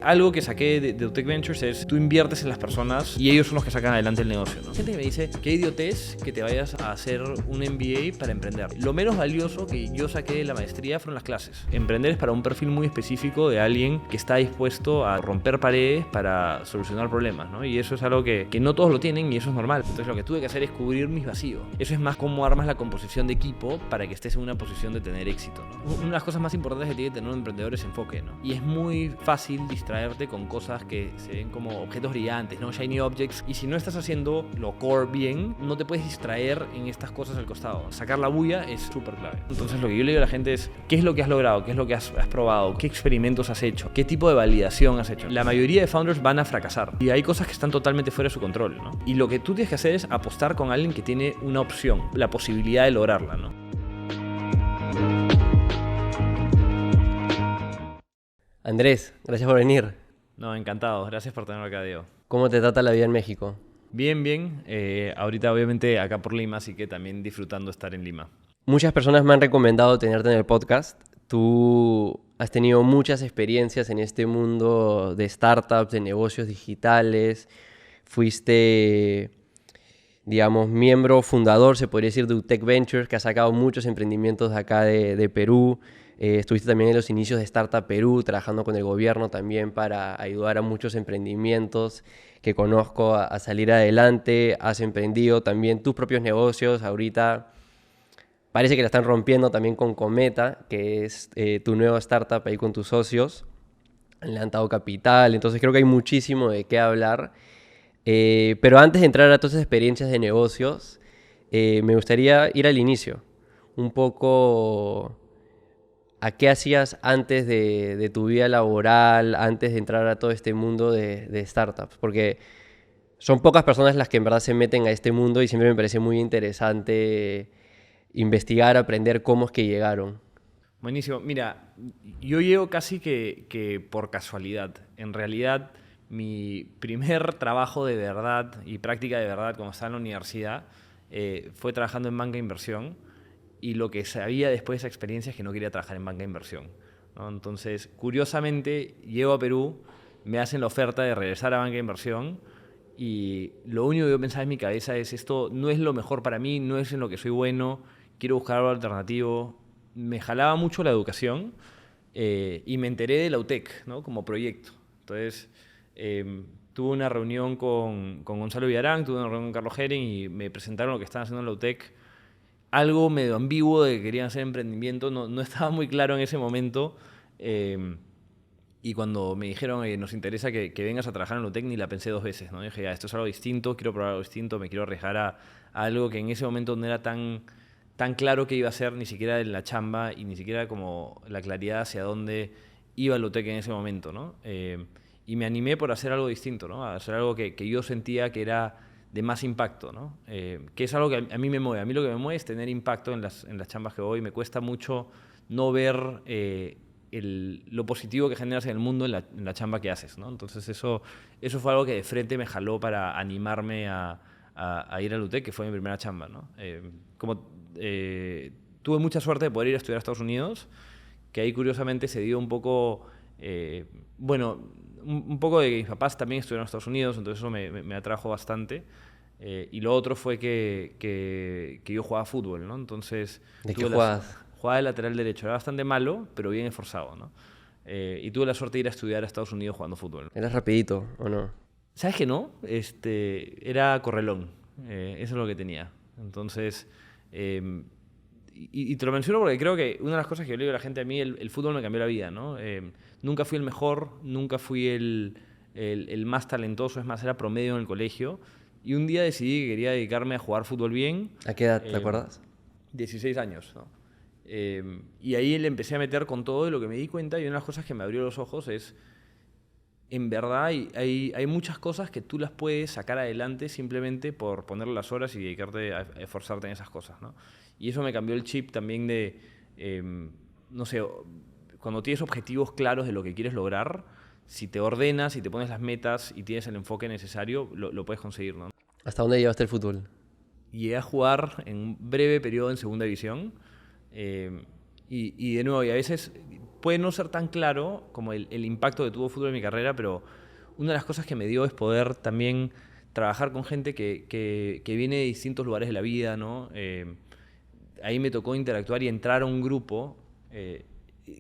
Algo que saqué de Utech Ventures es tú inviertes en las personas y ellos son los que sacan adelante el negocio, ¿no? Gente que me dice, qué idiotez que te vayas a hacer un MBA para emprender. Lo menos valioso que yo saqué de la maestría fueron las clases. Emprender es para un perfil muy específico de alguien que está dispuesto a romper paredes para solucionar problemas, ¿no? Y eso es algo que no todos lo tienen y eso es normal. Entonces lo que tuve que hacer es cubrir mis vacíos. Eso es más cómo armas la composición de equipo para que estés en una posición de tener éxito, ¿no? Una de las cosas más importantes que tiene que tener un emprendedor es enfoque, ¿no? Y es muy fácil distraerte con cosas que se ven como objetos brillantes, ¿no? Shiny objects. Y si no estás haciendo lo core bien, no te puedes distraer en estas cosas al costado. Sacar la bulla es súper clave. Entonces lo que yo le digo a la gente es, ¿qué es lo que has logrado? ¿Qué es lo que has probado? ¿Qué experimentos has hecho? ¿Qué tipo de validación has hecho? La mayoría de founders van a fracasar y hay cosas que están totalmente fuera de su control, ¿no? Y lo que tú tienes que hacer es apostar con alguien que tiene una opción, la posibilidad de lograrla, ¿no? Andrés, gracias por venir. No, encantado. Gracias por tenerme acá, Diego. ¿Cómo te trata la vida en México? Bien, bien. Ahorita obviamente acá por Lima, así que también disfrutando estar en Lima. Muchas personas me han recomendado tenerte en el podcast. Tú has tenido muchas experiencias en este mundo de startups, de negocios digitales. Fuiste, digamos, miembro fundador, se podría decir, de Utech Ventures, que ha sacado muchos emprendimientos de acá de Perú. Estuviste también en los inicios de Startup Perú, trabajando con el gobierno también para ayudar a muchos emprendimientos que conozco a salir adelante. Has emprendido también tus propios negocios. Ahorita parece que la están rompiendo también con Cometa, que es tu nueva startup ahí con tus socios. Han levantado capital, entonces creo que hay muchísimo de qué hablar. Pero antes de entrar a todas esas experiencias de negocios, me gustaría ir al inicio. Un poco a qué hacías antes de tu vida laboral, antes de entrar a todo este mundo de startups. Porque son pocas personas las que en verdad se meten a este mundo y siempre me parece muy interesante investigar, aprender cómo es que llegaron. Buenísimo. Mira, yo llego casi que por casualidad. En realidad, mi primer trabajo de verdad y práctica de verdad cuando estaba en la universidad fue trabajando en banca de inversión. Y lo que sabía después de esa experiencia es que no quería trabajar en banca de inversión, ¿no? Entonces, curiosamente, llego a Perú, me hacen la oferta de regresar a banca de inversión y lo único que yo pensaba en mi cabeza es esto no es lo mejor para mí, no es en lo que soy bueno, quiero buscar algo alternativo. Me jalaba mucho la educación y me enteré de la UTEC, ¿no? Como proyecto. Entonces, tuve una reunión con Gonzalo Villarán, tuve una reunión con Carlos Heren y me presentaron lo que estaban haciendo en la UTEC. Algo medio ambiguo de que querían hacer emprendimiento, no estaba muy claro en ese momento. Y cuando me dijeron, nos interesa que vengas a trabajar en Lutec, ni la pensé dos veces, ¿no? Dije, esto es algo distinto, quiero probar algo distinto, me quiero arriesgar a algo que en ese momento no era tan claro que iba a ser, ni siquiera en la chamba y ni siquiera como la claridad hacia dónde iba Lutec en ese momento, ¿no? Y me animé por hacer algo distinto, ¿no? A hacer algo que yo sentía que era de más impacto, ¿no? Que es algo que a mí me mueve. A mí lo que me mueve es tener impacto en las chambas que voy. Me cuesta mucho no ver lo positivo que generas en el mundo en la chamba que haces, ¿no? Entonces eso fue algo que de frente me jaló para animarme a ir al UTEC, que fue mi primera chamba, ¿no? Tuve mucha suerte de poder ir a estudiar a Estados Unidos, que ahí curiosamente se dio un poco, un poco de que mis papás también estudiaron en Estados Unidos, entonces eso me atrajo bastante. Y lo otro fue que yo jugaba fútbol, ¿no? Entonces, ¿De qué jugabas? Jugaba de lateral derecho. Era bastante malo, pero bien esforzado, ¿no? Y tuve la suerte de ir a estudiar a Estados Unidos jugando fútbol, ¿no? ¿Eras rapidito o no? ¿Sabes qué no? Era correlón. Eso es lo que tenía. Entonces, y te lo menciono porque creo que una de las cosas que yo le digo a la gente, a mí el fútbol me cambió la vida, ¿no? Nunca fui el mejor, nunca fui el más talentoso, es más, era promedio en el colegio. Y un día decidí que quería dedicarme a jugar fútbol bien. ¿A qué edad te acuerdas? 16 años, ¿no? Y ahí le empecé a meter con todo y lo que me di cuenta, y una de las cosas que me abrió los ojos es, en verdad hay muchas cosas que tú las puedes sacar adelante simplemente por ponerle las horas y dedicarte a esforzarte en esas cosas, ¿no? Y eso me cambió el chip también de, no sé, cuando tienes objetivos claros de lo que quieres lograr, si te ordenas, si te pones las metas y tienes el enfoque necesario, lo puedes conseguir, ¿no? ¿Hasta dónde llevaste el fútbol? Llegué a jugar en un breve periodo en segunda división y de nuevo, y a veces puede no ser tan claro como el impacto que tuvo fútbol en mi carrera, pero una de las cosas que me dio es poder también trabajar con gente que viene de distintos lugares de la vida, ¿no? Ahí me tocó interactuar y entrar a un grupo.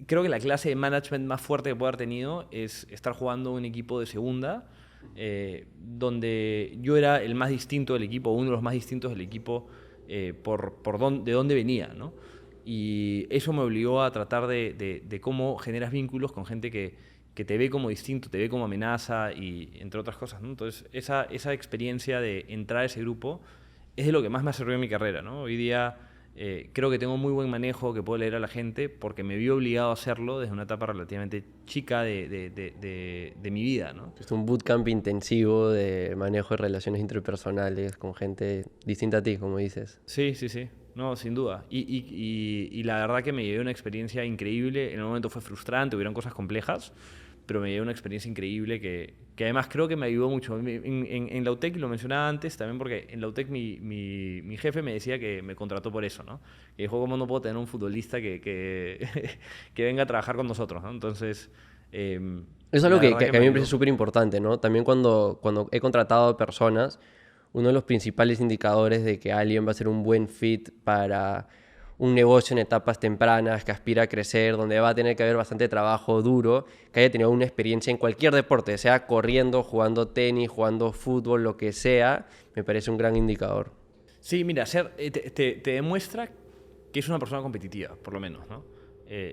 Creo que la clase de management más fuerte que puedo haber tenido es estar jugando un equipo de segunda, donde yo era el más distinto del equipo, uno de los más distintos del equipo, de dónde venía, ¿no? Y eso me obligó a tratar de cómo generas vínculos con gente que te ve como distinto, te ve como amenaza, y entre otras cosas, ¿no? Entonces, esa experiencia de entrar a ese grupo es de lo que más me ha servido en mi carrera, ¿no? Hoy día creo que tengo muy buen manejo, que puedo leer a la gente, porque me vi obligado a hacerlo desde una etapa relativamente chica de mi vida, ¿no? Es un bootcamp intensivo de manejo de relaciones interpersonales con gente distinta a ti, como dices. Sí, sí, sí. No, sin duda. Y la verdad que me llevé una experiencia increíble. En el momento fue frustrante, hubieron cosas complejas, pero me llevé una experiencia increíble que además creo que me ayudó mucho. En la UTEC, lo mencionaba antes también, porque en la UTEC mi jefe me decía que me contrató por eso, ¿no? Que dijo, ¿cómo no puedo tener un futbolista que venga a trabajar con nosotros, ¿no? Entonces, Eso es algo la que verdad a mí me ayudó. parece súper importante, ¿no? También cuando he contratado personas, uno de los principales indicadores de que alguien va a ser un buen fit para un negocio en etapas tempranas, que aspira a crecer, donde va a tener que haber bastante trabajo duro, que haya tenido una experiencia en cualquier deporte, sea corriendo, jugando tenis, jugando fútbol, lo que sea, me parece un gran indicador. Sí, mira, te demuestra que es una persona competitiva, por lo menos, ¿no?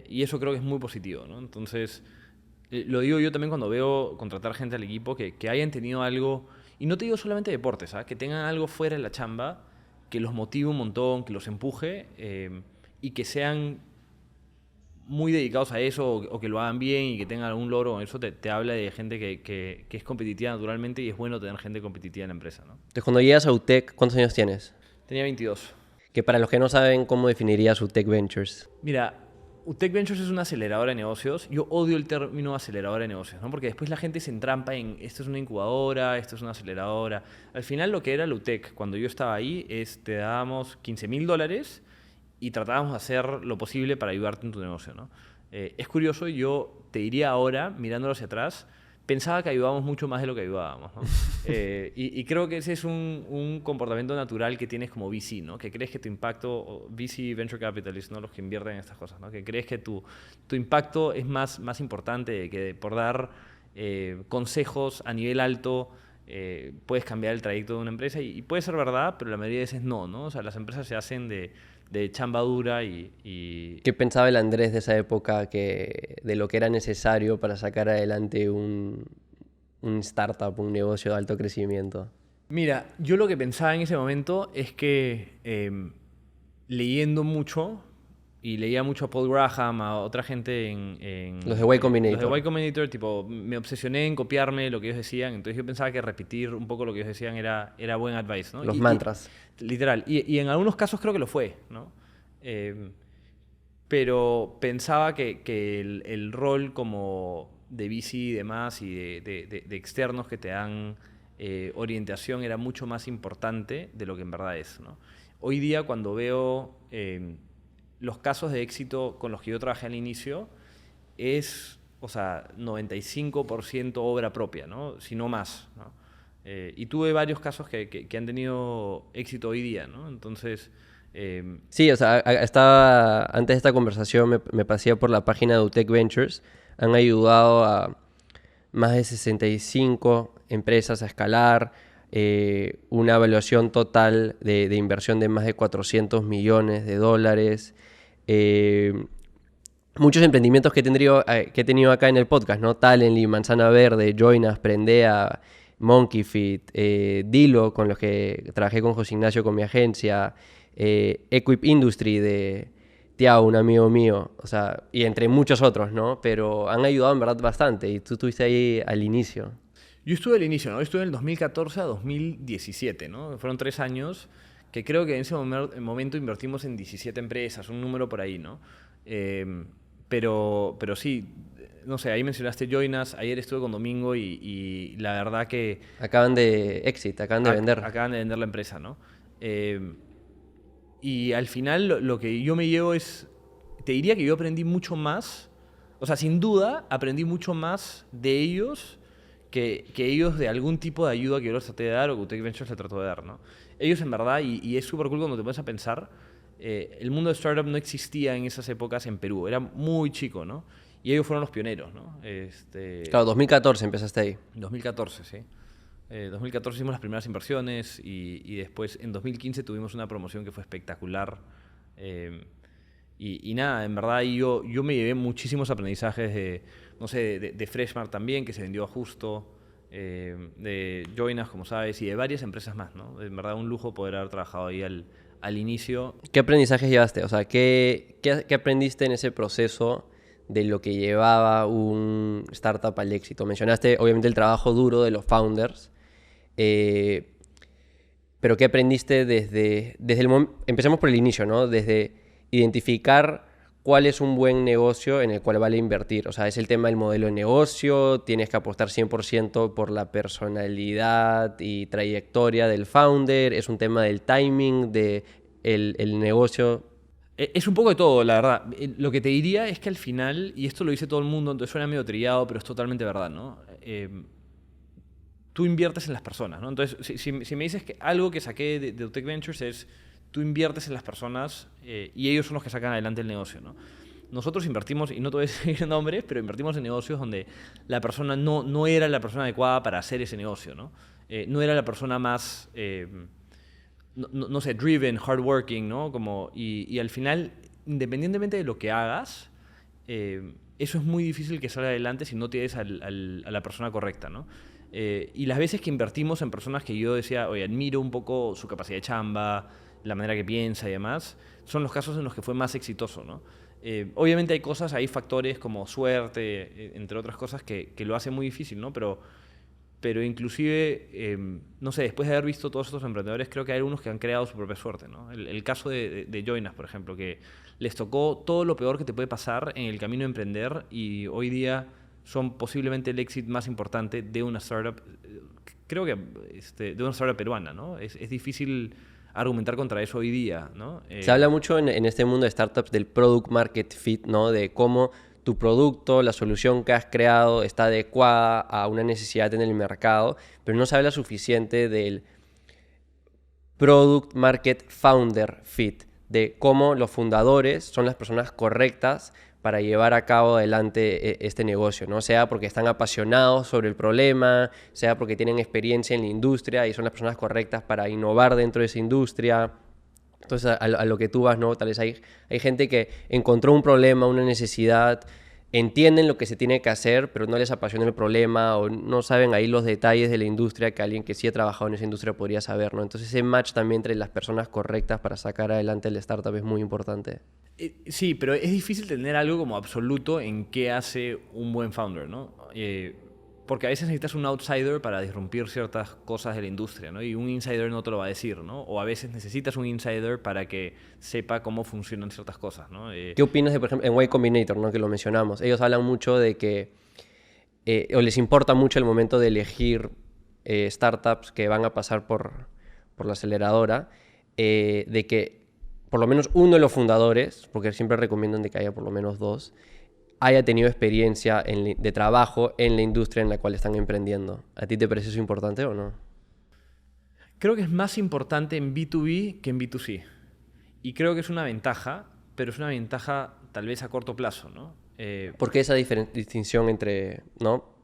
Y eso creo que es muy positivo, ¿no? Entonces, lo digo yo también cuando veo contratar gente al equipo que hayan tenido algo, y no te digo solamente deportes, ¿sabes? Que tengan algo fuera de la chamba, que los motive un montón, que los empuje, y que sean muy dedicados a eso, o que lo hagan bien y que tengan algún logro. Eso te habla de gente que es competitiva naturalmente, y es bueno tener gente competitiva en la empresa, ¿no? Entonces, cuando llegas a UTEC, ¿cuántos años tienes? Tenía 22. Que para los que no saben, ¿cómo definirías UTEC Ventures? Mira, UTEC Ventures es una aceleradora de negocios. Yo odio el término aceleradora de negocios, ¿no? Porque después la gente se entrampa en esto es una incubadora, esto es una aceleradora. Al final lo que era la UTEC cuando yo estaba ahí es te dábamos $15,000 y tratábamos de hacer lo posible para ayudarte en tu negocio, ¿no? Es curioso, yo te diría ahora, mirándolo hacia atrás, pensaba que ayudábamos mucho más de lo que ayudábamos, ¿no? Y creo que ese es un comportamiento natural que tienes como VC, ¿no? Que crees que tu impacto, VC, Venture Capitalist, ¿no? Los que invierten en estas cosas, ¿no? Que crees que tu impacto es más importante que por dar consejos a nivel alto puedes cambiar el trayecto de una empresa, y puede ser verdad, pero la mayoría de veces no, ¿no? O sea, las empresas se hacen de chamba dura y ¿Qué pensaba el Andrés de esa época de lo que era necesario para sacar adelante un startup, un negocio de alto crecimiento? Mira, yo lo que pensaba en ese momento es que leyendo mucho, y leía mucho a Paul Graham, a otra gente Los de Y los de Combinator. Y Combinator, tipo, me obsesioné en copiarme lo que ellos decían, entonces yo pensaba que repetir un poco lo que ellos decían era buen advice, ¿no? Los mantras. Literal, y en algunos casos creo que lo fue, ¿no? Pero pensaba que el rol como de VC y demás, y de externos que te dan orientación, era mucho más importante de lo que en verdad es, ¿no? Hoy día, cuando veo los casos de éxito con los que yo trabajé al inicio, es, o sea, 95% obra propia, ¿no? Si no más, ¿no? Y tuve varios casos que han tenido éxito hoy día, ¿no? Entonces, Sí, o sea, estaba, antes de esta conversación me pasé por la página de UTEC Ventures. Han ayudado a más de 65 empresas a escalar, una evaluación total de inversión de más de $400 millones. Muchos emprendimientos que he tenido acá en el podcast, ¿no? Talently, Manzana Verde, Joinas, Prendea, Monkey Fit, Dilo, con los que trabajé con José Ignacio con mi agencia, Equip Industry de Tiago, un amigo mío, o sea, y entre muchos otros, ¿no? Pero han ayudado en verdad bastante, y tú estuviste ahí al inicio. yo estuve al inicio, ¿no? Estuve en el 2014 a 2017, ¿no? Fueron 3 años que creo que en ese momento invertimos en 17 empresas, un número por ahí, ¿no? Pero sí, no sé, ahí mencionaste Joinas, ayer estuve con Domingo, y la verdad que Acaban de vender. acaban de vender la empresa, ¿no? Y al final lo que yo me llevo es, te diría que yo aprendí mucho más O sea, sin duda aprendí mucho más de ellos que ellos de algún tipo de ayuda que yo les traté de dar o que UTEC Ventures le trató de dar, ¿no? Ellos en verdad, y es súper cool cuando te pones a pensar, el mundo de startup no existía en esas épocas en Perú, era muy chico, ¿no? Y ellos fueron los pioneros, ¿no? Claro, 2014 empezaste ahí. 2014, sí. 2014 hicimos las primeras inversiones y después en 2015 tuvimos una promoción que fue espectacular. Y nada, en verdad yo me llevé muchísimos aprendizajes de, no sé, de Freshmart también, que se vendió a Justo, de Joinas, como sabes, y de varias empresas más, ¿no? En verdad un lujo poder haber trabajado ahí al inicio. ¿Qué aprendizajes llevaste? O sea, ¿qué aprendiste en ese proceso de lo que llevaba un startup al éxito? Mencionaste, obviamente, el trabajo duro de los founders, pero ¿qué aprendiste desde el momento? Empecemos por el inicio, ¿no? Desde identificar cuál es un buen negocio en el cual vale invertir. O sea, es el tema del modelo de negocio, tienes que apostar 100% por la personalidad y trayectoria del founder, es un tema del timing, el negocio. Es un poco de todo, la verdad. Lo que te diría es que al final, y esto lo dice todo el mundo, entonces suena medio trillado, pero es totalmente verdad, ¿no? Tú inviertes en las personas, ¿no? Entonces, si me dices que algo que saqué de UTEC Ventures es, tú inviertes en las personas y ellos son los que sacan adelante el negocio, ¿no? Nosotros invertimos, y no te voy a decir nombres, pero invertimos en negocios donde la persona no era la persona adecuada para hacer ese negocio, ¿no? No era la persona más, no sé, driven, hardworking, ¿no? Y al final, independientemente de lo que hagas, eso es muy difícil que salga adelante si no tienes a la persona correcta, ¿no? Y las veces que invertimos en personas que yo decía, oye, admiro un poco su capacidad de chamba, la manera que piensa y demás, son los casos en los que fue más exitoso, ¿no? Obviamente hay factores como suerte, entre otras cosas, que lo hacen muy difícil, ¿no? Pero inclusive, no sé, después de haber visto todos estos emprendedores, creo que hay algunos que han creado su propia suerte, ¿no? El caso de Joinas, por ejemplo, que les tocó todo lo peor que te puede pasar en el camino de emprender y hoy día son posiblemente el éxito más importante de una startup, creo que de una startup peruana, ¿no? Es difícil argumentar contra eso hoy día, ¿no? Se habla mucho en este mundo de startups del product market fit, ¿no? De cómo tu producto, la solución que has creado está adecuada a una necesidad en el mercado, pero no se habla suficiente del product market founder fit, de cómo los fundadores son las personas correctas para llevar a cabo adelante este negocio, ¿no? Sea porque están apasionados sobre el problema, sea porque tienen experiencia en la industria y son las personas correctas para innovar dentro de esa industria. Entonces, a lo que tú vas, ¿no? Tal vez hay gente que encontró un problema, una necesidad, entienden lo que se tiene que hacer, pero no les apasiona el problema o no saben ahí los detalles de la industria que alguien que sí ha trabajado en esa industria podría saber, ¿no? Entonces, ese match también entre las personas correctas para sacar adelante el startup es muy importante. Sí, pero es difícil tener algo como absoluto en qué hace un buen founder, ¿no? Porque a veces necesitas un outsider para disrumpir ciertas cosas de la industria, ¿no? Y un insider no te lo va a decir, ¿no? O a veces necesitas un insider para que sepa cómo funcionan ciertas cosas, ¿no? ¿Qué opinas de, por ejemplo, en Y Combinator, ¿no? Que lo mencionamos? Ellos hablan mucho de que, o les importa mucho el momento de elegir startups que van a pasar por la aceleradora, de que por lo menos uno de los fundadores, porque siempre recomiendan de que haya por lo menos dos, haya tenido experiencia de trabajo en la industria en la cual están emprendiendo. ¿A ti te parece eso importante o no? Creo que es más importante en B2B que en B2C. Y creo que es una ventaja, pero es una ventaja tal vez a corto plazo, ¿no? ¿Por qué esa distinción entre, ¿no?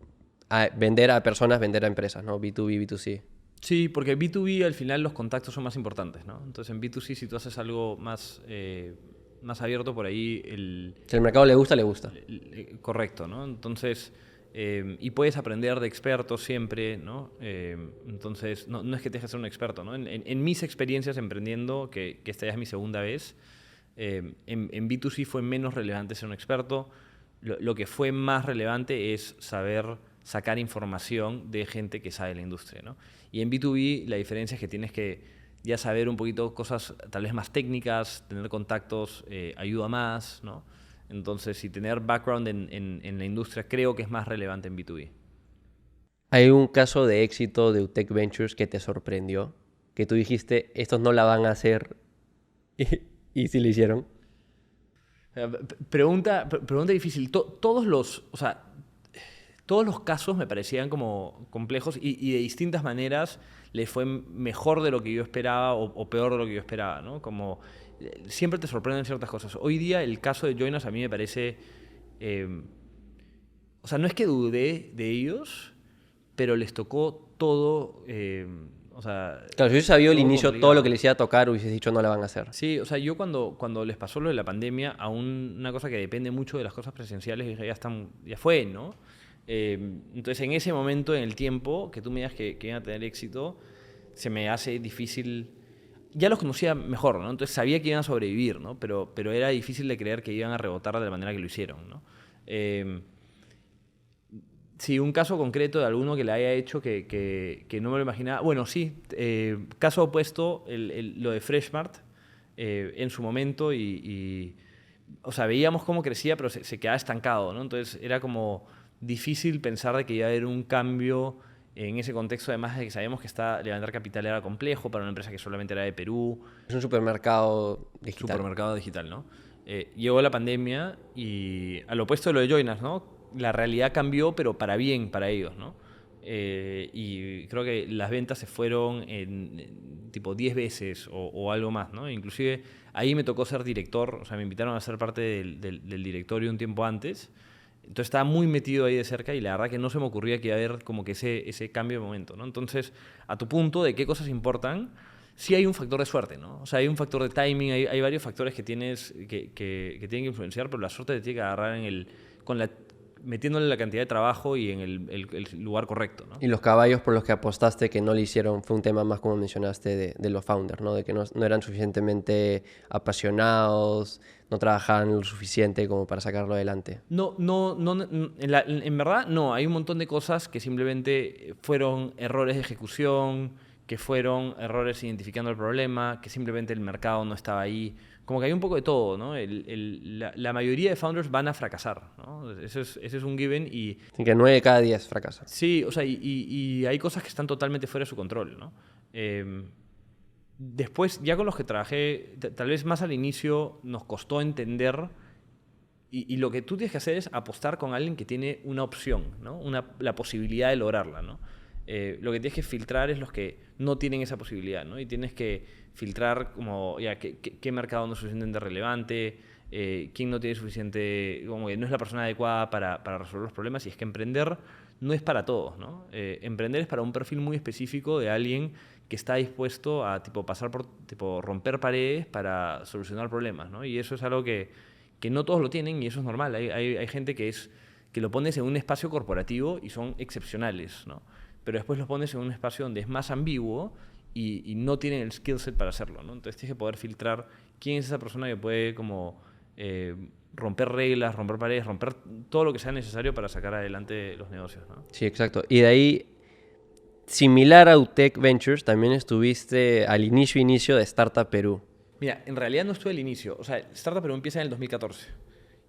Vender a personas, vender a empresas, ¿no? B2B, B2C. Sí, porque B2B al final los contactos son más importantes, ¿no? Entonces en B2C si tú haces algo más, más abierto por ahí, Si al mercado le gusta, le gusta. Correcto, ¿no? Entonces, y puedes aprender de expertos siempre, ¿no? Entonces, no es que te dejes ser un experto, ¿no? En mis experiencias emprendiendo, que esta ya es mi segunda vez, en B2C fue menos relevante ser un experto. Lo que fue más relevante es saber sacar información de gente que sabe la industria, ¿no? Y en B2B la diferencia es que tienes que ya saber un poquito cosas tal vez más técnicas, tener contactos ayuda más, ¿no? Entonces, si tener background en la industria creo que es más relevante en B2B. ¿Hay un caso de éxito de UTEC Ventures que te sorprendió? Que tú dijiste, estos no la van a hacer y sí lo hicieron. Pregunta difícil. Todos los casos me parecían como complejos y de distintas maneras les fue mejor de lo que yo esperaba o peor de lo que yo esperaba, ¿no? Como siempre te sorprenden ciertas cosas. Hoy día el caso de Join Us a mí me parece... no es que dudé de ellos, pero les tocó todo... Claro, si hubiese sabido al todo inicio complicado. todo lo que les iba a tocar, hubieses dicho no la van a hacer. Sí, yo cuando les pasó lo de la pandemia, una cosa que depende mucho de las cosas presenciales, dije, ya fue, ¿no? Entonces, en ese momento, en el tiempo, que tú me digas que iban a tener éxito, se me hace difícil. Ya los conocía mejor, ¿no? Entonces sabía que iban a sobrevivir, ¿no? Pero era difícil de creer que iban a rebotar de la manera que lo hicieron, ¿no? Sí, un caso concreto de alguno que le haya hecho que no me lo imaginaba. Bueno, sí, caso opuesto, lo de Freshmart en su momento veíamos cómo crecía, pero se quedaba estancado, ¿no? Entonces era como difícil pensar de que iba a haber un cambio en ese contexto, además de que sabíamos que levantar capital era complejo para una empresa que solamente era de Perú. Es un supermercado digital. Supermercado digital, ¿no? Llegó la pandemia y al opuesto de lo de Join Us, ¿no? La realidad cambió, pero para bien para ellos, ¿no? Y creo que las ventas se fueron en tipo 10 veces o algo más, ¿no? Inclusive ahí me tocó ser director, o sea, me invitaron a ser parte del directorio un tiempo antes. Entonces estaba muy metido ahí de cerca y la verdad que no se me ocurría que iba a haber como que ese cambio de momento, ¿no? Entonces, a tu punto de qué cosas importan, sí hay un factor de suerte, ¿no? O sea, hay un factor de timing, hay varios factores que tienes que tienen que influenciar, pero la suerte te tiene que agarrar metiéndole la cantidad de trabajo y en el lugar correcto, ¿no? Y los caballos por los que apostaste que no le hicieron fue un tema más, como mencionaste, de los founders, ¿no? De que no eran suficientemente apasionados, no trabajaban lo suficiente como para sacarlo adelante. No, en verdad no, hay un montón de cosas que simplemente fueron errores de ejecución, que fueron errores identificando el problema, que simplemente el mercado no estaba ahí. Como que hay un poco de todo, ¿no? La mayoría de founders van a fracasar, ¿no? Ese es un given y... Así que 9 de cada 10 fracasan. Sí, y hay cosas que están totalmente fuera de su control, ¿no? Después, ya con los que trabajé, tal vez más al inicio nos costó entender y lo que tú tienes que hacer es apostar con alguien que tiene una opción, ¿no? La posibilidad de lograrla, ¿no? Lo que tienes que filtrar es los que no tienen esa posibilidad, ¿no? Y tienes que filtrar como ya qué mercado no es suficientemente relevante, quién no tiene suficiente, como que no es la persona adecuada para resolver los problemas. Y es que emprender no es para todos, ¿no? Emprender es para un perfil muy específico de alguien que está dispuesto a pasar por romper paredes para solucionar problemas, ¿no? Y eso es algo que no todos lo tienen y eso es normal. Hay gente que lo pones en un espacio corporativo y son excepcionales, ¿no? Pero después los pones en un espacio donde es más ambiguo y no tienen el skill set para hacerlo, ¿no? Entonces tienes que poder filtrar quién es esa persona que puede romper reglas, romper paredes, romper todo lo que sea necesario para sacar adelante los negocios, ¿no? Sí, exacto. Y de ahí, similar a UTEC Ventures, también estuviste al inicio de Startup Perú. Mira, en realidad no estuve al inicio. O sea, Startup Perú empieza en el 2014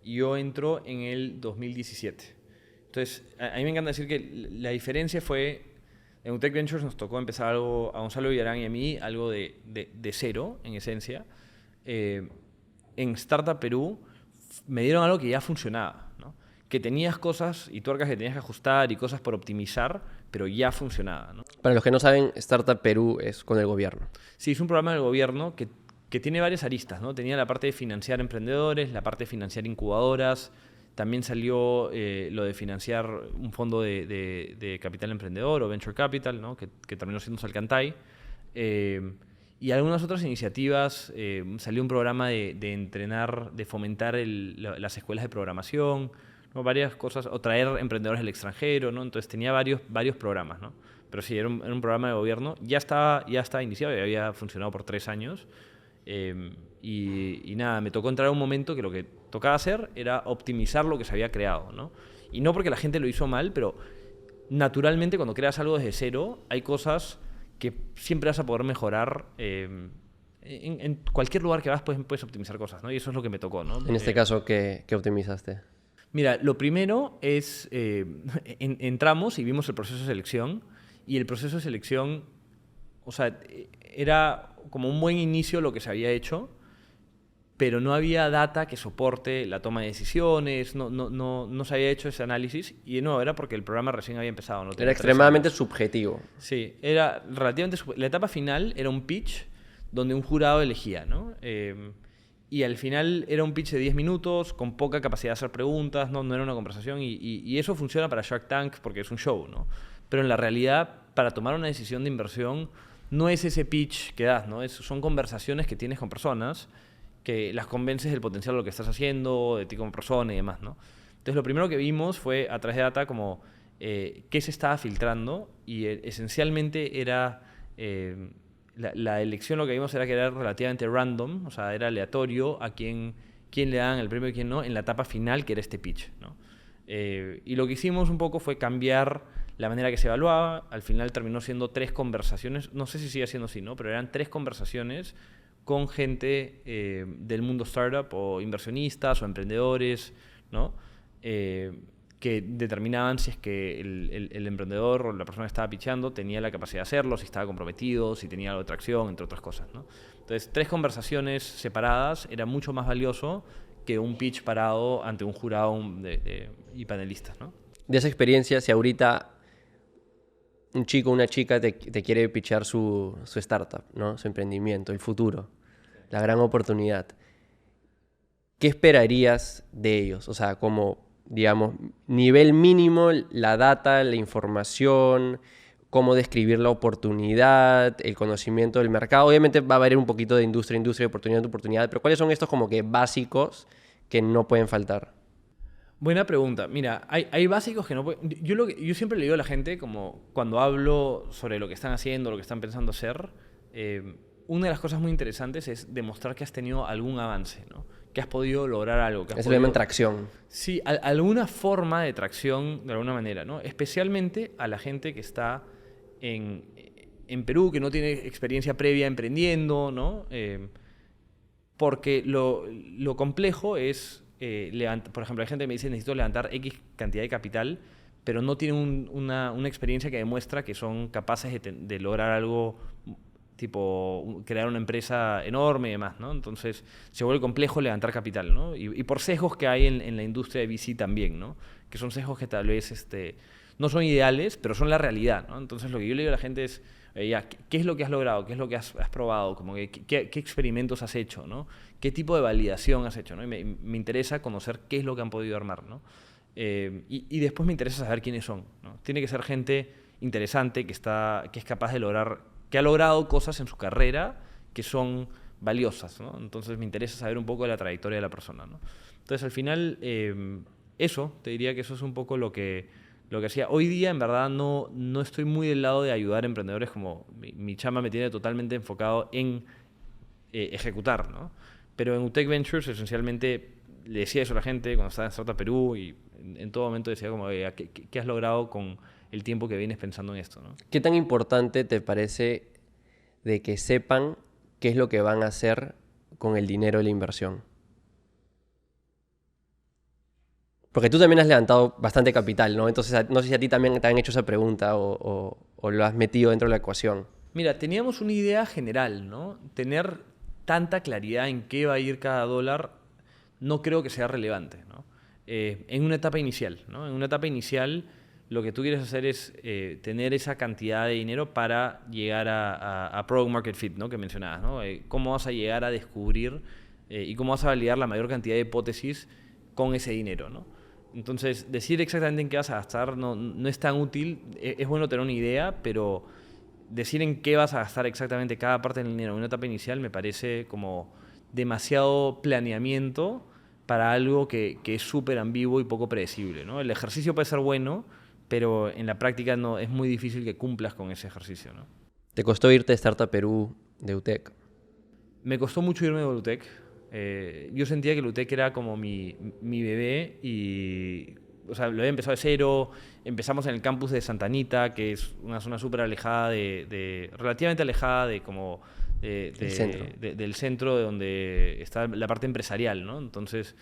y yo entro en el 2017. Entonces, a mí me encanta decir que la diferencia fue, en UTEC Ventures nos tocó empezar algo, a Gonzalo Villarán y a mí, algo de cero, en esencia. En Startup Perú me dieron algo que ya funcionaba, ¿no? Que tenías cosas y tuercas que tenías que ajustar y cosas por optimizar, pero ya funcionaba, ¿no? Para los que no saben, Startup Perú es con el gobierno. Sí, es un programa del gobierno que tiene varias aristas, ¿no? Tenía la parte de financiar emprendedores, la parte de financiar incubadoras. También salió lo de financiar un fondo de capital emprendedor o venture capital, ¿no? que terminó siendo Salcantay. Y algunas otras iniciativas. Salió un programa de entrenar, de fomentar las escuelas de programación, ¿no? Varias cosas, o traer emprendedores del extranjero, ¿no? Entonces tenía varios programas, ¿no? Pero sí, era un programa de gobierno. Ya estaba iniciado, ya había funcionado por 3 años. Y nada, me tocó entrar a un momento que lo que tocaba hacer era optimizar lo que se había creado, ¿no? Y no porque la gente lo hizo mal, pero naturalmente cuando creas algo desde cero hay cosas que siempre vas a poder mejorar. En cualquier lugar que vas puedes optimizar cosas, ¿no? Y eso es lo que me tocó, ¿no? En este caso, ¿qué optimizaste? Mira, lo primero es, entramos y vimos el proceso de selección, y el proceso de selección, o sea, era como un buen inicio lo que se había hecho, pero no había data que soporte la toma de decisiones, no se había hecho ese análisis, y no, era porque el programa recién había empezado. No Era tenía 3 extremadamente años. subjetivo. Sí, era relativamente... La etapa final era un pitch donde un jurado elegía, ¿no? Y al final era un pitch de 10 minutos, con poca capacidad de hacer preguntas, no era una conversación, y eso funciona para Shark Tank porque es un show, ¿no? Pero en la realidad, para tomar una decisión de inversión, no es ese pitch que das, ¿no? Son conversaciones que tienes con personas que las convences del potencial de lo que estás haciendo, de ti como persona y demás, ¿no? Entonces, lo primero que vimos fue, a través de data, como qué se estaba filtrando, y esencialmente era... la elección, lo que vimos era que era relativamente random, o sea, era aleatorio a quién le dan el premio y quién no, en la etapa final, que era este pitch, ¿no? Y lo que hicimos un poco fue cambiar la manera que se evaluaba. Al final terminó siendo 3 conversaciones, no sé si sigue siendo así, ¿no? Pero eran 3 conversaciones con gente del mundo startup, o inversionistas o emprendedores, ¿no? Que determinaban si es que el emprendedor o la persona que estaba pitchando tenía la capacidad de hacerlo, si estaba comprometido, si tenía algo de tracción, entre otras cosas, ¿no? Entonces, 3 conversaciones separadas era mucho más valioso que un pitch parado ante un jurado y panelistas, ¿no? De esa experiencia, si ahorita un chico o una chica te quiere pitchar su startup, ¿no? Su emprendimiento, el futuro, la gran oportunidad, ¿qué esperarías de ellos? O sea, como, digamos, nivel mínimo, la data, la información, cómo describir la oportunidad, el conocimiento del mercado. Obviamente va a variar un poquito de industria a industria, de oportunidad a oportunidad, pero ¿cuáles son estos como que básicos que no pueden faltar? Buena pregunta. Mira, hay básicos que no pueden... Yo siempre le digo a la gente, como cuando hablo sobre lo que están haciendo, lo que están pensando hacer, una de las cosas muy interesantes es demostrar que has tenido algún avance, ¿no? Que has podido lograr algo. Que has Eso le llaman tracción. Sí, alguna forma de tracción de alguna manera, ¿no? Especialmente a la gente que está en Perú, que no tiene experiencia previa emprendiendo, ¿no? Porque lo complejo es, por ejemplo, hay gente que me dice, necesito levantar X cantidad de capital, pero no tienen una experiencia que demuestra que son capaces de lograr algo, tipo crear una empresa enorme y demás, ¿no? Entonces se vuelve complejo levantar capital, ¿no? Y por sesgos que hay en la industria de VC también, ¿no? Que son sesgos que tal vez no son ideales, pero son la realidad, ¿no? Entonces lo que yo le digo a la gente es, ya, ¿qué es lo que has logrado? ¿Qué es lo que has probado? Como ¿qué experimentos has hecho? ¿No? ¿Qué tipo de validación has hecho? ¿No? Y me interesa conocer qué es lo que han podido armar, ¿no? Y después me interesa saber quiénes son, ¿no? Tiene que ser gente interesante, que es capaz de lograr, que ha logrado cosas en su carrera que son valiosas, ¿no? Entonces me interesa saber un poco de la trayectoria de la persona, ¿no? Entonces al final, eso, te diría que eso es un poco lo que hacía. Hoy día, en verdad, no estoy muy del lado de ayudar a emprendedores, como mi chamba me tiene totalmente enfocado en ejecutar, ¿no? Pero en UTEC Ventures, esencialmente, le decía eso a la gente cuando estaba en Startup Perú, y en todo momento decía como, ¿qué has logrado con el tiempo que vienes pensando en esto, ¿no? ¿Qué tan importante te parece de que sepan qué es lo que van a hacer con el dinero de la inversión? Porque tú también has levantado bastante capital, ¿no? Entonces, no sé si a ti también te han hecho esa pregunta o lo has metido dentro de la ecuación. Mira, teníamos una idea general, ¿no? Tener tanta claridad en qué va a ir cada dólar no creo que sea relevante, ¿no? En una etapa inicial, ¿no? En una etapa inicial, lo que tú quieres hacer es tener esa cantidad de dinero para llegar a Product Market Fit, ¿no? Que mencionabas, ¿no? Cómo vas a llegar a descubrir y cómo vas a validar la mayor cantidad de hipótesis con ese dinero, ¿no? Entonces, decir exactamente en qué vas a gastar no es tan útil. Es bueno tener una idea, pero decir en qué vas a gastar exactamente cada parte del dinero en una etapa inicial me parece como demasiado planeamiento para algo que es súper ambiguo y poco predecible, ¿no? El ejercicio puede ser bueno, pero en la práctica no, es muy difícil que cumplas con ese ejercicio, ¿no? ¿Te costó irte de Startup Perú de UTEC? Me costó mucho irme de Lutec. Yo sentía que Lutec era como mi bebé, y, o sea, lo había empezado de cero. Empezamos en el campus de Santa Anita, que es una zona súper alejada, relativamente alejada de como El centro. del centro, de donde está la parte empresarial, ¿no? Entonces,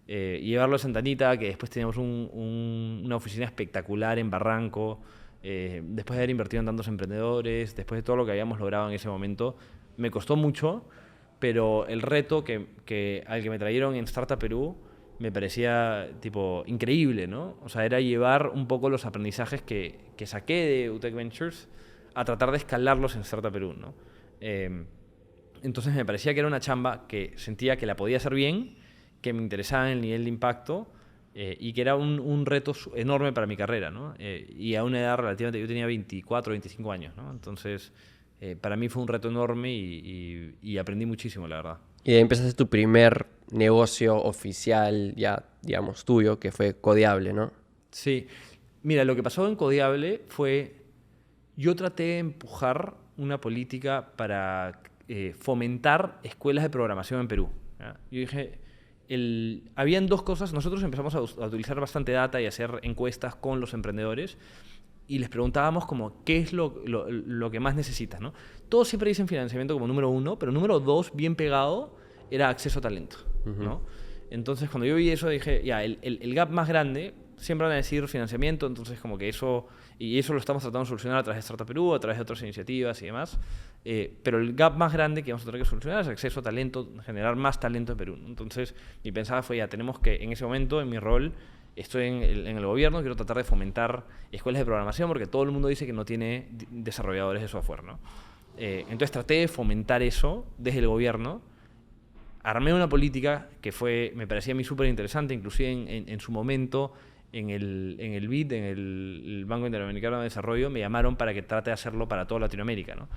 llevarlo a Santa Anita, que después teníamos una oficina espectacular en Barranco, después de haber invertido en tantos emprendedores, después de todo lo que habíamos logrado en ese momento, me costó mucho. pero el reto al que me trajeron en Startup Perú me parecía tipo increíble, ¿no? O sea, era llevar un poco los aprendizajes que saqué de UTEC Ventures a tratar de escalarlos en Startup Perú, ¿no? Entonces me parecía que era una chamba que sentía que la podía hacer bien, que me interesaba el nivel de impacto y que era un reto enorme para mi carrera, ¿no? Y a una edad relativamente, yo tenía 24, 25 años, ¿no? Entonces, para mí fue un reto enorme y aprendí muchísimo, la verdad. Y ahí empezaste tu primer negocio oficial, ya, digamos, tuyo, que fue Codeable, ¿no? Sí. Mira, lo que pasó en Codeable fue, yo traté de empujar una política para fomentar escuelas de programación en Perú, ¿ya? Yo dije, habían dos cosas. Nosotros empezamos a utilizar bastante data y a hacer encuestas con los emprendedores y les preguntábamos como qué es lo que más necesitas, ¿no? Todos siempre dicen financiamiento como número 1, pero número 2, bien pegado, era acceso a talento, ¿no? Entonces, cuando yo vi eso, dije, ya, el gap más grande, siempre van a decir financiamiento, entonces como que eso, y eso lo estamos tratando de solucionar a través de Startup Perú, a través de otras iniciativas y demás, pero el gap más grande que vamos a tener que solucionar es acceso a talento, generar más talento en Perú, ¿no? Entonces, mi pensada fue, ya, tenemos que, en ese momento, en mi rol, estoy en el gobierno, quiero tratar de fomentar escuelas de programación porque todo el mundo dice que no tiene desarrolladores de software, ¿no? Entonces traté de fomentar eso desde el gobierno. Armé una política que me parecía a mí súper interesante, inclusive en su momento, en el BID, en el Banco Interamericano de Desarrollo, me llamaron para que trate de hacerlo para toda Latinoamérica, ¿no?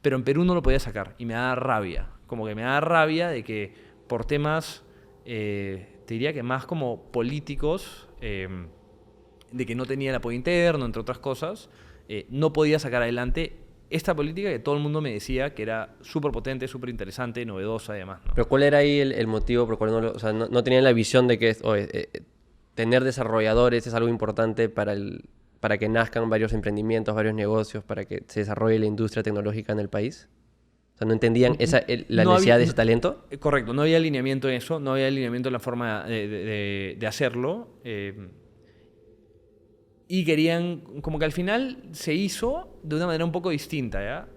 Pero en Perú no lo podía sacar y me da rabia. Como que me da rabia de que por temas, te diría que más como políticos, de que no tenía el apoyo interno, entre otras cosas, no podía sacar adelante esta política que todo el mundo me decía que era súper potente, súper interesante, novedosa y demás, ¿no? Pero ¿cuál era ahí el motivo por el cual o sea, no tenían la visión de que tener desarrolladores es algo importante para que nazcan varios emprendimientos, varios negocios, para que se desarrolle la industria tecnológica en el país? O sea, ¿no entendían la necesidad de ese talento? Correcto, no había alineamiento en eso, no había alineamiento en la forma de hacerlo. Y querían, como que al final se hizo de una manera un poco distinta, ¿ya?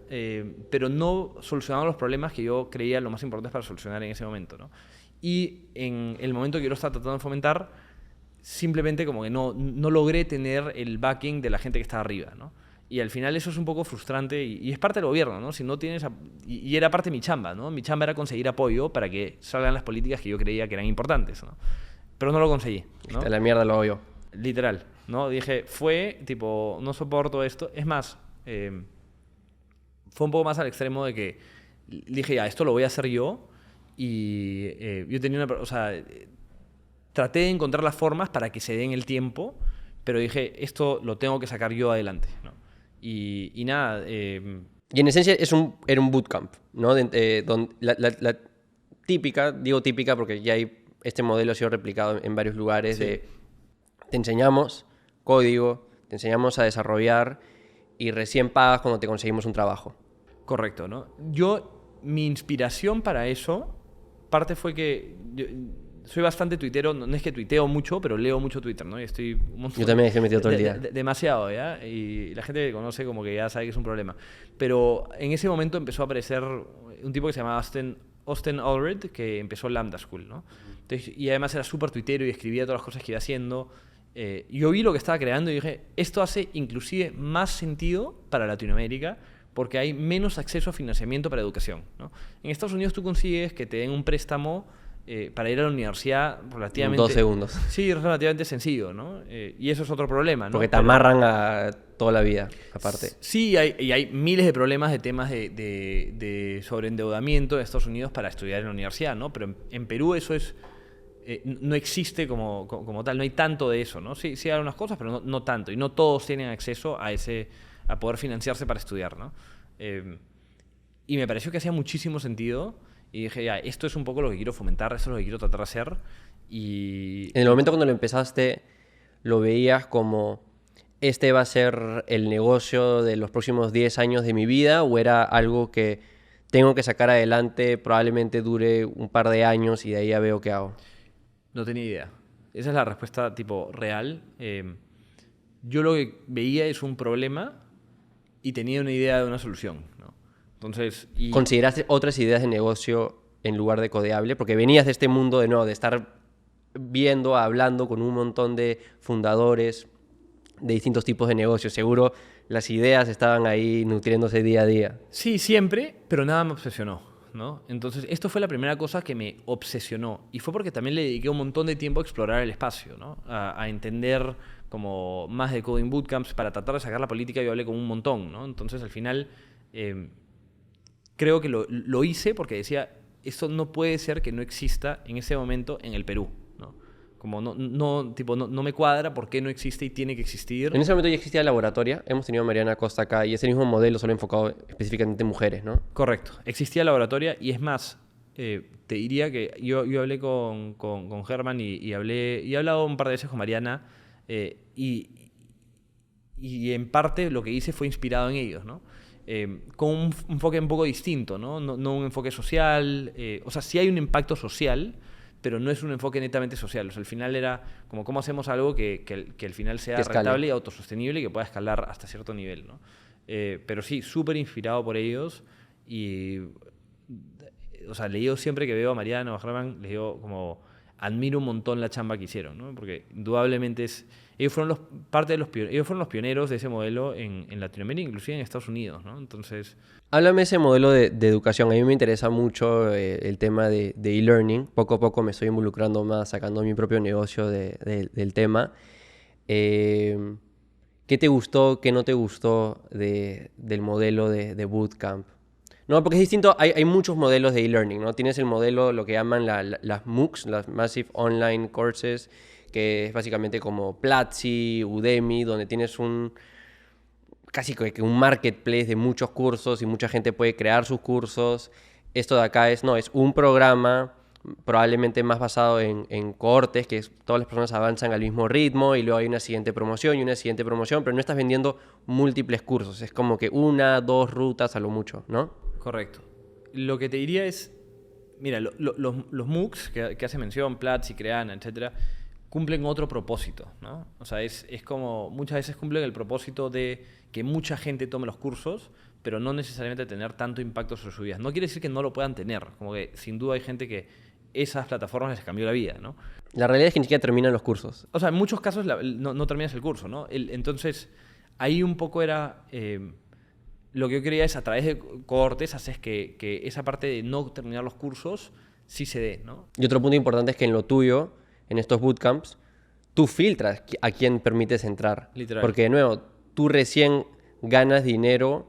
Pero no solucionaban los problemas que yo creía lo más importantes para solucionar en ese momento, ¿no? Y en el momento que yo lo estaba tratando de fomentar, simplemente como que no logré tener el backing de la gente que estaba arriba, ¿no? Y al final eso es un poco frustrante y es parte del gobierno, ¿no? Si no tienes y era parte de mi chamba, ¿no? Mi chamba era conseguir apoyo para que salgan las políticas que yo creía que eran importantes, ¿no? Pero no lo conseguí, ¿no? La mierda lo hago yo. Literal, ¿no? Dije, tipo, no soporto esto. Es más, fue un poco más al extremo de que dije, ya, esto lo voy a hacer yo. Y yo tenía o sea, traté de encontrar las formas para que se den el tiempo, pero dije, esto lo tengo que sacar yo adelante, ¿no? Y nada. Y en esencia era un bootcamp, ¿no? Donde la típica, digo típica porque ya este modelo ha sido replicado en varios lugares, Sí. Te enseñamos código, te enseñamos a desarrollar y recién pagas cuando te conseguimos un trabajo. Correcto, ¿no? Mi inspiración para eso, parte fue que yo soy bastante tuitero, no es que tuiteo mucho, pero leo mucho Twitter, ¿no? Y estoy un montón, Yo también estoy metido todo el día. Demasiado, ¿ya? Y la gente que conoce como que ya sabe que es un problema. Pero en ese momento empezó a aparecer un tipo que se llamaba Austin Allred, que empezó Lambda School, ¿no? Entonces, y además era súper tuitero y escribía todas las cosas que iba haciendo. Yo vi lo que estaba creando y dije, esto hace inclusive más sentido para Latinoamérica porque hay menos acceso a financiamiento para educación, ¿no? En Estados Unidos tú consigues que te den un préstamo para ir a la universidad relativamente... 2 segundos. Sí, relativamente sencillo, ¿no? Y eso es otro problema, ¿no? Porque te amarran a toda la vida, aparte. Sí, hay miles de problemas de temas de sobreendeudamiento en Estados Unidos para estudiar en la universidad, ¿no? Pero en Perú eso es... no existe como tal, no hay tanto de eso, ¿no? Sí hay algunas cosas, pero no tanto. Y no todos tienen acceso a poder financiarse para estudiar, ¿no? Y me pareció que hacía muchísimo sentido. Y dije, ya, esto es un poco lo que quiero fomentar, esto es lo que quiero tratar de hacer. Y... En el momento cuando lo empezaste, ¿lo veías como este va a ser el negocio de los próximos 10 años de mi vida? ¿O era algo que tengo que sacar adelante, probablemente dure un par de años y de ahí ya veo qué hago? No tenía idea. Esa es la respuesta tipo real. Yo lo que veía es un problema y tenía una idea de una solución, ¿no? Entonces, ¿Consideraste otras ideas de negocio en lugar de Codeable? Porque venías de este mundo de nuevo, de estar viendo, hablando con un montón de fundadores de distintos tipos de negocios. Seguro las ideas estaban ahí nutriéndose día a día. Sí, siempre, pero nada me obsesionó, ¿no? Entonces, esto fue la primera cosa que me obsesionó. Y fue porque también le dediqué un montón de tiempo a explorar el espacio, ¿no? A entender como más de Coding Bootcamps. Para tratar de sacar la política yo hablé con un montón, ¿no? Entonces, al final, creo que lo hice porque decía, esto no puede ser que no exista en ese momento en el Perú, ¿no? Como no me cuadra por qué no existe y tiene que existir. En ese momento ya existía la laboratoria. Hemos tenido a Mariana Costa acá y es el mismo modelo, solo enfocado específicamente en mujeres, ¿no? Correcto. Existía la laboratoria y es más, te diría que yo hablé con Germán y he hablado un par de veces con Mariana y en parte lo que hice fue inspirado en ellos, ¿no? Con un enfoque un poco distinto, ¿no? No un enfoque social. O sea, sí hay un impacto social, pero no es un enfoque netamente social. O sea, al final era como cómo hacemos algo que al final sea rentable y autosostenible y que pueda escalar hasta cierto nivel, ¿no? Pero sí, súper inspirado por ellos y, o sea, le digo siempre que veo a Mariana o a Germán, les digo como, admiro un montón la chamba que hicieron, ¿no? Porque indudablemente ellos fueron ellos fueron los pioneros de ese modelo en Latinoamérica, inclusive en Estados Unidos, ¿no? Entonces... Háblame de ese modelo de educación. A mí me interesa mucho el tema de e-learning. Poco a poco me estoy involucrando más, sacando mi propio negocio del tema. ¿Qué te gustó, qué no te gustó del modelo de bootcamp? No, porque es distinto. Hay muchos modelos de e-learning, ¿no? Tienes el modelo, lo que llaman las MOOCs, las Massive Online Courses, que es básicamente como Platzi, Udemy, donde tienes casi que un marketplace de muchos cursos y mucha gente puede crear sus cursos. Esto de acá es un programa probablemente más basado en cohortes, que todas las personas avanzan al mismo ritmo y luego hay una siguiente promoción y una siguiente promoción, pero no estás vendiendo múltiples cursos. Es como que 1, 2 rutas a lo mucho, ¿no? Correcto. Lo que te diría es, mira, los MOOCs que hace mención, Platzi, Creana, etcétera, cumplen otro propósito, ¿no? O sea, es como muchas veces cumplen el propósito de que mucha gente tome los cursos, pero no necesariamente tener tanto impacto sobre sus vidas. No quiere decir que no lo puedan tener, como que sin duda hay gente que esas plataformas les cambió la vida, ¿no? La realidad es que ni siquiera terminan los cursos. O sea, en muchos casos no terminas el curso, ¿no? Entonces, ahí un poco era... lo que yo quería es, a través de cohortes, haces que esa parte de no terminar los cursos sí se dé, ¿no? Y otro punto importante es que en lo tuyo, en estos bootcamps, tú filtras a quién permites entrar. Literal. Porque, de nuevo, tú recién ganas dinero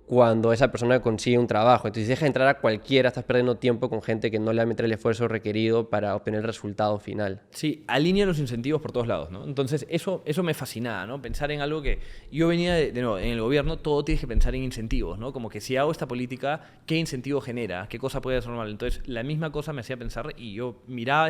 cuando esa persona consigue un trabajo. Entonces, si dejas entrar a cualquiera, estás perdiendo tiempo con gente que no le va a meter el esfuerzo requerido para obtener el resultado final. Sí, alinea los incentivos por todos lados, ¿no? Entonces, eso me fascinaba, ¿no? Pensar en algo que... Yo venía de nuevo, en el gobierno todo tienes que pensar en incentivos, ¿no? Como que si hago esta política, ¿qué incentivo genera? ¿Qué cosa puede ser normal? Entonces, la misma cosa me hacía pensar y yo miraba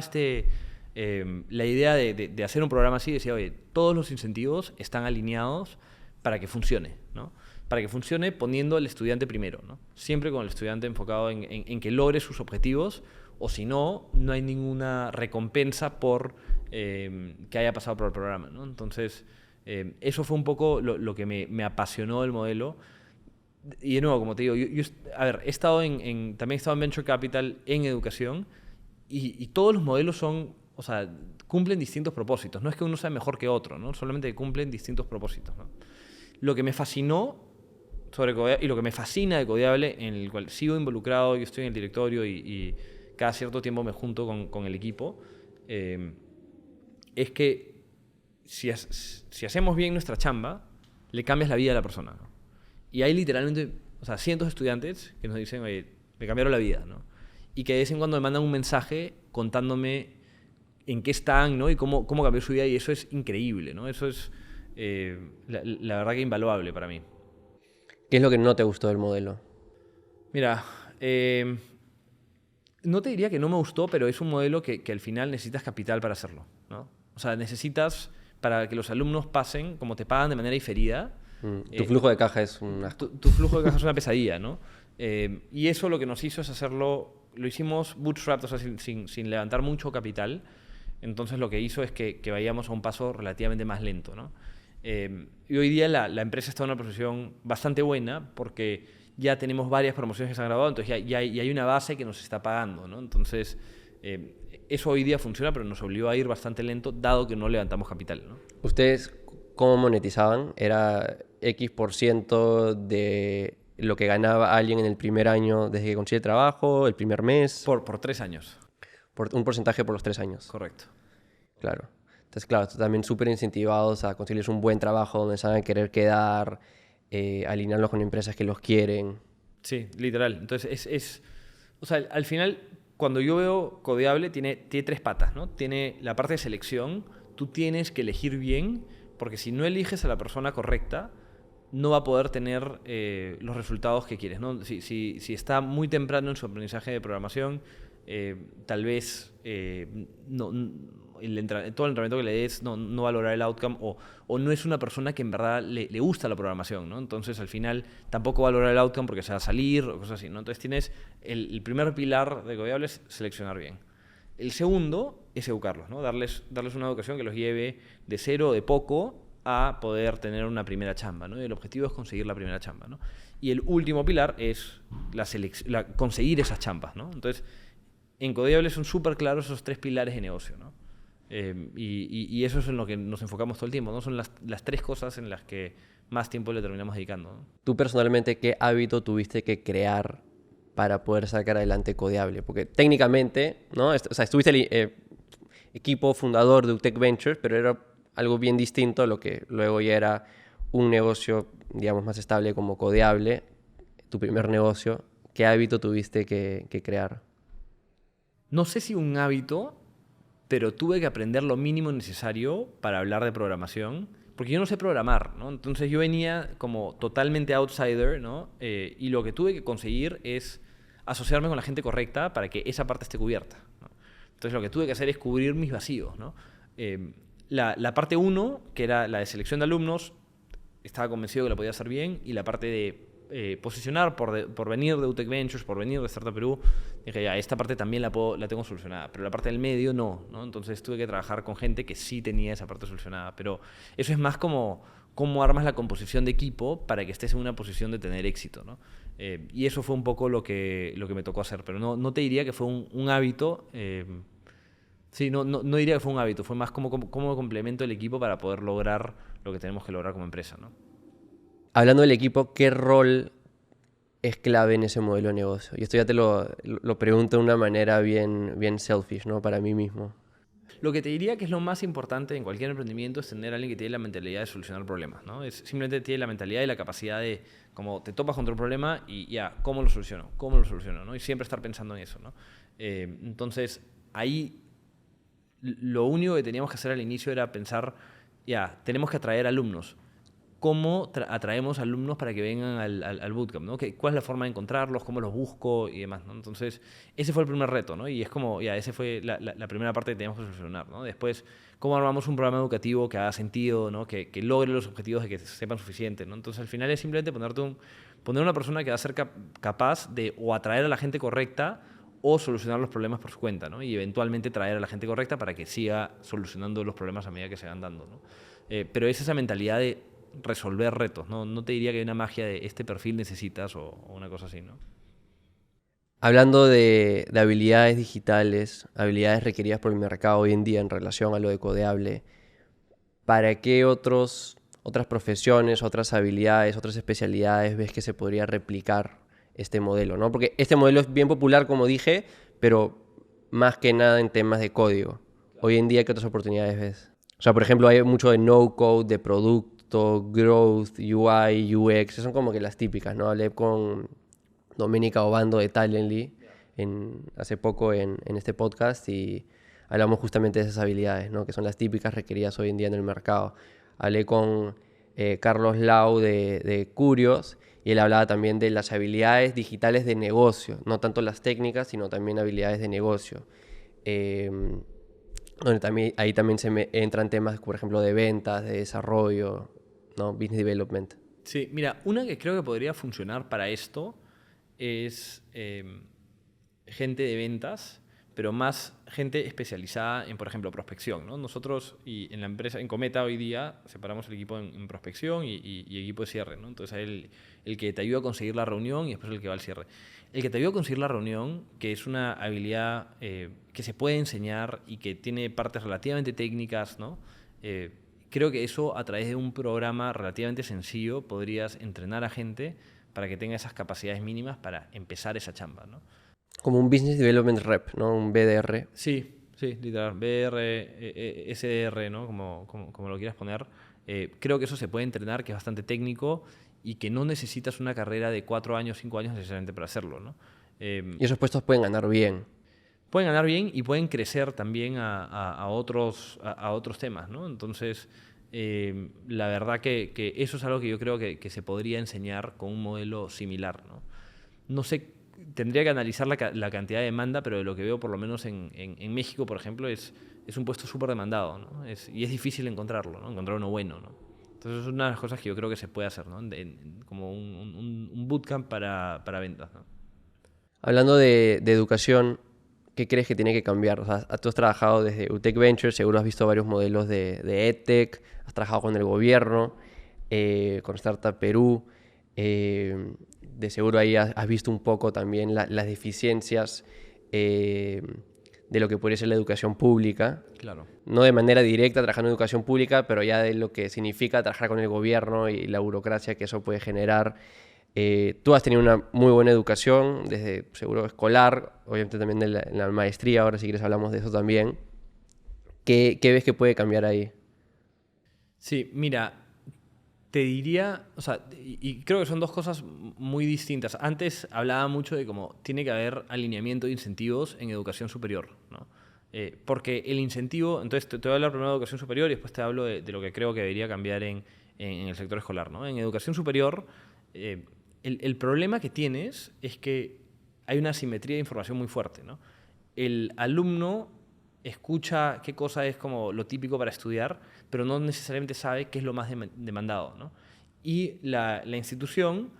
la idea de hacer un programa así y decía, oye, todos los incentivos están alineados para que funcione, ¿no? Para que funcione poniendo al estudiante primero, ¿no? Siempre con el estudiante enfocado en que logre sus objetivos, o si no, no hay ninguna recompensa por que haya pasado por el programa, ¿no? Entonces, eso fue un poco lo que me apasionó del modelo. Y de nuevo, como te digo, a ver, también he estado en Venture Capital, en educación, y todos los modelos o sea, cumplen distintos propósitos. No es que uno sea mejor que otro, ¿no? Solamente que cumplen distintos propósitos, ¿no? Lo que me fascinó sobre Codeable, y lo que me fascina de Codeable, en el cual sigo involucrado, yo estoy en el directorio y cada cierto tiempo me junto con el equipo, es que si hacemos bien nuestra chamba, le cambias la vida a la persona, ¿no? Y hay literalmente, o sea, cientos de estudiantes que nos dicen, oye, me cambiaron la vida, ¿no? Y que de vez en cuando me mandan un mensaje contándome en qué están, ¿no? Y cómo cambió su vida, y eso es increíble, ¿no? Eso es la verdad que invaluable para mí. ¿Qué es lo que no te gustó del modelo? Mira, no te diría que no me gustó, pero es un modelo que al final necesitas capital para hacerlo, ¿no? O sea, necesitas, para que los alumnos pasen, como te pagan de manera diferida. Tu flujo de caja es un asco. Tu flujo de caja es una pesadilla, ¿no? Y eso lo que nos hizo es hacerlo, lo hicimos bootstrapped, o sea, sin levantar mucho capital. Entonces lo que hizo es que vayamos a un paso relativamente más lento, ¿no? Y hoy día la empresa está en una posición bastante buena porque ya tenemos varias promociones que se han grabado, entonces ya hay una base que nos está pagando, ¿no? Entonces, eso hoy día funciona, pero nos obligó a ir bastante lento, dado que no levantamos capital, ¿no? ¿Ustedes cómo monetizaban? ¿Era X% de lo que ganaba alguien en el primer año desde que consigue trabajo, el primer mes? Por 3 años. Por un porcentaje por los 3 años. Correcto. Claro. Entonces, claro, también súper incentivados a conseguirles un buen trabajo donde se van a querer quedar, alinearlos con empresas que los quieren. Sí, literal. Entonces, o sea, al final, cuando yo veo Codeable, tiene 3 patas, ¿no? Tiene la parte de selección, tú tienes que elegir bien, porque si no eliges a la persona correcta, no va a poder tener los resultados que quieres, ¿no? Si está muy temprano en su aprendizaje de programación, tal vez todo el entrenamiento que le des no va a lograr el outcome o no es una persona que en verdad le gusta la programación, ¿no? Entonces al final tampoco va a lograr el outcome porque se va a salir o cosas así, ¿no? Entonces tienes el primer pilar de Codeable es seleccionar bien. El segundo es educarlos, ¿no? Darles una educación que los lleve de cero, de poco, a poder tener una primera chamba, ¿no? Y el objetivo es conseguir la primera chamba, ¿no? Y el último pilar es conseguir esas chambas, ¿no? Entonces, en Codeable son súper claros esos 3 pilares de negocio, ¿no? Y eso es en lo que nos enfocamos todo el tiempo, ¿no? Son las 3 cosas en las que más tiempo le terminamos dedicando, ¿no? Tú personalmente, ¿qué hábito tuviste que crear para poder sacar adelante Codeable? Porque técnicamente, ¿no? O sea, estuviste el equipo fundador de UTEC Ventures, pero era algo bien distinto a lo que luego ya era un negocio, digamos, más estable como Codeable, tu primer negocio. ¿Qué hábito tuviste que crear? No sé si un hábito, pero tuve que aprender lo mínimo necesario para hablar de programación, porque yo no sé programar, ¿no? Entonces yo venía como totalmente outsider, ¿no? Y lo que tuve que conseguir es asociarme con la gente correcta para que esa parte esté cubierta, ¿no? Entonces lo que tuve que hacer es cubrir mis vacíos, ¿no? La parte 1, que era la de selección de alumnos, estaba convencido que la podía hacer bien, y la parte de posicionar por venir de UTEC Ventures, por venir de Startup Perú, dije ya, esta parte también la tengo solucionada, pero la parte del medio no. Entonces tuve que trabajar con gente que sí tenía esa parte solucionada, pero eso es más como cómo armas la composición de equipo para que estés en una posición de tener éxito, ¿no? Y eso fue un poco lo que me tocó hacer, pero no te diría que fue un hábito. Sí, no diría que fue un hábito, fue más como complemento el equipo para poder lograr lo que tenemos que lograr como empresa, ¿no? Hablando del equipo, ¿qué rol es clave en ese modelo de negocio? Y esto ya te lo pregunto de una manera bien selfish, ¿no? Para mí mismo. Lo que te diría que es lo más importante en cualquier emprendimiento es tener a alguien que tiene la mentalidad de solucionar problemas, ¿no? Simplemente tiene la mentalidad y la capacidad de, como te topas contra un problema y ya, ¿cómo lo soluciono? ¿Cómo lo soluciono? ¿No? Y siempre estar pensando en eso, ¿no? Entonces, ahí lo único que teníamos que hacer al inicio era pensar, ya, tenemos que atraer alumnos. ¿Cómo atraemos alumnos para que vengan al bootcamp, ¿no? ¿Cuál es la forma de encontrarlos? ¿Cómo los busco? Y demás, ¿no? Entonces, ese fue el primer reto, ¿no? Y es como, ya, esa fue la primera parte que teníamos que solucionar, ¿no? Después, ¿cómo armamos un programa educativo que haga sentido, ¿no? Que logre los objetivos de que sepan suficiente, ¿no? Entonces, al final es simplemente poner una persona que va a ser capaz de o atraer a la gente correcta o solucionar los problemas por su cuenta, ¿no? Y eventualmente traer a la gente correcta para que siga solucionando los problemas a medida que se van dando, ¿no? Pero es esa mentalidad de resolver retos, no te diría que hay una magia de este perfil necesitas o una cosa así, ¿no? Hablando de habilidades digitales, habilidades requeridas por el mercado hoy en día en relación a lo de Codeable, ¿para qué otras profesiones, otras habilidades, otras especialidades ves que se podría replicar este modelo, ¿no? Porque este modelo es bien popular, como dije, pero más que nada en temas de código. Hoy en día, ¿qué otras oportunidades ves? O sea, por ejemplo, hay mucho de no-code, de producto, growth, UI, UX, son como que las típicas, ¿no? Hablé con Doménica Obando de Talently hace poco en este podcast y hablamos justamente de esas habilidades, ¿no? Que son las típicas requeridas hoy en día en el mercado. Hablé con Carlos Lau de Curios y él hablaba también de las habilidades digitales de negocio, no tanto las técnicas, sino también habilidades de negocio. Donde ahí también entran temas, por ejemplo, de ventas, de desarrollo, ¿no? Business development. Sí, mira, una que creo que podría funcionar para esto es gente de ventas, pero más gente especializada en, por ejemplo, prospección, ¿no? Nosotros y en la empresa, en Cometa hoy día, separamos el equipo en prospección y equipo de cierre, ¿no? Entonces hay el que te ayuda a conseguir la reunión y después el que va al cierre. El que te ayuda a conseguir la reunión, que es una habilidad que se puede enseñar y que tiene partes relativamente técnicas, ¿no? Creo que eso, a través de un programa relativamente sencillo, podrías entrenar a gente para que tenga esas capacidades mínimas para empezar esa chamba, ¿no? Como un Business Development Rep, ¿no? Un BDR. Sí, sí, literal. BR, SDR, ¿no? Como lo quieras poner. Creo que eso se puede entrenar, que es bastante técnico y que no necesitas una carrera de 4 años, 5 años necesariamente para hacerlo, ¿no? Y esos puestos pueden ganar bien. Pueden ganar bien y pueden crecer también a otros temas, ¿no? Entonces, la verdad que eso es algo que yo creo que se podría enseñar con un modelo similar, ¿no? No sé, tendría que analizar la cantidad de demanda, pero de lo que veo, por lo menos en México, por ejemplo, es un puesto súper demandado, ¿no? Y es difícil encontrarlo, ¿no? Encontrar uno bueno, ¿no? Entonces, es una de las cosas que yo creo que se puede hacer, ¿no? Como un bootcamp para ventas, ¿no? Hablando de educación, ¿qué crees que tiene que cambiar? O sea, tú has trabajado desde UTEC Ventures, seguro has visto varios modelos de EdTech, has trabajado con el gobierno, con Startup Perú, de seguro ahí has visto un poco también las deficiencias de lo que podría ser la educación pública. Claro. No de manera directa trabajando en educación pública, pero ya de lo que significa trabajar con el gobierno y la burocracia que eso puede generar. Tú has tenido una muy buena educación, desde seguro escolar, obviamente también en la maestría, ahora si quieres hablamos de eso también. ¿Qué ves que puede cambiar ahí? Sí, mira, te diría, o sea, y creo que son dos cosas muy distintas. Antes hablaba mucho de cómo tiene que haber alineamiento de incentivos en educación superior, ¿no? Porque el incentivo, entonces te voy a hablar primero de educación superior y después te hablo de lo que creo que debería cambiar en el sector escolar, ¿no? En educación superior, el problema que tienes es que hay una asimetría de información muy fuerte, ¿no? El alumno escucha qué cosa es como lo típico para estudiar, pero no necesariamente sabe qué es lo más demandado, ¿no? Y la institución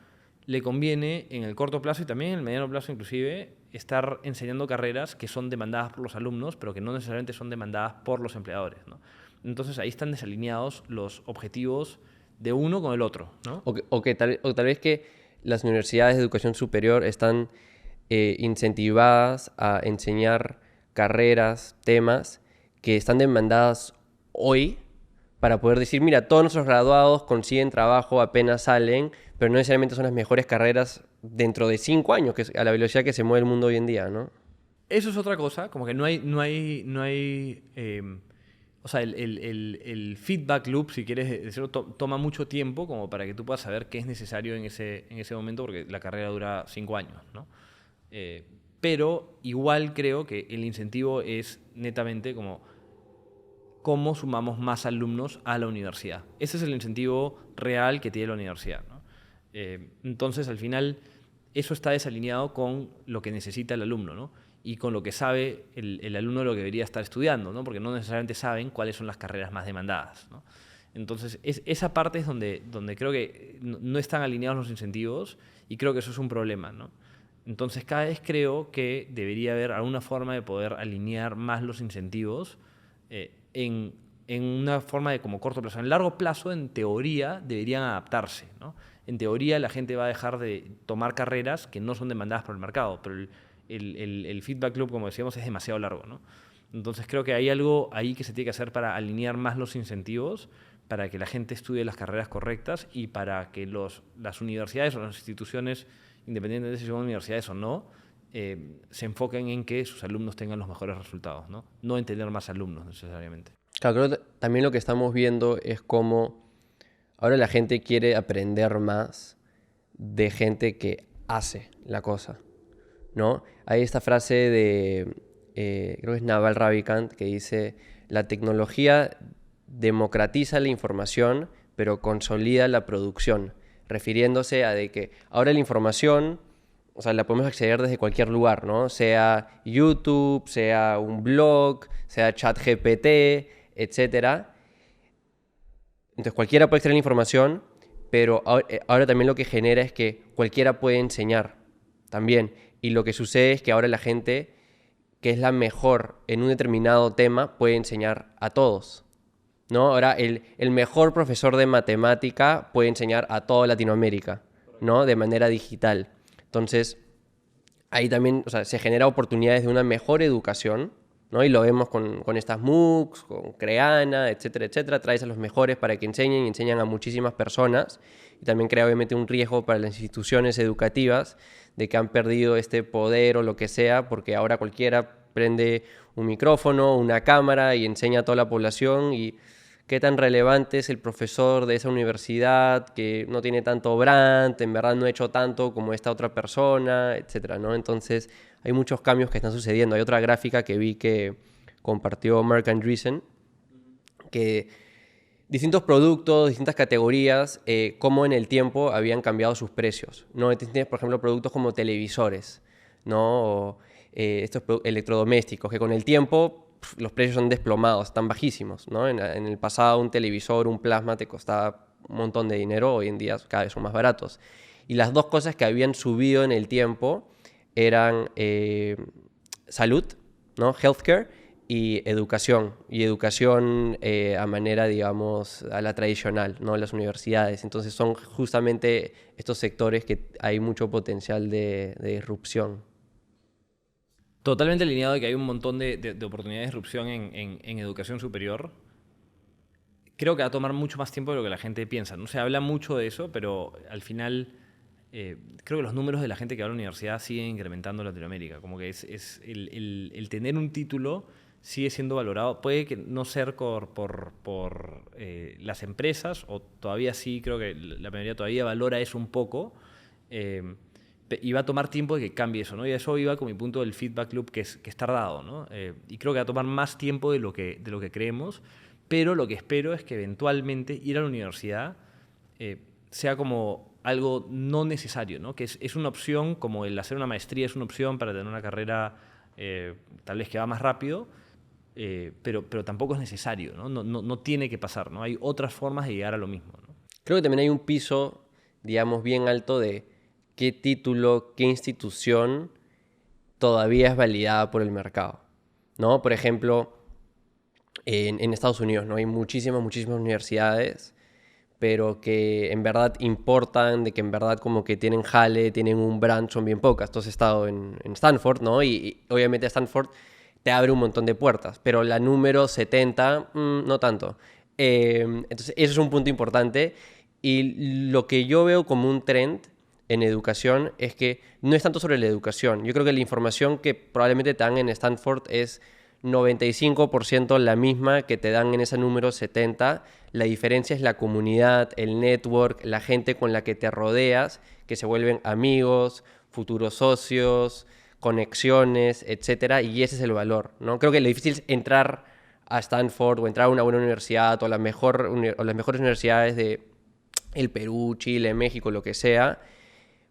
le conviene en el corto plazo y también en el mediano plazo inclusive estar enseñando carreras que son demandadas por los alumnos, pero que no necesariamente son demandadas por los empleadores, ¿no? Entonces ahí están desalineados los objetivos de uno con el otro, ¿no? O tal vez que las universidades de educación superior están incentivadas a enseñar carreras, temas que están demandadas hoy para poder decir, mira, todos nuestros graduados consiguen trabajo, apenas salen, pero no necesariamente son las mejores carreras dentro de 5 años, que es a la velocidad que se mueve el mundo hoy en día, ¿no? Eso es otra cosa, como que no hay o sea, el feedback loop, si quieres decirlo, toma mucho tiempo como para que tú puedas saber qué es necesario en ese momento, porque la carrera dura 5 años, ¿no? Pero igual creo que el incentivo es netamente como cómo sumamos más alumnos a la universidad. Ese es el incentivo real que tiene la universidad, ¿no? Entonces, al final, eso está desalineado con lo que necesita el alumno, ¿no? Y con lo que sabe el alumno de lo que debería estar estudiando, ¿no? Porque no necesariamente saben cuáles son las carreras más demandadas, ¿no? Entonces, esa parte es donde creo que no están alineados los incentivos y creo que eso es un problema, ¿no? Entonces, cada vez creo que debería haber alguna forma de poder alinear más los incentivos en una forma de como corto plazo. En largo plazo, en teoría, deberían adaptarse, ¿no? En teoría, la gente va a dejar de tomar carreras que no son demandadas por el mercado, pero el feedback loop, como decíamos, es demasiado largo, ¿no? Entonces, creo que hay algo ahí que se tiene que hacer para alinear más los incentivos, para que la gente estudie las carreras correctas y para que las universidades o las instituciones, independientemente de si son universidades o no, se enfoquen en que sus alumnos tengan los mejores resultados, ¿no? No en tener más alumnos necesariamente. Claro, creo que también lo que estamos viendo es cómo ahora la gente quiere aprender más de gente que hace la cosa, ¿no? Hay esta frase de, creo que es Naval Ravikant, que dice, la tecnología democratiza la información, pero consolida la producción, refiriéndose a de que ahora la información, o sea, la podemos acceder desde cualquier lugar, ¿no? Sea YouTube, sea un blog, sea ChatGPT, etcétera. Entonces cualquiera puede extraer la información, pero ahora también lo que genera es que cualquiera puede enseñar también. Y lo que sucede es que ahora la gente que es la mejor en un determinado tema puede enseñar a todos, ¿no? Ahora, el mejor profesor de matemática puede enseñar a toda Latinoamérica, ¿no? De manera digital. Entonces, ahí también, o sea, se genera oportunidades de una mejor educación, ¿no? Y lo vemos con estas MOOCs, con Creana, etcétera, etcétera. Traes a los mejores para que enseñen y enseñan a muchísimas personas. Y también crea obviamente un riesgo para las instituciones educativas de que han perdido este poder o lo que sea, porque ahora cualquiera prende un micrófono, una cámara y enseña a toda la población. Y qué tan relevante es el profesor de esa universidad que no tiene tanto brand, en verdad no ha hecho tanto como esta otra persona, etcétera, ¿no? Entonces hay muchos cambios que están sucediendo. Hay otra gráfica que vi que compartió Mark Andreessen, que distintos productos, distintas categorías, cómo en el tiempo habían cambiado sus precios, ¿no? Tienes, por ejemplo, productos como televisores, ¿no? O, estos electrodomésticos, que con el tiempo los precios son desplomados, están bajísimos, ¿no? En el pasado un televisor, un plasma te costaba un montón de dinero, hoy en día cada vez son más baratos. Y las dos cosas que habían subido en el tiempo eran salud, ¿no? Healthcare, y educación. Y educación a manera, digamos, a la tradicional, ¿no? Las universidades. Entonces son justamente estos sectores que hay mucho potencial de irrupción. Totalmente alineado de que hay un montón de oportunidades de disrupción en educación superior. Creo que va a tomar mucho más tiempo de lo que la gente piensa. No se habla mucho de eso, pero al final creo que los números de la gente que va a la universidad siguen incrementando en Latinoamérica. Como que es el tener un título sigue siendo valorado. Puede que no ser por las empresas, o todavía sí, creo que la mayoría todavía valora eso un poco. Y va a tomar tiempo de que cambie eso, ¿no? Y a eso iba con mi punto del feedback loop, que es tardado, ¿no? Y creo que va a tomar más tiempo de lo que creemos, pero lo que espero es que eventualmente ir a la universidad sea como algo no necesario, ¿no? Que es una opción, como el hacer una maestría es una opción para tener una carrera tal vez que va más rápido, pero tampoco es necesario, ¿no? No tiene que pasar, ¿no? Hay otras formas de llegar a lo mismo, ¿no? Creo que también hay un piso, digamos, bien alto de qué título, qué institución todavía es validada por el mercado, ¿no? Por ejemplo, en Estados Unidos, ¿no? Hay muchísimas universidades, pero que en verdad importan, de que en verdad como que tienen jale, tienen un brand, son bien pocas. Tú has estado en Stanford, ¿no? Y obviamente Stanford te abre un montón de puertas, pero la número 70, no tanto. Entonces, eso es un punto importante. Y lo que yo veo como un trend en educación es que no es tanto sobre la educación. Yo creo que la información que probablemente te dan en Stanford es 95% la misma que te dan en ese número 70. La diferencia es la comunidad, el network, la gente con la que te rodeas, que se vuelven amigos, futuros socios, conexiones, etcétera, y ese es el valor, ¿no? Creo que lo difícil es entrar a Stanford o entrar a una buena universidad o las mejores universidades de el Perú, Chile, México, lo que sea.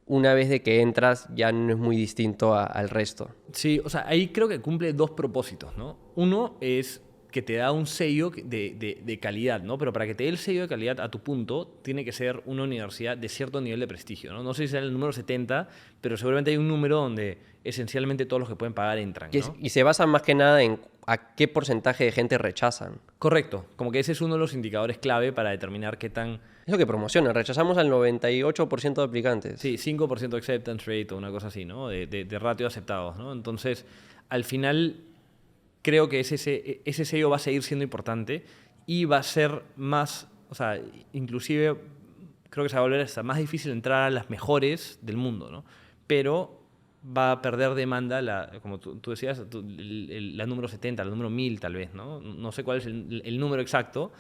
Una vez de que entras ya no es muy distinto al resto. Sí, o sea, ahí creo que cumple dos propósitos, ¿no? Uno es que te da un sello de calidad, ¿no? Pero para que te dé el sello de calidad a tu punto, tiene que ser una universidad de cierto nivel de prestigio, ¿no? No sé si será el número 70, pero seguramente hay un número donde esencialmente todos los que pueden pagar entran, ¿no? Y se basa más que nada en a qué porcentaje de gente rechazan. Correcto, como que ese es uno de los indicadores clave para determinar qué tan... Es lo que promocionan. Rechazamos al 98% de aplicantes. Sí, 5% acceptance rate o una cosa así, ¿no? De ratio de aceptados, ¿no? Entonces, al final, creo que ese sello va a seguir siendo importante y va a ser más, o sea, inclusive creo que se va a volver hasta más difícil entrar a las mejores del mundo, ¿no? Pero va a perder demanda, como tú decías, la número 70, la número 1000 tal vez, ¿no? No sé cuál es el número exacto,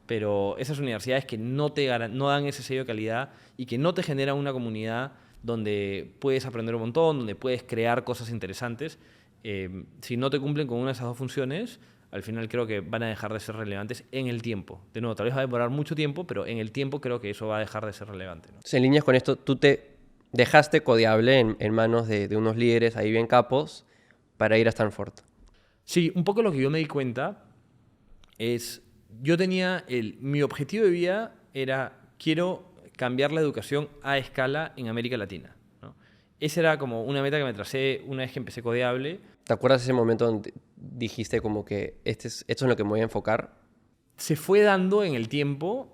pero esas universidades que no dan ese sello de calidad y que no te generan una comunidad donde puedes aprender un montón, donde puedes crear cosas interesantes, si no te cumplen con una de esas dos funciones, al final creo que van a dejar de ser relevantes en el tiempo. De nuevo, tal vez va a demorar mucho tiempo, pero en el tiempo creo que eso va a dejar de ser relevante, ¿no? En líneas con esto, tú te dejaste Codeable en manos de unos líderes ahí bien capos para ir a Stanford. Sí, un poco lo que yo me di cuenta es, yo tenía mi objetivo de vida era, quiero cambiar la educación a escala en América Latina, ¿no? esa era como una meta que me tracé una vez que empecé Codeable. ¿Te acuerdas ese momento donde dijiste como que esto es en lo que me voy a enfocar? Se fue dando en el tiempo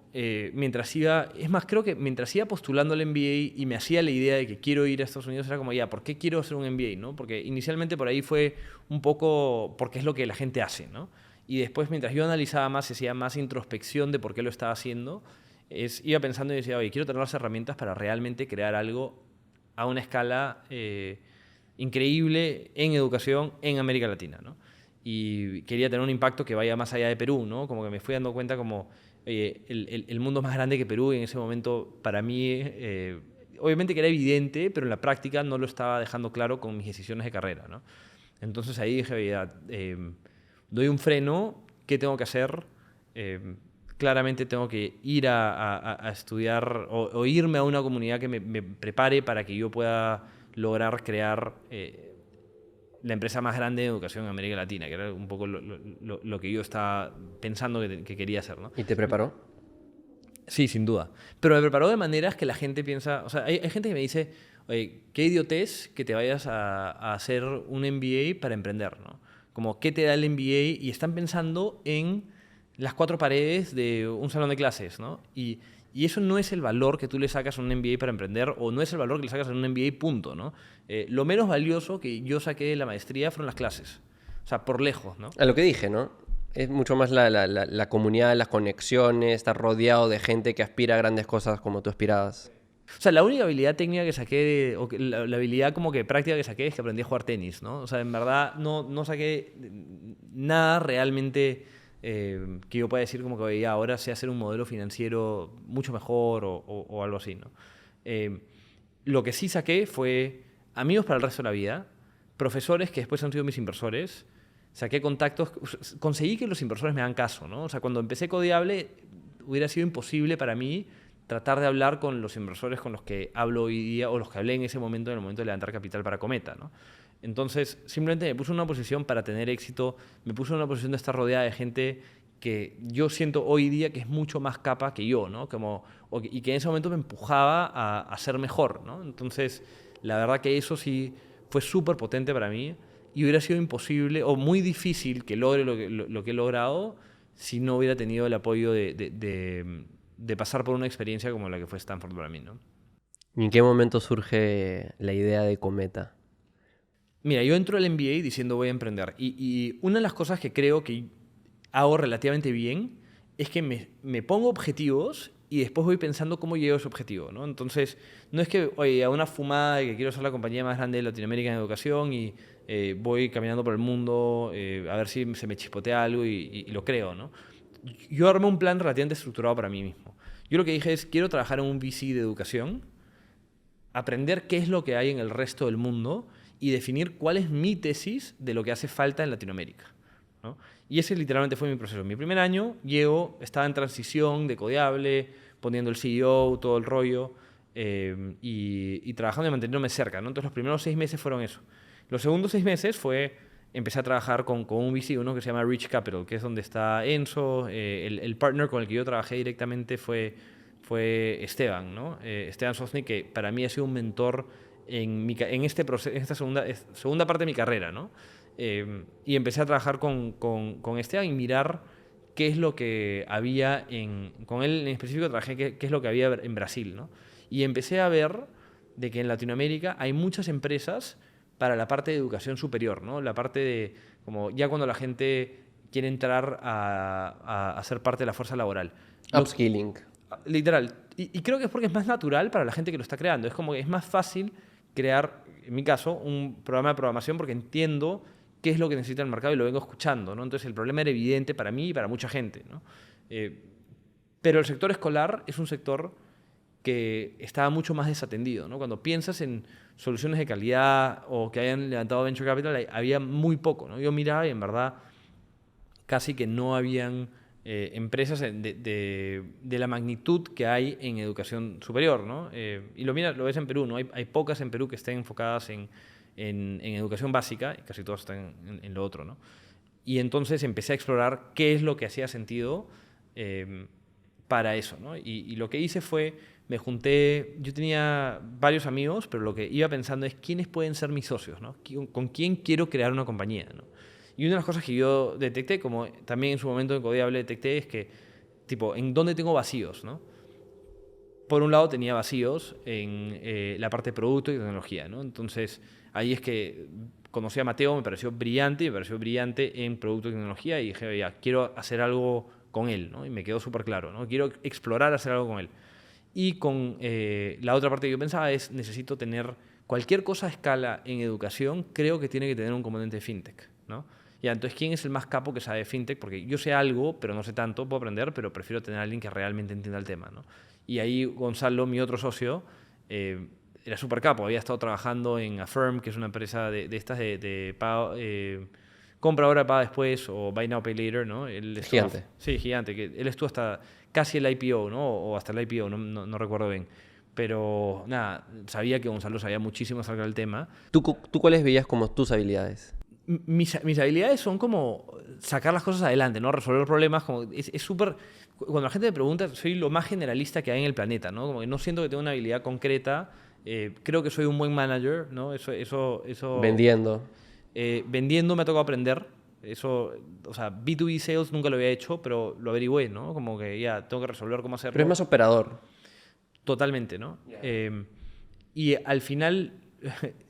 mientras iba... Es más, creo que mientras iba postulando al MBA y me hacía la idea de que quiero ir a Estados Unidos, era como, ya, ¿por qué quiero hacer un MBA? ¿No? Porque inicialmente por ahí fue un poco porque es lo que la gente hace, ¿no? Y después, mientras yo analizaba más y hacía más introspección de por qué lo estaba haciendo, iba pensando y decía, oye, quiero tener las herramientas para realmente crear algo a una escala increíble en educación en América Latina, ¿no? Y quería tener un impacto que vaya más allá de Perú, ¿no? Como que me fui dando cuenta como el mundo es más grande que Perú y en ese momento para mí, obviamente que era evidente, pero en la práctica no lo estaba dejando claro con mis decisiones de carrera, ¿no? Entonces ahí dije, oye, doy un freno, ¿qué tengo que hacer? Claramente tengo que ir a estudiar o irme a una comunidad que me prepare para que yo pueda lograr crear la empresa más grande de educación en América Latina, que era un poco lo que yo estaba pensando que quería hacer, ¿no? ¿Y te preparó? Sí, sin duda. Pero me preparó de maneras que la gente piensa... O sea, hay gente que me dice, oye, qué idiotez que te vayas a hacer un MBA para emprender, ¿no? Como, ¿qué te da el MBA? Y están pensando en las cuatro paredes de un salón de clases, ¿no? Y eso no es el valor que tú le sacas a un MBA para emprender o no es el valor que le sacas a un MBA, punto, ¿no? Lo menos valioso que yo saqué de la maestría fueron las clases. O sea, por lejos, ¿no? A lo que dije, ¿no? Es mucho más la comunidad, las conexiones, estar rodeado de gente que aspira a grandes cosas como tú aspirabas. O sea, la única habilidad técnica que saqué, la habilidad como que práctica que saqué es que aprendí a jugar tenis, ¿no? O sea, en verdad no saqué nada realmente que yo pueda decir como que oye, ahora sé hacer un modelo financiero mucho mejor o algo así, ¿no? Lo que sí saqué fue amigos para el resto de la vida, profesores que después han sido mis inversores, saqué contactos, conseguí que los inversores me hagan caso, ¿no? O sea, cuando empecé Codeable hubiera sido imposible para mí tratar de hablar con los inversores con los que hablo hoy día o los que hablé en ese momento, en el momento de levantar capital para Cometa, ¿no? Entonces, simplemente me puse en una posición para tener éxito, me puse en una posición de estar rodeada de gente que yo siento hoy día que es mucho más capa que yo, ¿no? Y que en ese momento me empujaba a ser mejor, ¿no? Entonces, la verdad que eso sí fue súper potente para mí y hubiera sido imposible o muy difícil que logre lo que he logrado si no hubiera tenido el apoyo de pasar por una experiencia como la que fue Stanford para mí, ¿no? ¿Y en qué momento surge la idea de Cometa? Mira, yo entro al MBA diciendo voy a emprender y una de las cosas que creo que hago relativamente bien es que me pongo objetivos y después voy pensando cómo llego a ese objetivo, ¿no? Entonces, no es que, oye, a una fumada de que quiero ser la compañía más grande de Latinoamérica en educación y voy caminando por el mundo a ver si se me chispotea algo y lo creo, ¿no? Yo armé un plan relativamente estructurado para mí mismo. Yo lo que dije es, quiero trabajar en un VC de educación, aprender qué es lo que hay en el resto del mundo y definir cuál es mi tesis de lo que hace falta en Latinoamérica, ¿no? Y ese literalmente fue mi proceso. Mi primer año estaba en transición de Codeable, poniendo el CEO, todo el rollo, y trabajando y manteniéndome cerca, ¿no? Entonces los primeros 6 meses fueron eso. Los segundos 6 meses empecé a trabajar con un VC, uno que se llama Rich Capital, que es donde está Enzo. El partner con el que yo trabajé directamente fue Esteban, ¿no? Esteban Sosny, que para mí ha sido un mentor en este proceso, en esta segunda parte de mi carrera, ¿no? Y empecé a trabajar con Esteban y mirar qué es lo que había con él en específico trabajé qué es lo que había en Brasil, ¿no? Y empecé a ver de que en Latinoamérica hay muchas empresas para la parte de educación superior, ¿no? La parte de, como ya cuando la gente quiere entrar a ser parte de la fuerza laboral. Upskilling. Literal. Y creo que es porque es más natural para la gente que lo está creando. Es como que es más fácil crear, en mi caso, un programa de programación porque entiendo qué es lo que necesita el mercado y lo vengo escuchando, ¿no? Entonces el problema era evidente para mí y para mucha gente, ¿no? Pero el sector escolar es un sector que estaba mucho más desatendido, ¿no? Cuando piensas en soluciones de calidad o que hayan levantado Venture Capital, había muy poco, ¿no? Yo miraba y en verdad casi que no habían empresas de la magnitud que hay en educación superior, ¿no? Y lo ves en Perú, ¿no? Hay pocas en Perú que estén enfocadas en educación básica y casi todas están en lo otro, ¿no? Y entonces empecé a explorar qué es lo que hacía sentido para eso, ¿no? Y lo que hice fue yo tenía varios amigos, pero lo que iba pensando es quiénes pueden ser mis socios, ¿no? ¿Con quién quiero crear una compañía, ¿no? Y una de las cosas que yo detecté, como también en su momento en Codiable detecté, es que, tipo, ¿en dónde tengo vacíos, no? Por un lado tenía vacíos en la parte de producto y tecnología, ¿no? Entonces, ahí es que conocí a Mateo, me pareció brillante en producto y tecnología y dije, ya, quiero hacer algo con él, ¿no? Y me quedó súper claro, ¿no? Quiero explorar hacer algo con él. Y con la otra parte que yo pensaba es, necesito tener cualquier cosa a escala en educación, creo que tiene que tener un componente de fintech, ¿no? Ya, entonces, ¿quién es el más capo que sabe de fintech? Porque yo sé algo, pero no sé tanto, puedo aprender, pero prefiero tener a alguien que realmente entienda el tema, ¿no? Y ahí Gonzalo, mi otro socio, era súper capo, había estado trabajando en Affirm, que es una empresa de estas de pago, compra ahora, paga después, o buy now, pay later, ¿no? Gigante. Sí, gigante, que él estuvo hasta casi el IPO, ¿no? O hasta el IPO, no recuerdo bien. Pero nada, sabía que Gonzalo sabía muchísimo acerca del tema. ¿Tú cuáles veías como tus habilidades? Mis habilidades son como sacar las cosas adelante, ¿no? Resolver problemas. Como es súper. Cuando la gente me pregunta, soy lo más generalista que hay en el planeta, ¿no? Como que no siento que tenga una habilidad concreta. Creo que soy un buen manager, ¿no? Vendiendo. Vendiendo me ha tocado aprender. Eso, o sea, B2B sales nunca lo había hecho, pero lo averigüé, ¿no? Como que ya tengo que resolver cómo hacerlo. Pero es más operador. Totalmente, ¿no? Y al final,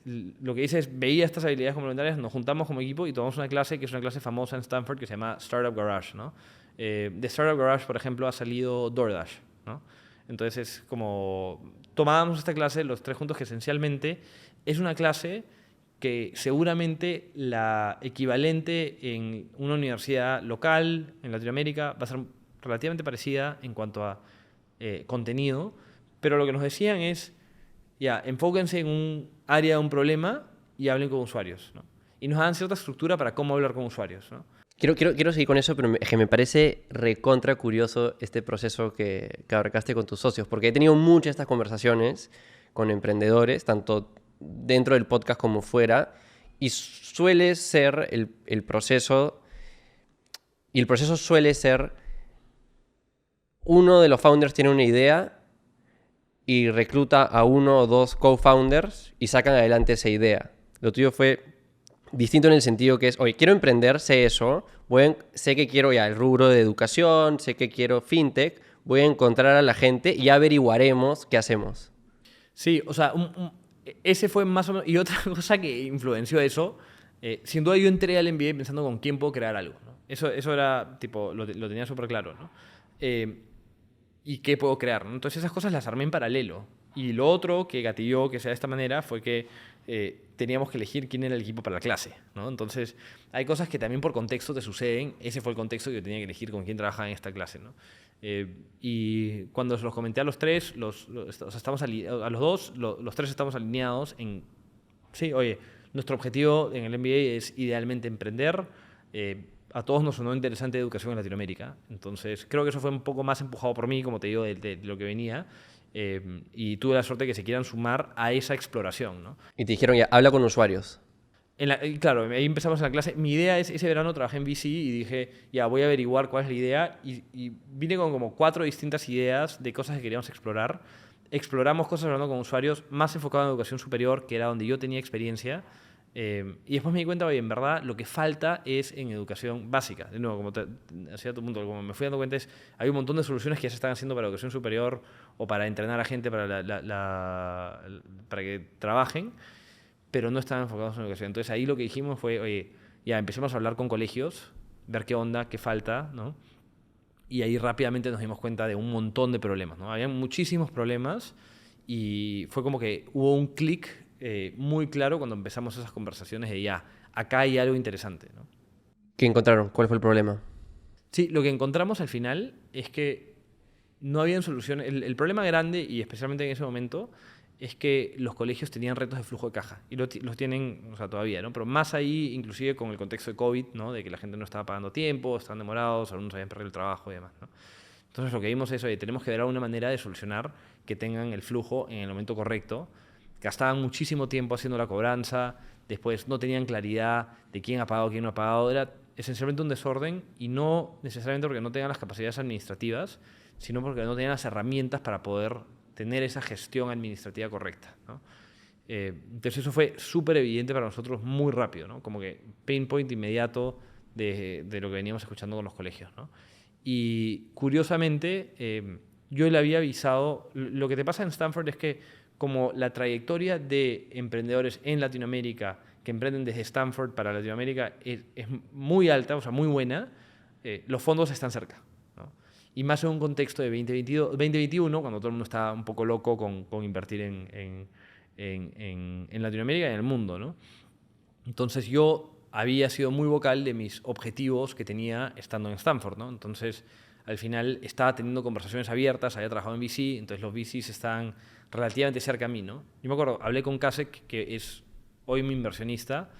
lo que hice es, veía estas habilidades complementarias, nos juntamos como equipo y tomamos una clase, que es una clase famosa en Stanford, que se llama Startup Garage, ¿no? De Startup Garage, por ejemplo, ha salido DoorDash, ¿no? Entonces es como, tomábamos esta clase los tres juntos, que esencialmente es una clase que seguramente la equivalente en una universidad local en Latinoamérica va a ser relativamente parecida en cuanto a contenido, pero lo que nos decían es, ya, enfóquense en un área de un problema y hablen con usuarios, ¿no? Y nos dan cierta estructura para cómo hablar con usuarios, ¿no? Quiero seguir con eso, pero es que me parece recontra curioso este proceso que abarcaste con tus socios, porque he tenido muchas de estas conversaciones con emprendedores, tanto dentro del podcast como fuera, y suele ser el proceso, y el proceso suele ser, uno de los founders tiene una idea y recluta a uno o dos co-founders y sacan adelante esa idea. Lo tuyo fue distinto en el sentido que es, oye, quiero emprender, sé eso, sé que quiero ya el rubro de educación, sé que quiero fintech, voy a encontrar a la gente y averiguaremos qué hacemos. Sí, o sea, ese fue más o menos... Y otra cosa que influenció eso, sin duda yo entré al MBA pensando con quién puedo crear algo, ¿no? Eso era, tipo, lo tenía súper claro, ¿no? ¿Y qué puedo crear, ¿no? Entonces esas cosas las armé en paralelo. Y lo otro que gatilló que sea de esta manera fue que teníamos que elegir quién era el equipo para la clase, ¿no? Entonces hay cosas que también por contexto te suceden. Ese fue el contexto que yo tenía que elegir con quién trabajaba en esta clase, ¿no? Y cuando se los comenté a los tres, o sea, estamos a los dos, los tres estamos alineados en, sí, oye, nuestro objetivo en el MBA es idealmente emprender. A todos nos sonó interesante educación en Latinoamérica. Entonces, creo que eso fue un poco más empujado por mí, como te digo, de lo que venía. Y tuve la suerte de que se quieran sumar a esa exploración, ¿no? Y te dijeron ya, habla con usuarios. Claro, ahí empezamos en la clase. Mi idea es, ese verano trabajé en VC y dije, ya, voy a averiguar cuál es la idea. Y vine con como 4 distintas ideas de cosas que queríamos explorar. Exploramos cosas hablando con usuarios, más enfocado en educación superior, que era donde yo tenía experiencia. Y después me di cuenta, oye, en verdad lo que falta es en educación básica. De nuevo, como hacía tu punto, como me fui dando cuenta, hay un montón de soluciones que ya se están haciendo para educación superior o para entrenar a gente para que trabajen, pero no están enfocados en educación. Entonces ahí lo que dijimos fue, oye, ya empecemos a hablar con colegios, ver qué onda, qué falta, ¿no? Y ahí rápidamente nos dimos cuenta de un montón de problemas, ¿no? Había muchísimos problemas y fue como que hubo un clic muy claro cuando empezamos esas conversaciones de ya, acá hay algo interesante, ¿no? ¿Qué encontraron? ¿Cuál fue el problema? Sí, lo que encontramos al final es que no habían soluciones. El problema grande, y especialmente en ese momento, es que los colegios tenían retos de flujo de caja. Y los tienen, o sea, todavía, ¿no? Pero más ahí, inclusive con el contexto de COVID, ¿no? De que la gente no estaba pagando tiempo, estaban demorados, algunos habían perdido el trabajo y demás, ¿no? Entonces lo que vimos es, oye, tenemos que dar una manera de solucionar que tengan el flujo en el momento correcto. Gastaban muchísimo tiempo haciendo la cobranza, después no tenían claridad de quién ha pagado, quién no ha pagado. Era esencialmente un desorden y no necesariamente porque no tengan las capacidades administrativas, sino porque no tenían las herramientas para poder tener esa gestión administrativa correcta, ¿no? Entonces eso fue súper evidente para nosotros muy rápido, ¿no? Como que pain point inmediato de lo que veníamos escuchando con los colegios, ¿no? Y curiosamente, yo le había avisado, lo que te pasa en Stanford es que como la trayectoria de emprendedores en Latinoamérica que emprenden desde Stanford para Latinoamérica es muy alta, o sea, muy buena, los fondos están cerca, ¿no? Y más en un contexto de 2021, cuando todo el mundo está un poco loco con invertir en Latinoamérica y en el mundo, ¿no? Entonces yo había sido muy vocal de mis objetivos que tenía estando en Stanford, ¿no? Entonces al final estaba teniendo conversaciones abiertas, había trabajado en VC, entonces los VCs están relativamente cerca a mí, ¿no? Yo me acuerdo, hablé con Kasek, que es hoy mi inversionista,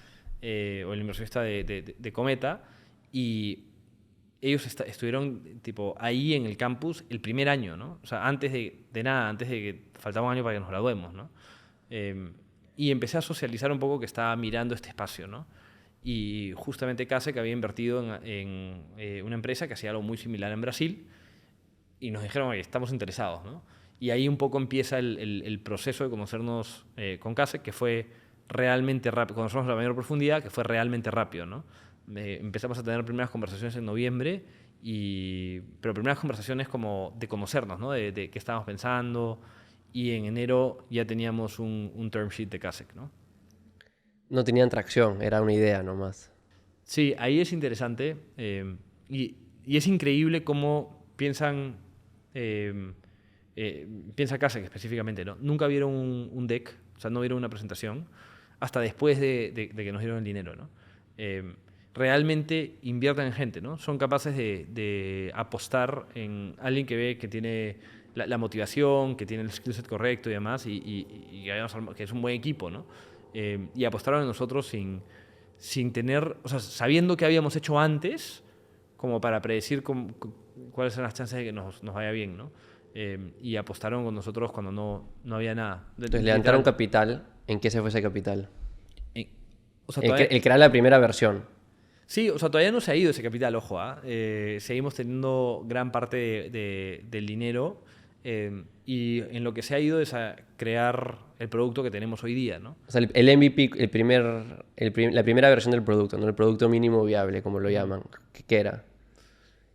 o el inversionista de Cometa, y ellos estuvieron tipo, ahí en el campus el primer año, ¿no? O sea, antes de nada, antes de que faltaba un año para que nos graduemos, ¿no? Y empecé a socializar un poco que estaba mirando este espacio, ¿no? Y justamente Kasek había invertido en una empresa que hacía algo muy similar en Brasil y nos dijeron, oye, estamos interesados, ¿no? Y ahí un poco empieza el proceso de conocernos con Kasek, que fue realmente rápido, conocernos a la mayor profundidad, que fue realmente rápido, ¿no? Empezamos a tener primeras conversaciones en noviembre, pero primeras conversaciones como de conocernos, ¿no? De qué estábamos pensando, y en enero ya teníamos un term sheet de Kasek, ¿no? No tenían tracción, era una idea nomás. Sí, ahí es interesante y es increíble cómo piensa Kasek específicamente, ¿no? Nunca vieron un deck, o sea, no vieron una presentación hasta después de que nos dieron el dinero, ¿no? Realmente invierten en gente, ¿no? Son capaces de apostar en alguien que ve que tiene la motivación, que tiene el skill set correcto y demás, y que es un buen equipo, ¿no? Y apostaron en nosotros sin tener, o sea, sabiendo qué habíamos hecho antes, como para predecir cuáles eran las chances de que nos vaya bien, ¿no? Y apostaron con nosotros cuando no había nada. Entonces levantaron capital. ¿En qué se fue ese capital? O sea, El crear la primera versión. Sí, o sea, todavía no se ha ido ese capital, ojo, ¿eh? Seguimos teniendo gran parte del dinero y en lo que se ha ido es a crear el producto que tenemos hoy día, ¿no? O sea, el MVP, la primera versión del producto, ¿no? El producto mínimo viable, como lo llaman. ¿Qué era?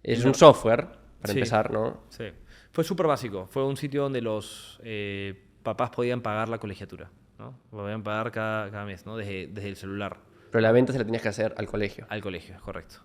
Es un software, para empezar, ¿no? Sí. Fue súper básico. Fue un sitio donde los papás podían pagar la colegiatura, ¿no? Podían pagar cada mes, ¿no? Desde el celular. Pero la venta se la tenías que hacer al colegio. Al colegio, es correcto.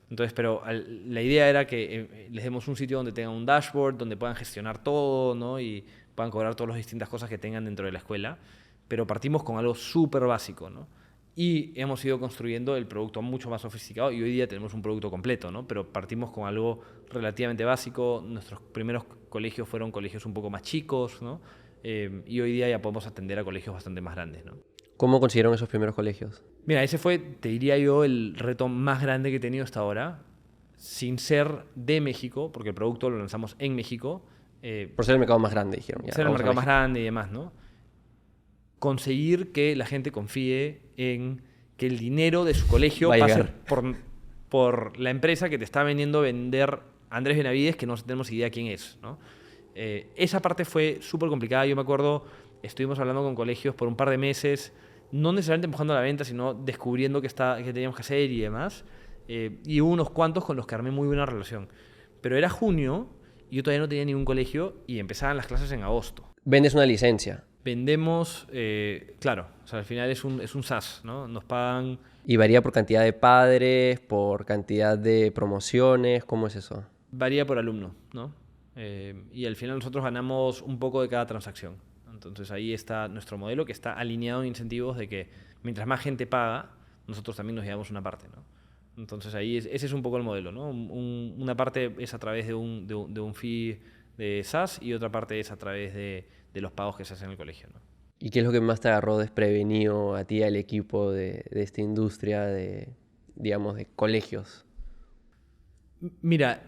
Entonces, pero la idea era que les demos un sitio donde tengan un dashboard, donde puedan gestionar todo, ¿no? Y puedan cobrar todas las distintas cosas que tengan dentro de la escuela. Pero partimos con algo súper básico, ¿no? Y hemos ido construyendo el producto mucho más sofisticado y hoy día tenemos un producto completo, ¿no? Pero partimos con algo relativamente básico. Nuestros primeros colegios fueron colegios un poco más chicos, ¿no? Y hoy día ya podemos atender a colegios bastante más grandes, ¿no? ¿Cómo consiguieron esos primeros colegios? Mira, ese fue, te diría yo, el reto más grande que he tenido hasta ahora, sin ser de México, porque el producto lo lanzamos en México. Por ser el mercado más grande, dijeron. Ya, ser el mercado más grande y demás, ¿no? Conseguir que la gente confíe en que el dinero de su colegio pase por la empresa que te está vender Andrés Benavides, que no tenemos idea quién es, ¿no? Esa parte fue súper complicada. Yo me acuerdo, estuvimos hablando con colegios por un par de meses, no necesariamente empujando a la venta, sino descubriendo qué teníamos que hacer y demás. Y hubo unos cuantos con los que armé muy buena relación. Pero era junio y yo todavía no tenía ningún colegio y empezaban las clases en agosto. ¿Vendes una licencia? Vendemos, claro, o sea, al final es un SaaS, ¿no? Nos pagan... ¿Y varía por cantidad de padres, por cantidad de promociones? ¿Cómo es eso? Varía por alumno, ¿no? Y al final nosotros ganamos un poco de cada transacción. Entonces ahí está nuestro modelo, que está alineado en incentivos de que mientras más gente paga, nosotros también nos llevamos una parte, ¿no? Entonces ahí ese es un poco el modelo, ¿no? Una parte es a través de un fee de SaaS y otra parte es a través de los pagos que se hacen en el colegio, ¿no? ¿Y qué es lo que más te agarró desprevenido a ti, al equipo de esta industria digamos, de colegios? Mira,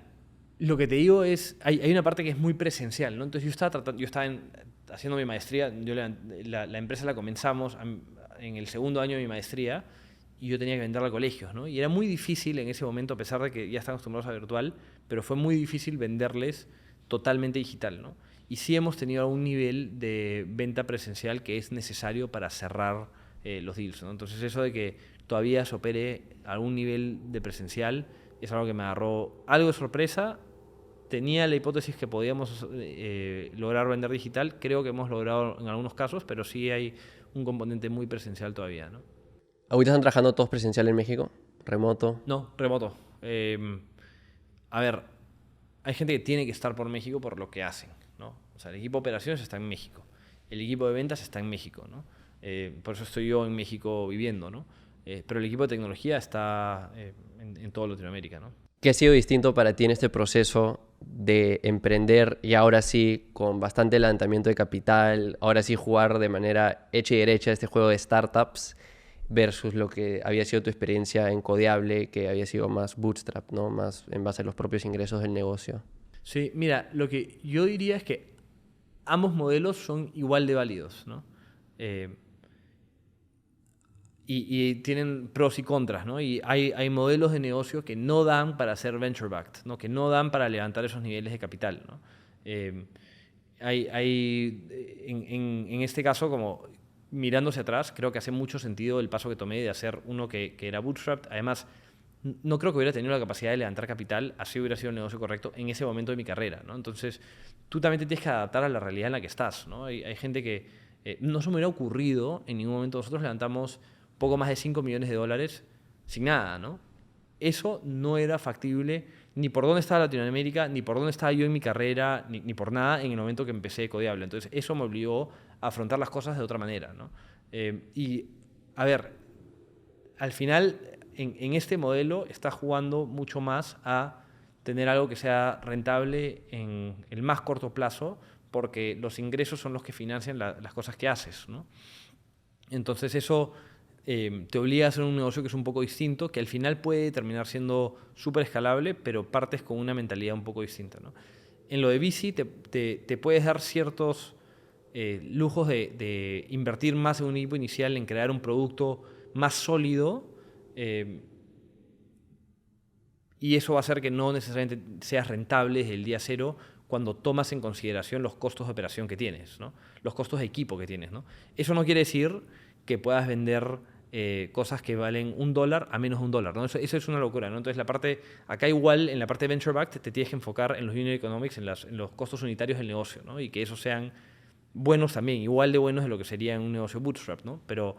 lo que te digo es, hay una parte que es muy presencial, ¿no? Entonces yo estaba haciendo mi maestría, la empresa la comenzamos en el segundo año de mi maestría y yo tenía que venderla a colegios, ¿no? Y era muy difícil en ese momento, a pesar de que ya están acostumbrados a virtual, pero fue muy difícil venderles totalmente digital, ¿no? y sí hemos tenido algún nivel de venta presencial que es necesario para cerrar los deals, ¿no? Entonces eso de que todavía se opere algún nivel de presencial es algo que me agarró algo de sorpresa. Tenía la hipótesis que podíamos lograr vender digital, creo que hemos logrado en algunos casos, pero sí hay un componente muy presencial todavía, ¿no? ¿Ahorita están trabajando todos presencial en México? ¿Remoto? No, remoto. A ver, hay gente que tiene que estar por México por lo que hacen, ¿no? O sea, el equipo de operaciones está en México, el equipo de ventas está en México, ¿no? Por eso estoy yo en México viviendo, ¿no? Pero el equipo de tecnología está en toda Latinoamérica, ¿no? ¿Qué ha sido distinto para ti en este proceso de emprender y ahora sí con bastante levantamiento de capital, ahora sí jugar de manera hecha y derecha este juego de startups versus lo que había sido tu experiencia en Codeable, que había sido más bootstrap, ¿no? Más en base a los propios ingresos del negocio? Sí, mira, lo que yo diría es que ambos modelos son igual de válidos, ¿no? Y tienen pros y contras, ¿no? Y hay modelos de negocio que no dan para ser venture-backed, ¿no? Que no dan para levantar esos niveles de capital, ¿no? En este caso, como mirándose atrás, creo que hace mucho sentido el paso que tomé de hacer uno que era bootstrapped. Además, no creo que hubiera tenido la capacidad de levantar capital, así hubiera sido el negocio correcto en ese momento de mi carrera, ¿no? Entonces, tú también te tienes que adaptar a la realidad en la que estás, ¿no? Hay gente que no se me hubiera ocurrido en ningún momento. Nosotros levantamos poco más de $5 millones sin nada, ¿no? Eso no era factible ni por dónde estaba Latinoamérica, ni por dónde estaba yo en mi carrera, ni por nada en el momento que empecé Codeable. Entonces, eso me obligó a afrontar las cosas de otra manera, ¿no? Y, a ver, al final, en este modelo estás jugando mucho más a tener algo que sea rentable en el más corto plazo, porque los ingresos son los que financian las cosas que haces, ¿no? Entonces, eso te obliga a hacer un negocio que es un poco distinto, que al final puede terminar siendo súper escalable, pero partes con una mentalidad un poco distinta, ¿no? En lo de VC te puedes dar ciertos lujos de invertir más en un equipo inicial, en crear un producto más sólido, y eso va a hacer que no necesariamente seas rentable desde el día cero cuando tomas en consideración los costos de operación que tienes, ¿no? Los costos de equipo que tienes, ¿no? Eso no quiere decir que puedas vender cosas que valen $1 a menos de $1, ¿no? Eso es una locura, ¿no? Entonces, acá igual, en la parte de venture backed, te tienes que enfocar en los unit economics, en los costos unitarios del negocio, ¿no? Y que esos sean buenos también, igual de buenos de lo que sería en un negocio bootstrap, ¿no? Pero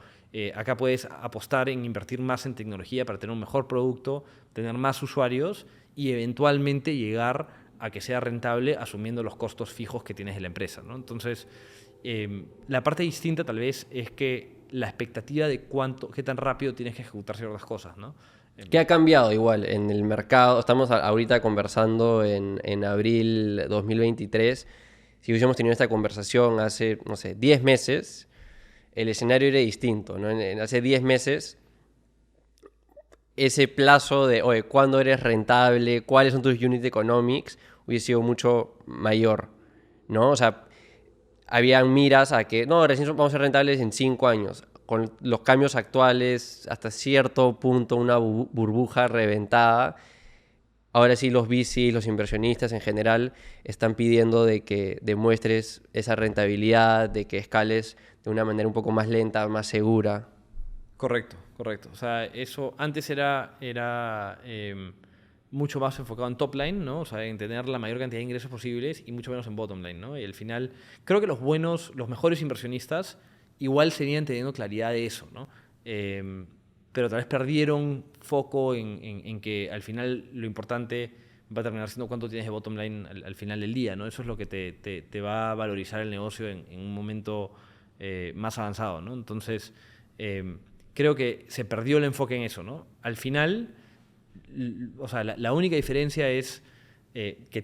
acá puedes apostar en invertir más en tecnología para tener un mejor producto, tener más usuarios y eventualmente llegar a que sea rentable asumiendo los costos fijos que tienes de la empresa, ¿no? Entonces, la parte distinta tal vez es que la expectativa de qué tan rápido tienes que ejecutar ciertas cosas, ¿no? ¿Qué ha cambiado igual en el mercado? Estamos ahorita conversando en abril 2023. Si hubiésemos tenido esta conversación hace, no sé, 10 meses, el escenario era distinto, ¿no? Hace 10 meses, ese plazo de, oye, ¿cuándo eres rentable? ¿Cuáles son tus unit economics? Hubiese sido mucho mayor, ¿no? O sea, habían miras a que, no, recién vamos a ser rentables en 5 años. Con los cambios actuales, hasta cierto punto, una burbuja reventada. Ahora sí, los VCs, los inversionistas en general, están pidiendo de que demuestres esa rentabilidad, de que escales de una manera un poco más lenta, más segura. Correcto, correcto. O sea, eso antes era mucho más enfocado en top line, ¿no? O sea, en tener la mayor cantidad de ingresos posibles y mucho menos en bottom line, ¿no? Y al final, creo que los mejores inversionistas igual seguían teniendo claridad de eso, ¿no? Pero tal vez perdieron foco en que al final lo importante va a terminar siendo cuánto tienes de bottom line al final del día, ¿no? Eso es lo que te va a valorizar el negocio en un momento más avanzado, ¿no? Entonces, creo que se perdió el enfoque en eso, ¿no? Al final, o sea, la única diferencia es que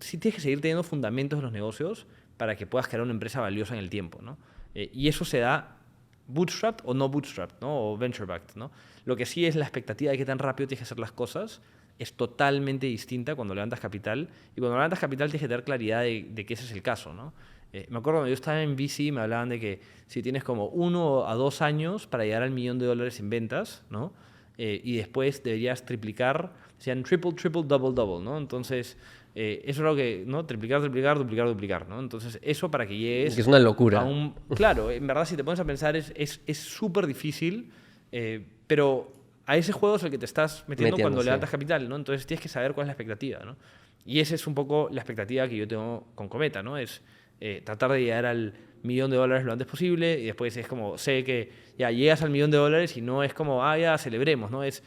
sí tienes que seguir teniendo fundamentos en los negocios para que puedas crear una empresa valiosa en el tiempo, ¿no? Y eso se da bootstrapped o no bootstrapped, ¿no? O venture backed, ¿no? Lo que sí es la expectativa de qué tan rápido tienes que hacer las cosas es totalmente distinta cuando levantas capital. Y cuando levantas capital tienes que tener claridad de que ese es el caso, ¿no? Me acuerdo cuando yo estaba en VC me hablaban de que si tienes como 1 a 2 años para llegar al $1.000.000 en ventas, ¿no? Y después deberías triplicar, decían triple, double, ¿no? Entonces, eso es algo que, ¿no? Triplicar, triplicar, duplicar, duplicar, ¿no? Entonces, eso para que llegues... Que es una locura. Claro, en verdad, si te pones a pensar, es súper difícil, pero a ese juego es el que te estás metiendo cuando sí. levantas capital, ¿no? Entonces, tienes que saber cuál es la expectativa, ¿no? Y esa es un poco la expectativa que yo tengo con Cometa, ¿no? Es tratar de llegar al $1.000.000 lo antes posible y después es como, sé que ya llegas al $1.000.000 y no es como, ya celebremos, ¿no? Es,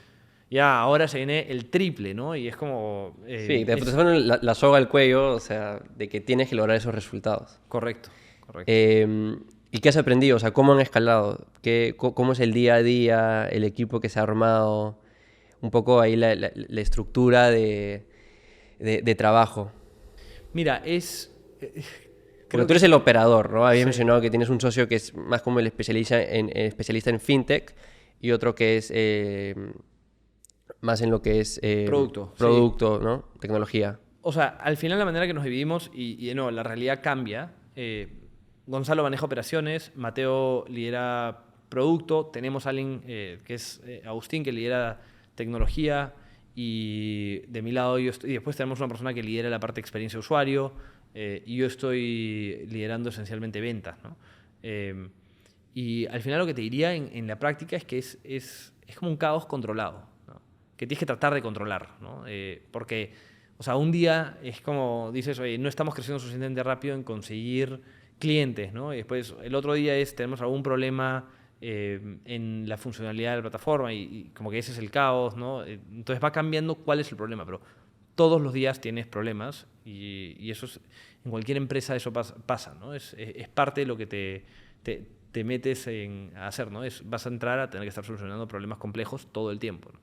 ya ahora se viene el triple, ¿no? Y es como... Sí, te ponen la soga al cuello, o sea, de que tienes que lograr esos resultados. Correcto, correcto. ¿Y qué has aprendido? O sea, ¿cómo han escalado? ¿Cómo es el día a día, el equipo que se ha armado? Un poco ahí la estructura de trabajo. Mira, Porque tú eres el operador, ¿no? Habías Sí. mencionado que tienes un socio que es más como el especialista en fintech y otro que es más en lo que es Producto, ¿no? Tecnología. O sea, al final la manera que nos dividimos, y no, la realidad cambia. Gonzalo maneja operaciones, Mateo lidera producto, tenemos a alguien que es Agustín, que lidera tecnología, y de mi lado y después tenemos una persona que lidera la parte de experiencia de usuario, y yo estoy liderando esencialmente ventas, ¿no? Y al final lo que te diría en la práctica es que es como un caos controlado, ¿no? Que tienes que tratar de controlar, ¿no? Porque, o sea, un día es como dices, oye, no estamos creciendo suficientemente rápido en conseguir clientes, ¿no? Y después el otro día tenemos algún problema en la funcionalidad de la plataforma y como que ese es el caos, ¿no? Entonces va cambiando cuál es el problema, pero todos los días tienes problemas y eso es, en cualquier empresa eso pasa, ¿no? Es parte de lo que te metes a hacer, ¿no? Vas a entrar a tener que estar solucionando problemas complejos todo el tiempo, ¿no?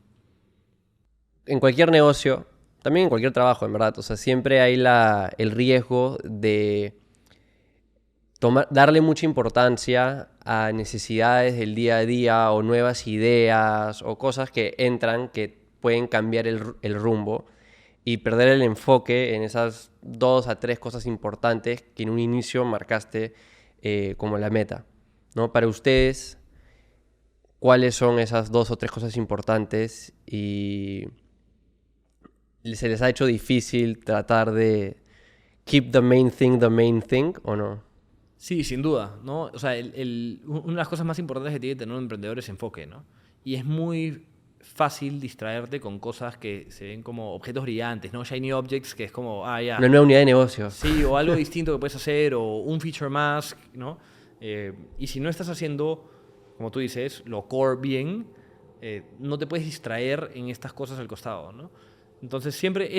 En cualquier negocio, también en cualquier trabajo, en verdad, o sea, siempre hay el riesgo de darle mucha importancia a necesidades del día a día o nuevas ideas o cosas que entran que pueden cambiar el rumbo y perder el enfoque en esas 2 a 3 cosas importantes que en un inicio marcaste como la meta, ¿no? Para ustedes, ¿cuáles son esas 2 o 3 cosas importantes y se les ha hecho difícil tratar de keep the main thing o no? Sí, sin duda, ¿no? O sea, una de las cosas más importantes que tiene que tener un emprendedor es enfoque, ¿no? Y es muy fácil distraerte con cosas que se ven como objetos brillantes, ¿no? Shiny objects, que es como, ya. Una nueva unidad de negocio. Sí, o algo distinto que puedes hacer, o un feature más, ¿no? Y si no estás haciendo, como tú dices, lo core bien, no te puedes distraer en estas cosas al costado, ¿no? Entonces, siempre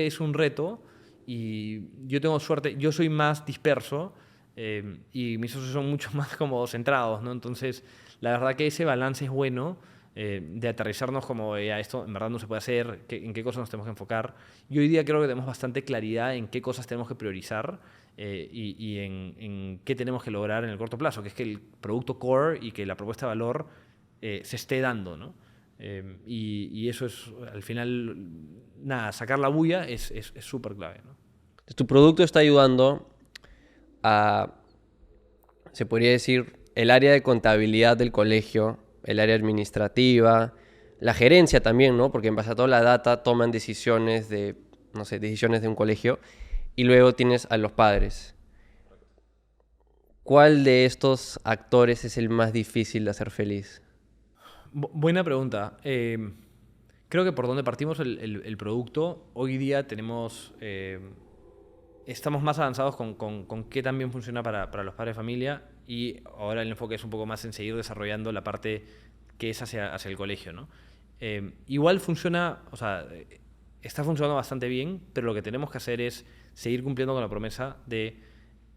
es un reto y yo tengo suerte, yo soy más disperso y mis socios son mucho más como centrados, ¿no? Entonces, la verdad que ese balance es bueno de aterrizarnos como esto en verdad no se puede hacer, en qué cosas nos tenemos que enfocar. Y hoy día creo que tenemos bastante claridad en qué cosas tenemos que priorizar y en qué tenemos que lograr en el corto plazo, que es que el producto core y que la propuesta de valor se esté dando, ¿no? Y eso es, al final, nada, sacar la bulla es súper clave, ¿no? Tu producto está ayudando a, se podría decir, el área de contabilidad del colegio, el área administrativa, la gerencia también, ¿no? Porque en base a toda la data toman decisiones de, no sé, decisiones de un colegio y luego tienes a los padres. ¿Cuál de estos actores es el más difícil de hacer feliz? Buena pregunta. Creo que por donde partimos el producto, hoy día estamos más avanzados con qué también funciona para los padres de familia y ahora el enfoque es un poco más en seguir desarrollando la parte que es hacia el colegio, ¿no? Igual funciona, o sea, está funcionando bastante bien, pero lo que tenemos que hacer es seguir cumpliendo con la promesa de,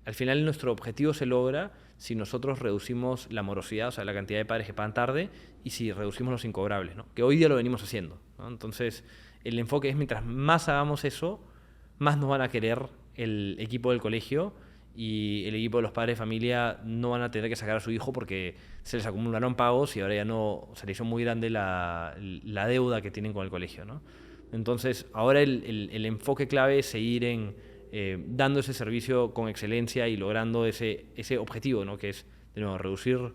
al final nuestro objetivo se logra si nosotros reducimos la morosidad, o sea, la cantidad de padres que pagan tarde, y si reducimos los incobrables, ¿no? Que hoy día lo venimos haciendo, ¿no? Entonces, el enfoque es mientras más hagamos eso, más nos van a querer el equipo del colegio y el equipo de los padres de familia no van a tener que sacar a su hijo porque se les acumularon pagos y ahora ya no, se les hizo muy grande la deuda que tienen con el colegio, ¿no? Entonces, ahora el enfoque clave es seguir dando ese servicio con excelencia y logrando ese objetivo, ¿no? Que es, de nuevo, reducir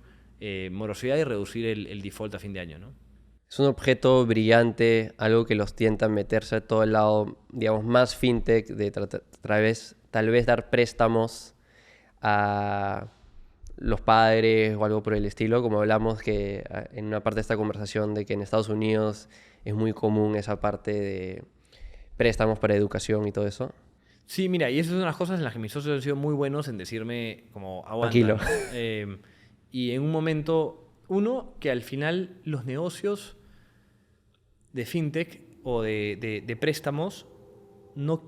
morosidad y reducir el default a fin de año, ¿no? Es un objeto brillante, algo que los tienta a meterse a todo el lado, digamos, más fintech, de tal vez dar préstamos a los padres o algo por el estilo, como hablamos que en una parte de esta conversación de que en Estados Unidos es muy común esa parte de préstamos para educación y todo eso. Sí, mira, y esas son las cosas en las que mis socios han sido muy buenos en decirme como aguanta, Tranquilo. ¿no? Y en un momento, uno, que al final los negocios de fintech o de préstamos no,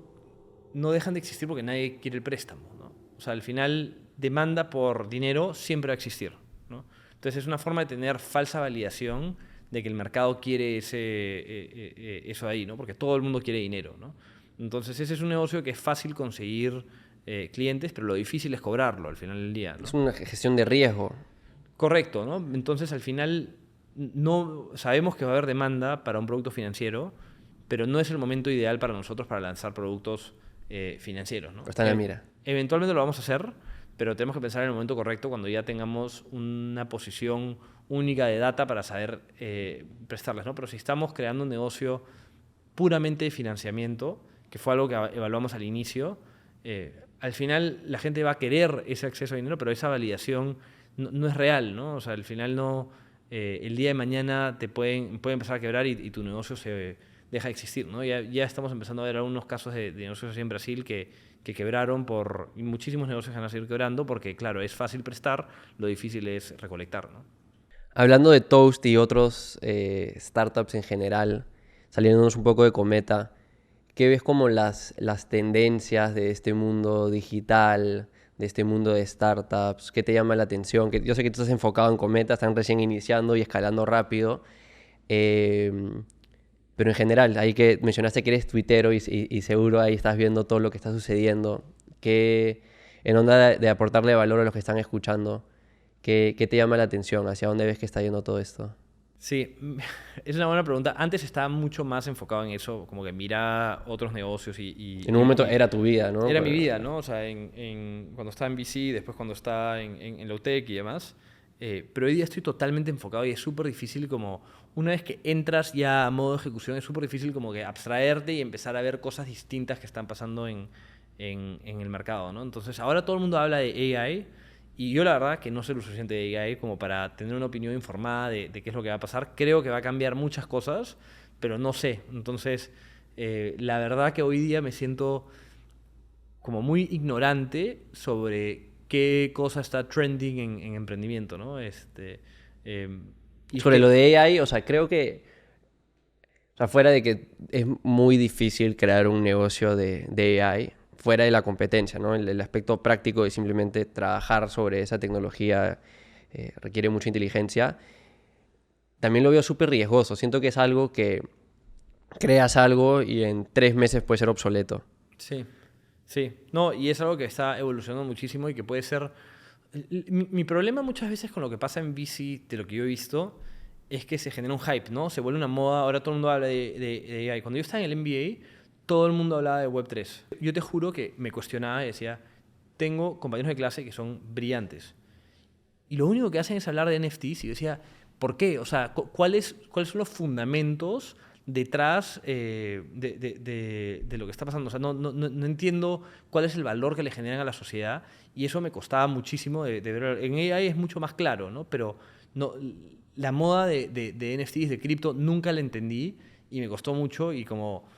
no dejan de existir porque nadie quiere el préstamo, ¿no? O sea, al final demanda por dinero siempre va a existir, ¿no? Entonces es una forma de tener falsa validación de que el mercado quiere eso ahí, ¿no? Porque todo el mundo quiere dinero, ¿no? Entonces ese es un negocio que es fácil conseguir clientes, pero lo difícil es cobrarlo al final del día, ¿no? Es una gestión de riesgo. Correcto, ¿no? Entonces al final no sabemos que va a haber demanda para un producto financiero, pero no es el momento ideal para nosotros para lanzar productos financieros, ¿no? Pero está en la mira. Eventualmente lo vamos a hacer, pero tenemos que pensar en el momento correcto cuando ya tengamos una posición única de data para saber prestarlas, ¿no? Pero si estamos creando un negocio puramente de financiamiento, que fue algo que evaluamos al inicio, al final la gente va a querer ese acceso a dinero, pero esa validación no es real, ¿no? O sea, al final no, el día de mañana puede empezar a quebrar y tu negocio se deja de existir, ¿no? Ya estamos empezando a ver algunos casos de negocios así en Brasil que quebraron y muchísimos negocios van a seguir quebrando porque, claro, es fácil prestar, lo difícil es recolectar, ¿no? Hablando de Toast y otros startups en general, saliéndonos un poco de Cometa, ¿qué ves como las tendencias de este mundo digital, de este mundo de startups? ¿Qué te llama la atención? Que yo sé que tú estás enfocado en Cometa, están recién iniciando y escalando rápido. Pero en general, ahí que mencionaste que eres tuitero y seguro ahí estás viendo todo lo que está sucediendo. En onda de aportarle valor a los que están escuchando, ¿qué te llama la atención? ¿Hacia dónde ves que está yendo todo esto? Sí, es una buena pregunta. Antes estaba mucho más enfocado en eso, como que mira otros negocios En un momento era tu vida, ¿no? Era mi vida, ¿no? O sea, cuando estaba en VC, después cuando estaba en Lautec y demás. Pero hoy día estoy totalmente enfocado y es súper difícil como, una vez que entras ya a modo de ejecución, es súper difícil como que abstraerte y empezar a ver cosas distintas que están pasando en el mercado, ¿no? Entonces, ahora todo el mundo habla de AI y yo la verdad que no sé lo suficiente de AI como para tener una opinión informada de qué es lo que va a pasar. Creo que va a cambiar muchas cosas, pero no sé. Entonces, la verdad que hoy día me siento como muy ignorante sobre qué cosa está trending en emprendimiento, ¿no? Sobre lo de AI, o sea, creo que, o sea, fuera de que es muy difícil crear un negocio de AI, fuera de la competencia, ¿no? El aspecto práctico de simplemente trabajar sobre esa tecnología requiere mucha inteligencia. También lo veo súper riesgoso. Siento que es algo que creas algo y en 3 meses puede ser obsoleto. Sí, sí. No, y es algo que está evolucionando muchísimo y que puede ser... Mi problema muchas veces con lo que pasa en VC, de lo que yo he visto, es que se genera un hype, ¿no? Se vuelve una moda, ahora todo el mundo habla de AI. Cuando yo estaba en el MBA, todo el mundo hablaba de Web3. Yo te juro que me cuestionaba y decía, tengo compañeros de clase que son brillantes. Y lo único que hacen es hablar de NFTs y yo decía, ¿por qué? O sea, ¿cuáles son los fundamentos detrás de lo que está pasando? O sea, no entiendo cuál es el valor que le generan a la sociedad y eso me costaba muchísimo de ver. En AI es mucho más claro, ¿no? Pero no, la moda de NFTs, de cripto, nunca la entendí y me costó mucho y como,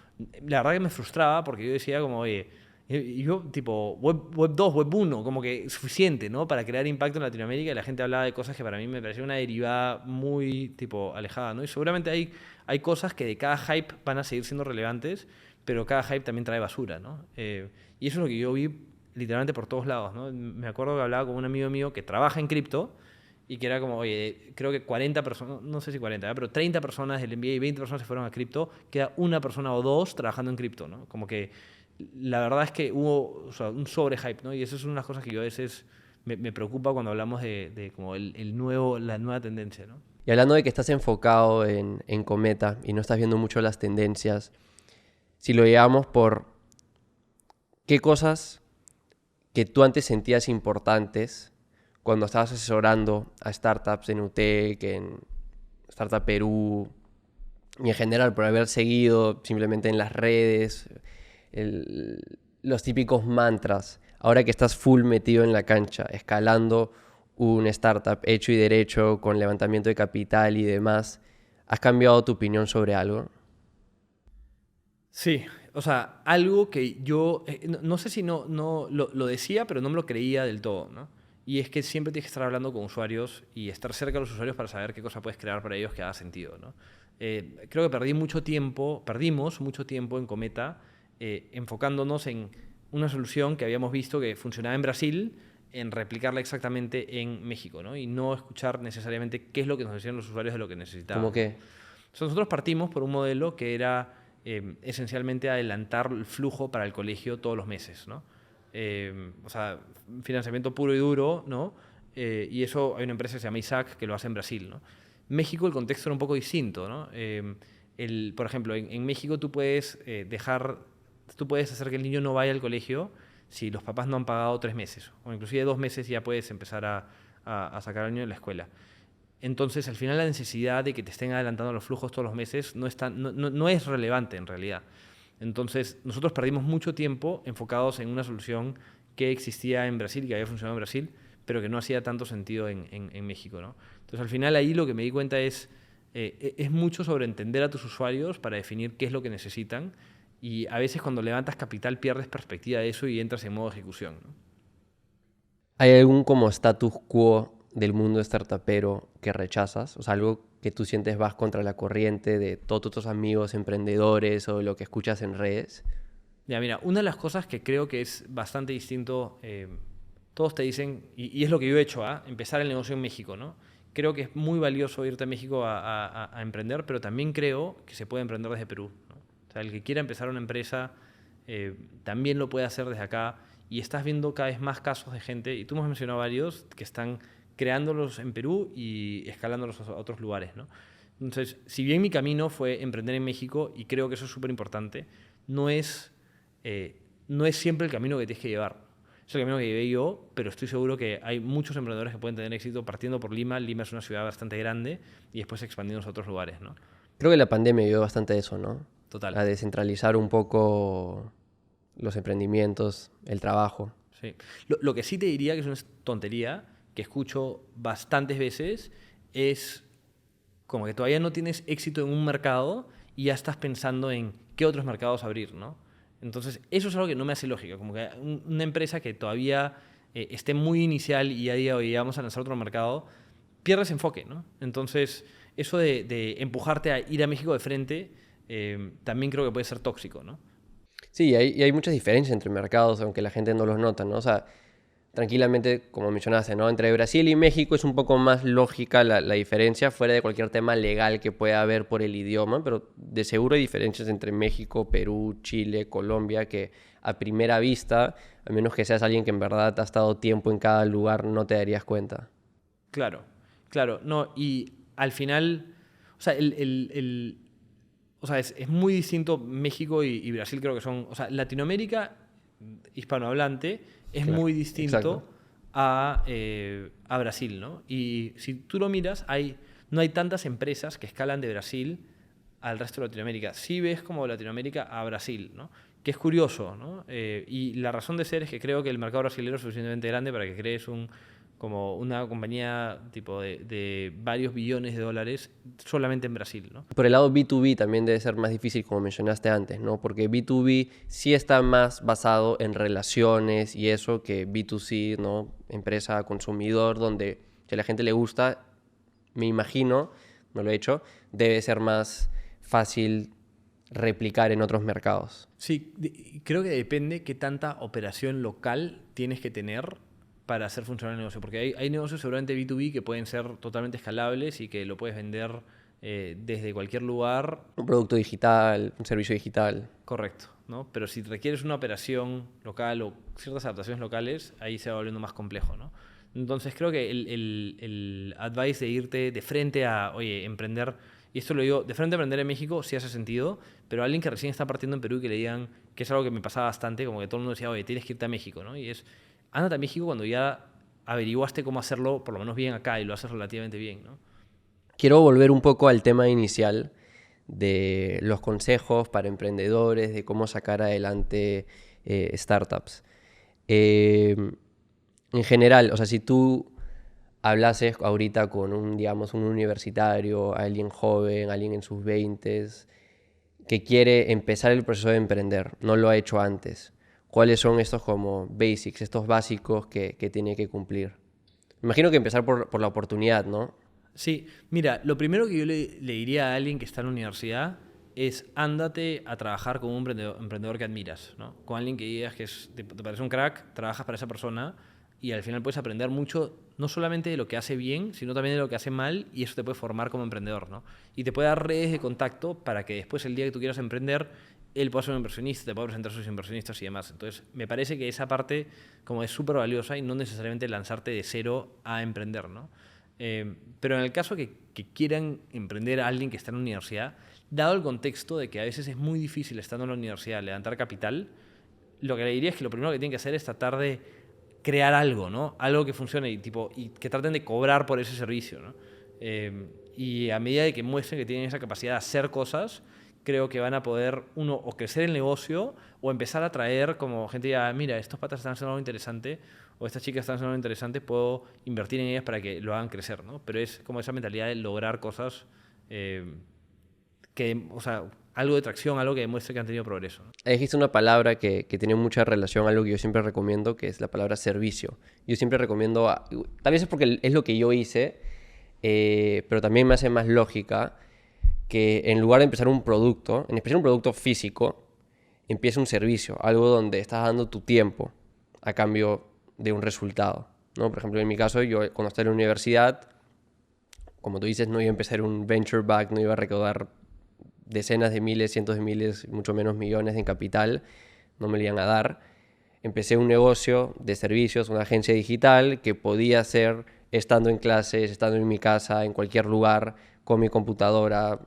la verdad que me frustraba porque yo decía como, oye, y yo, tipo, web 2, Web 1, como que suficiente, ¿no? Para crear impacto en Latinoamérica y la gente hablaba de cosas que para mí me parecía una derivada muy, tipo, alejada, ¿no? Y seguramente hay cosas que de cada hype van a seguir siendo relevantes, pero cada hype también trae basura, ¿no? Y eso es lo que yo vi literalmente por todos lados, ¿no? Me acuerdo que hablaba con un amigo mío que trabaja en cripto y que era como, oye, creo que 40 personas, no sé si 40, pero 30 personas del MBA y 20 personas se fueron a cripto, queda una persona o dos trabajando en cripto, ¿no? Como que la verdad es que hubo, o sea, un sobrehype, ¿no? Y eso es una de las cosas que yo a veces me preocupa cuando hablamos de como la nueva tendencia, ¿no? Y hablando de que estás enfocado en Cometa y no estás viendo mucho las tendencias, si lo llevamos por qué cosas que tú antes sentías importantes cuando estabas asesorando a startups en UTEC, en Startup Perú, y en general por haber seguido simplemente en las redes los típicos mantras, ahora que estás full metido en la cancha, escalando un startup hecho y derecho con levantamiento de capital y demás, ¿has cambiado tu opinión sobre algo? Sí, o sea, algo que yo, no sé si lo decía, pero no me lo creía del todo, ¿no? Y es que siempre tienes que estar hablando con usuarios y estar cerca de los usuarios para saber qué cosa puedes crear para ellos que haga sentido, ¿no? Creo que perdimos mucho tiempo en Cometa enfocándonos en una solución que habíamos visto que funcionaba en Brasil, en replicarla exactamente en México, ¿no? Y no escuchar necesariamente qué es lo que nos decían los usuarios de lo que Como necesitaban, ¿no? que, Entonces, nosotros partimos por un modelo que era esencialmente adelantar el flujo para el colegio todos los meses, ¿no? O sea, financiamiento puro y duro, ¿no? Y eso hay una empresa que se llama Isaac que lo hace en Brasil, ¿no? México el contexto era un poco distinto, ¿no? Por ejemplo, en México tú puedes tú puedes hacer que el niño no vaya al colegio si los papás no han pagado 3 meses, o inclusive 2 meses ya puedes empezar a sacar al niño de la escuela. Entonces, al final, la necesidad de que te estén adelantando los flujos todos los meses no es relevante en realidad. Entonces, nosotros perdimos mucho tiempo enfocados en una solución que existía en Brasil y que había funcionado en Brasil, pero que no hacía tanto sentido en México, ¿no? Entonces, al final, ahí lo que me di cuenta es mucho sobre entender a tus usuarios para definir qué es lo que necesitan. Y a veces, cuando levantas capital, pierdes perspectiva de eso y entras en modo ejecución, ¿no? ¿hay algún como status quo del mundo startupero que rechazas? O sea, algo que tú sientes vas contra la corriente de todos tus amigos emprendedores o lo que escuchas en redes. Ya, mira, una de las cosas que creo que es bastante distinto, todos te dicen, y es lo que yo he hecho, empezar el negocio en México, ¿no? Creo que es muy valioso irte a México a emprender, pero también creo que se puede emprender desde Perú, ¿no? O sea, el que quiera empezar una empresa también lo puede hacer desde acá, y estás viendo cada vez más casos de gente, y tú me has mencionado varios, que están creándolos en Perú y escalándolos a otros lugares, ¿no? Entonces, si bien mi camino fue emprender en México, y creo que eso es súper importante, no es no es siempre el camino que tienes que llevar. Es el camino que llevé yo, pero estoy seguro que hay muchos emprendedores que pueden tener éxito partiendo por Lima. Lima es una ciudad bastante grande y después expandiéndose a otros lugares, ¿no? Creo que la pandemia ayudó bastante a eso, ¿no? Total. A descentralizar un poco los emprendimientos, el trabajo. Sí. Lo que sí te diría que es una tontería que escucho bastantes veces es como que todavía no tienes éxito en un mercado y ya estás pensando en qué otros mercados abrir, ¿no? Entonces, eso es algo que no me hace lógica. Como que una empresa que todavía esté muy inicial y ya diga, oye, vamos a lanzar otro mercado, pierdes enfoque, ¿no? Entonces, eso de empujarte a ir a México de frente también creo que puede ser tóxico, ¿no? Sí, y hay muchas diferencias entre mercados, aunque la gente no los nota, ¿no? O sea, tranquilamente, como mencionaste, ¿no? Entre Brasil y México es un poco más lógica la diferencia, fuera de cualquier tema legal que pueda haber por el idioma, pero de seguro hay diferencias entre México, Perú, Chile, Colombia, que a primera vista, a menos que seas alguien que en verdad ha estado tiempo en cada lugar, no te darías cuenta. Claro, claro. No, y al final, o sea, o sea, es muy distinto México y Brasil, creo que son. O sea, Latinoamérica hispanohablante es Claro, muy exacto. distinto a Brasil, ¿no? Y si tú lo miras, no hay tantas empresas que escalan de Brasil al resto de Latinoamérica. Sí ves como Latinoamérica a Brasil, ¿no? Que es curioso, ¿no? Y la razón de ser es que creo que el mercado brasileño es suficientemente grande para que crees como una compañía tipo de varios billones de dólares solamente en Brasil, ¿no? Por el lado B2B también debe ser más difícil, como mencionaste antes, ¿no? Porque B2B sí está más basado en relaciones y eso que B2C, ¿no? Empresa a consumidor, donde si a la gente le gusta, me imagino, no lo he hecho, debe ser más fácil replicar en otros mercados. Sí, creo que depende qué tanta operación local tienes que tener para hacer funcionar el negocio. Porque hay negocios seguramente B2B que pueden ser totalmente escalables y que lo puedes vender desde cualquier lugar. Un producto digital, un servicio digital. Correcto, ¿no? Pero si requieres una operación local o ciertas adaptaciones locales, ahí se va volviendo más complejo, ¿no? Entonces creo que el advice de irte de frente a, oye, emprender, y esto lo digo, de frente a emprender en México sí hace sentido, pero alguien que recién está partiendo en Perú y que le digan, que es algo que me pasaba bastante, como que todo el mundo decía, oye, tienes que irte a México, ¿no? Y ándate a México cuando ya averiguaste cómo hacerlo, por lo menos bien acá, y lo haces relativamente bien, ¿no? Quiero volver un poco al tema inicial de los consejos para emprendedores, de cómo sacar adelante startups. En general, o sea, si tú hablases ahorita con un universitario, alguien joven, alguien en sus 20s, que quiere empezar el proceso de emprender, no lo ha hecho antes, ¿cuáles son estos como basics, estos básicos que tiene que cumplir? Me imagino que empezar por la oportunidad, ¿no? Sí, mira, lo primero que yo le diría a alguien que está en la universidad es ándate a trabajar con un emprendedor que admiras, ¿no? Con alguien que digas que te parece un crack, trabajas para esa persona y al final puedes aprender mucho, no solamente de lo que hace bien, sino también de lo que hace mal, y eso te puede formar como emprendedor, ¿no? Y te puede dar redes de contacto para que después, el día que tú quieras emprender, él pueda ser un inversionista, te pueda presentar a sus inversionistas y demás. Entonces, me parece que esa parte como es súper valiosa y no necesariamente lanzarte de cero a emprender, ¿no? Pero en el caso que quieran emprender a alguien que está en la universidad, dado el contexto de que a veces es muy difícil estando en la universidad levantar capital, lo que le diría es que lo primero que tienen que hacer es tratar de crear algo, ¿no? Algo que funcione y que traten de cobrar por ese servicio, ¿no? Y a medida de que muestren que tienen esa capacidad de hacer cosas, creo que van a poder, uno, o crecer el negocio o empezar a traer como gente ya, mira, estos patas están haciendo algo interesante o estas chicas están haciendo algo interesante, puedo invertir en ellas para que lo hagan crecer, ¿no? Pero es como esa mentalidad de lograr cosas o sea, algo de tracción, algo que demuestre que han tenido progreso, ¿no? Dijiste una palabra que tiene mucha relación a algo que yo siempre recomiendo, que es la palabra servicio. Yo siempre recomiendo, tal vez es porque es lo que yo hice, pero también me hace más lógica que en lugar de empezar un producto, en especial un producto físico, empieza un servicio, algo donde estás dando tu tiempo a cambio de un resultado, ¿no? Por ejemplo, en mi caso, yo cuando estaba en la universidad, como tú dices, no iba a empezar un venture back, no iba a recaudar decenas de miles, cientos de miles, mucho menos millones en capital, no me lo iban a dar. Empecé un negocio de servicios, una agencia digital que podía hacer estando en clases, estando en mi casa, en cualquier lugar, con mi computadora,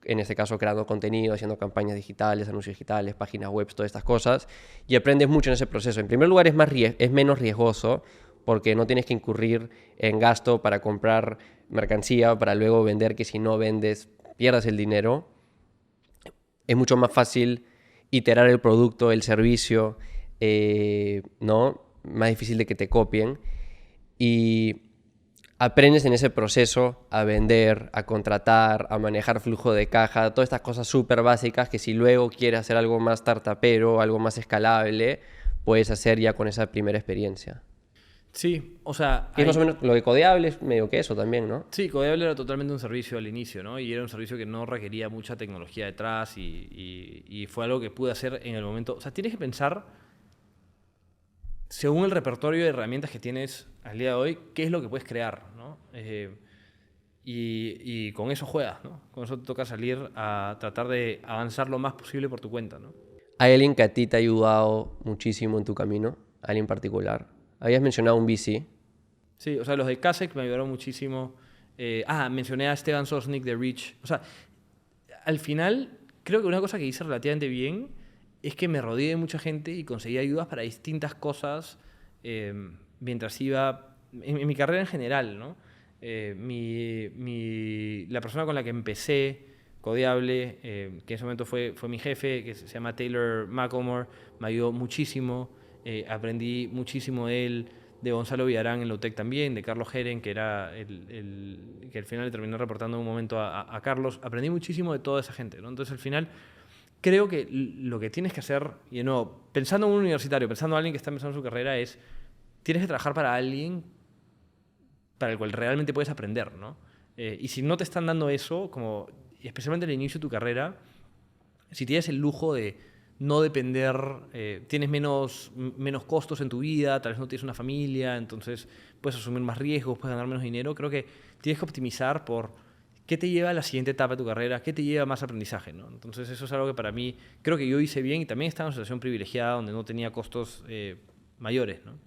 en este caso creando contenido, haciendo campañas digitales, anuncios digitales, páginas web, todas estas cosas, y aprendes mucho en ese proceso. En primer lugar, es menos riesgoso porque no tienes que incurrir en gasto para comprar mercancía, para luego vender, que si no vendes pierdas el dinero. Es mucho más fácil iterar el producto, el servicio, ¿no? Más difícil de que te copien. Y aprendes en ese proceso a vender, a contratar, a manejar flujo de caja, todas estas cosas súper básicas que si luego quieres hacer algo más startupero, algo más escalable, puedes hacer ya con esa primera experiencia. Sí, o sea... Que es más o menos lo de Codeable, es medio que eso también, ¿no? Sí, Codeable era totalmente un servicio al inicio, ¿no? Y era un servicio que no requería mucha tecnología detrás y fue algo que pude hacer en el momento. O sea, tienes que pensar, según el repertorio de herramientas que tienes al día de hoy, qué es lo que puedes crear, ¿no? Y con eso juegas, ¿no? Con eso te toca salir a tratar de avanzar lo más posible por tu cuenta, ¿no? ¿Hay alguien que a ti te ha ayudado muchísimo en tu camino? ¿Alguien particular? Habías mencionado un VC. Sí, o sea, los de Kasek me ayudaron muchísimo. Mencioné a Esteban Sosnick de Reach. O sea, al final, creo que una cosa que hice relativamente bien es que me rodeé de mucha gente y conseguí ayudas para distintas cosas mientras iba en mi carrera en general, ¿no? La persona con la que empecé Codeable, que en ese momento fue mi jefe, que se llama Taylor McElmore, me ayudó muchísimo. Aprendí muchísimo de él, de Gonzalo Villarán en la UTEC también, de Carlos Geren, que era que al final le terminó reportando en un momento a Carlos. Aprendí muchísimo de toda esa gente, ¿no? Entonces, al final, creo que lo que tienes que hacer, y de nuevo, pensando en un universitario, pensando en alguien que está empezando su carrera, es tienes que trabajar para alguien para el cual realmente puedes aprender, ¿no? Y si no te están dando eso, como especialmente al inicio de tu carrera, si tienes el lujo de no depender, tienes menos costos en tu vida, tal vez no tienes una familia, entonces puedes asumir más riesgos, puedes ganar menos dinero. Creo que tienes que optimizar por qué te lleva a la siguiente etapa de tu carrera, qué te lleva a más aprendizaje, ¿no? Entonces eso es algo que para mí creo que yo hice bien y también estaba en una situación privilegiada donde no tenía costos mayores, ¿no?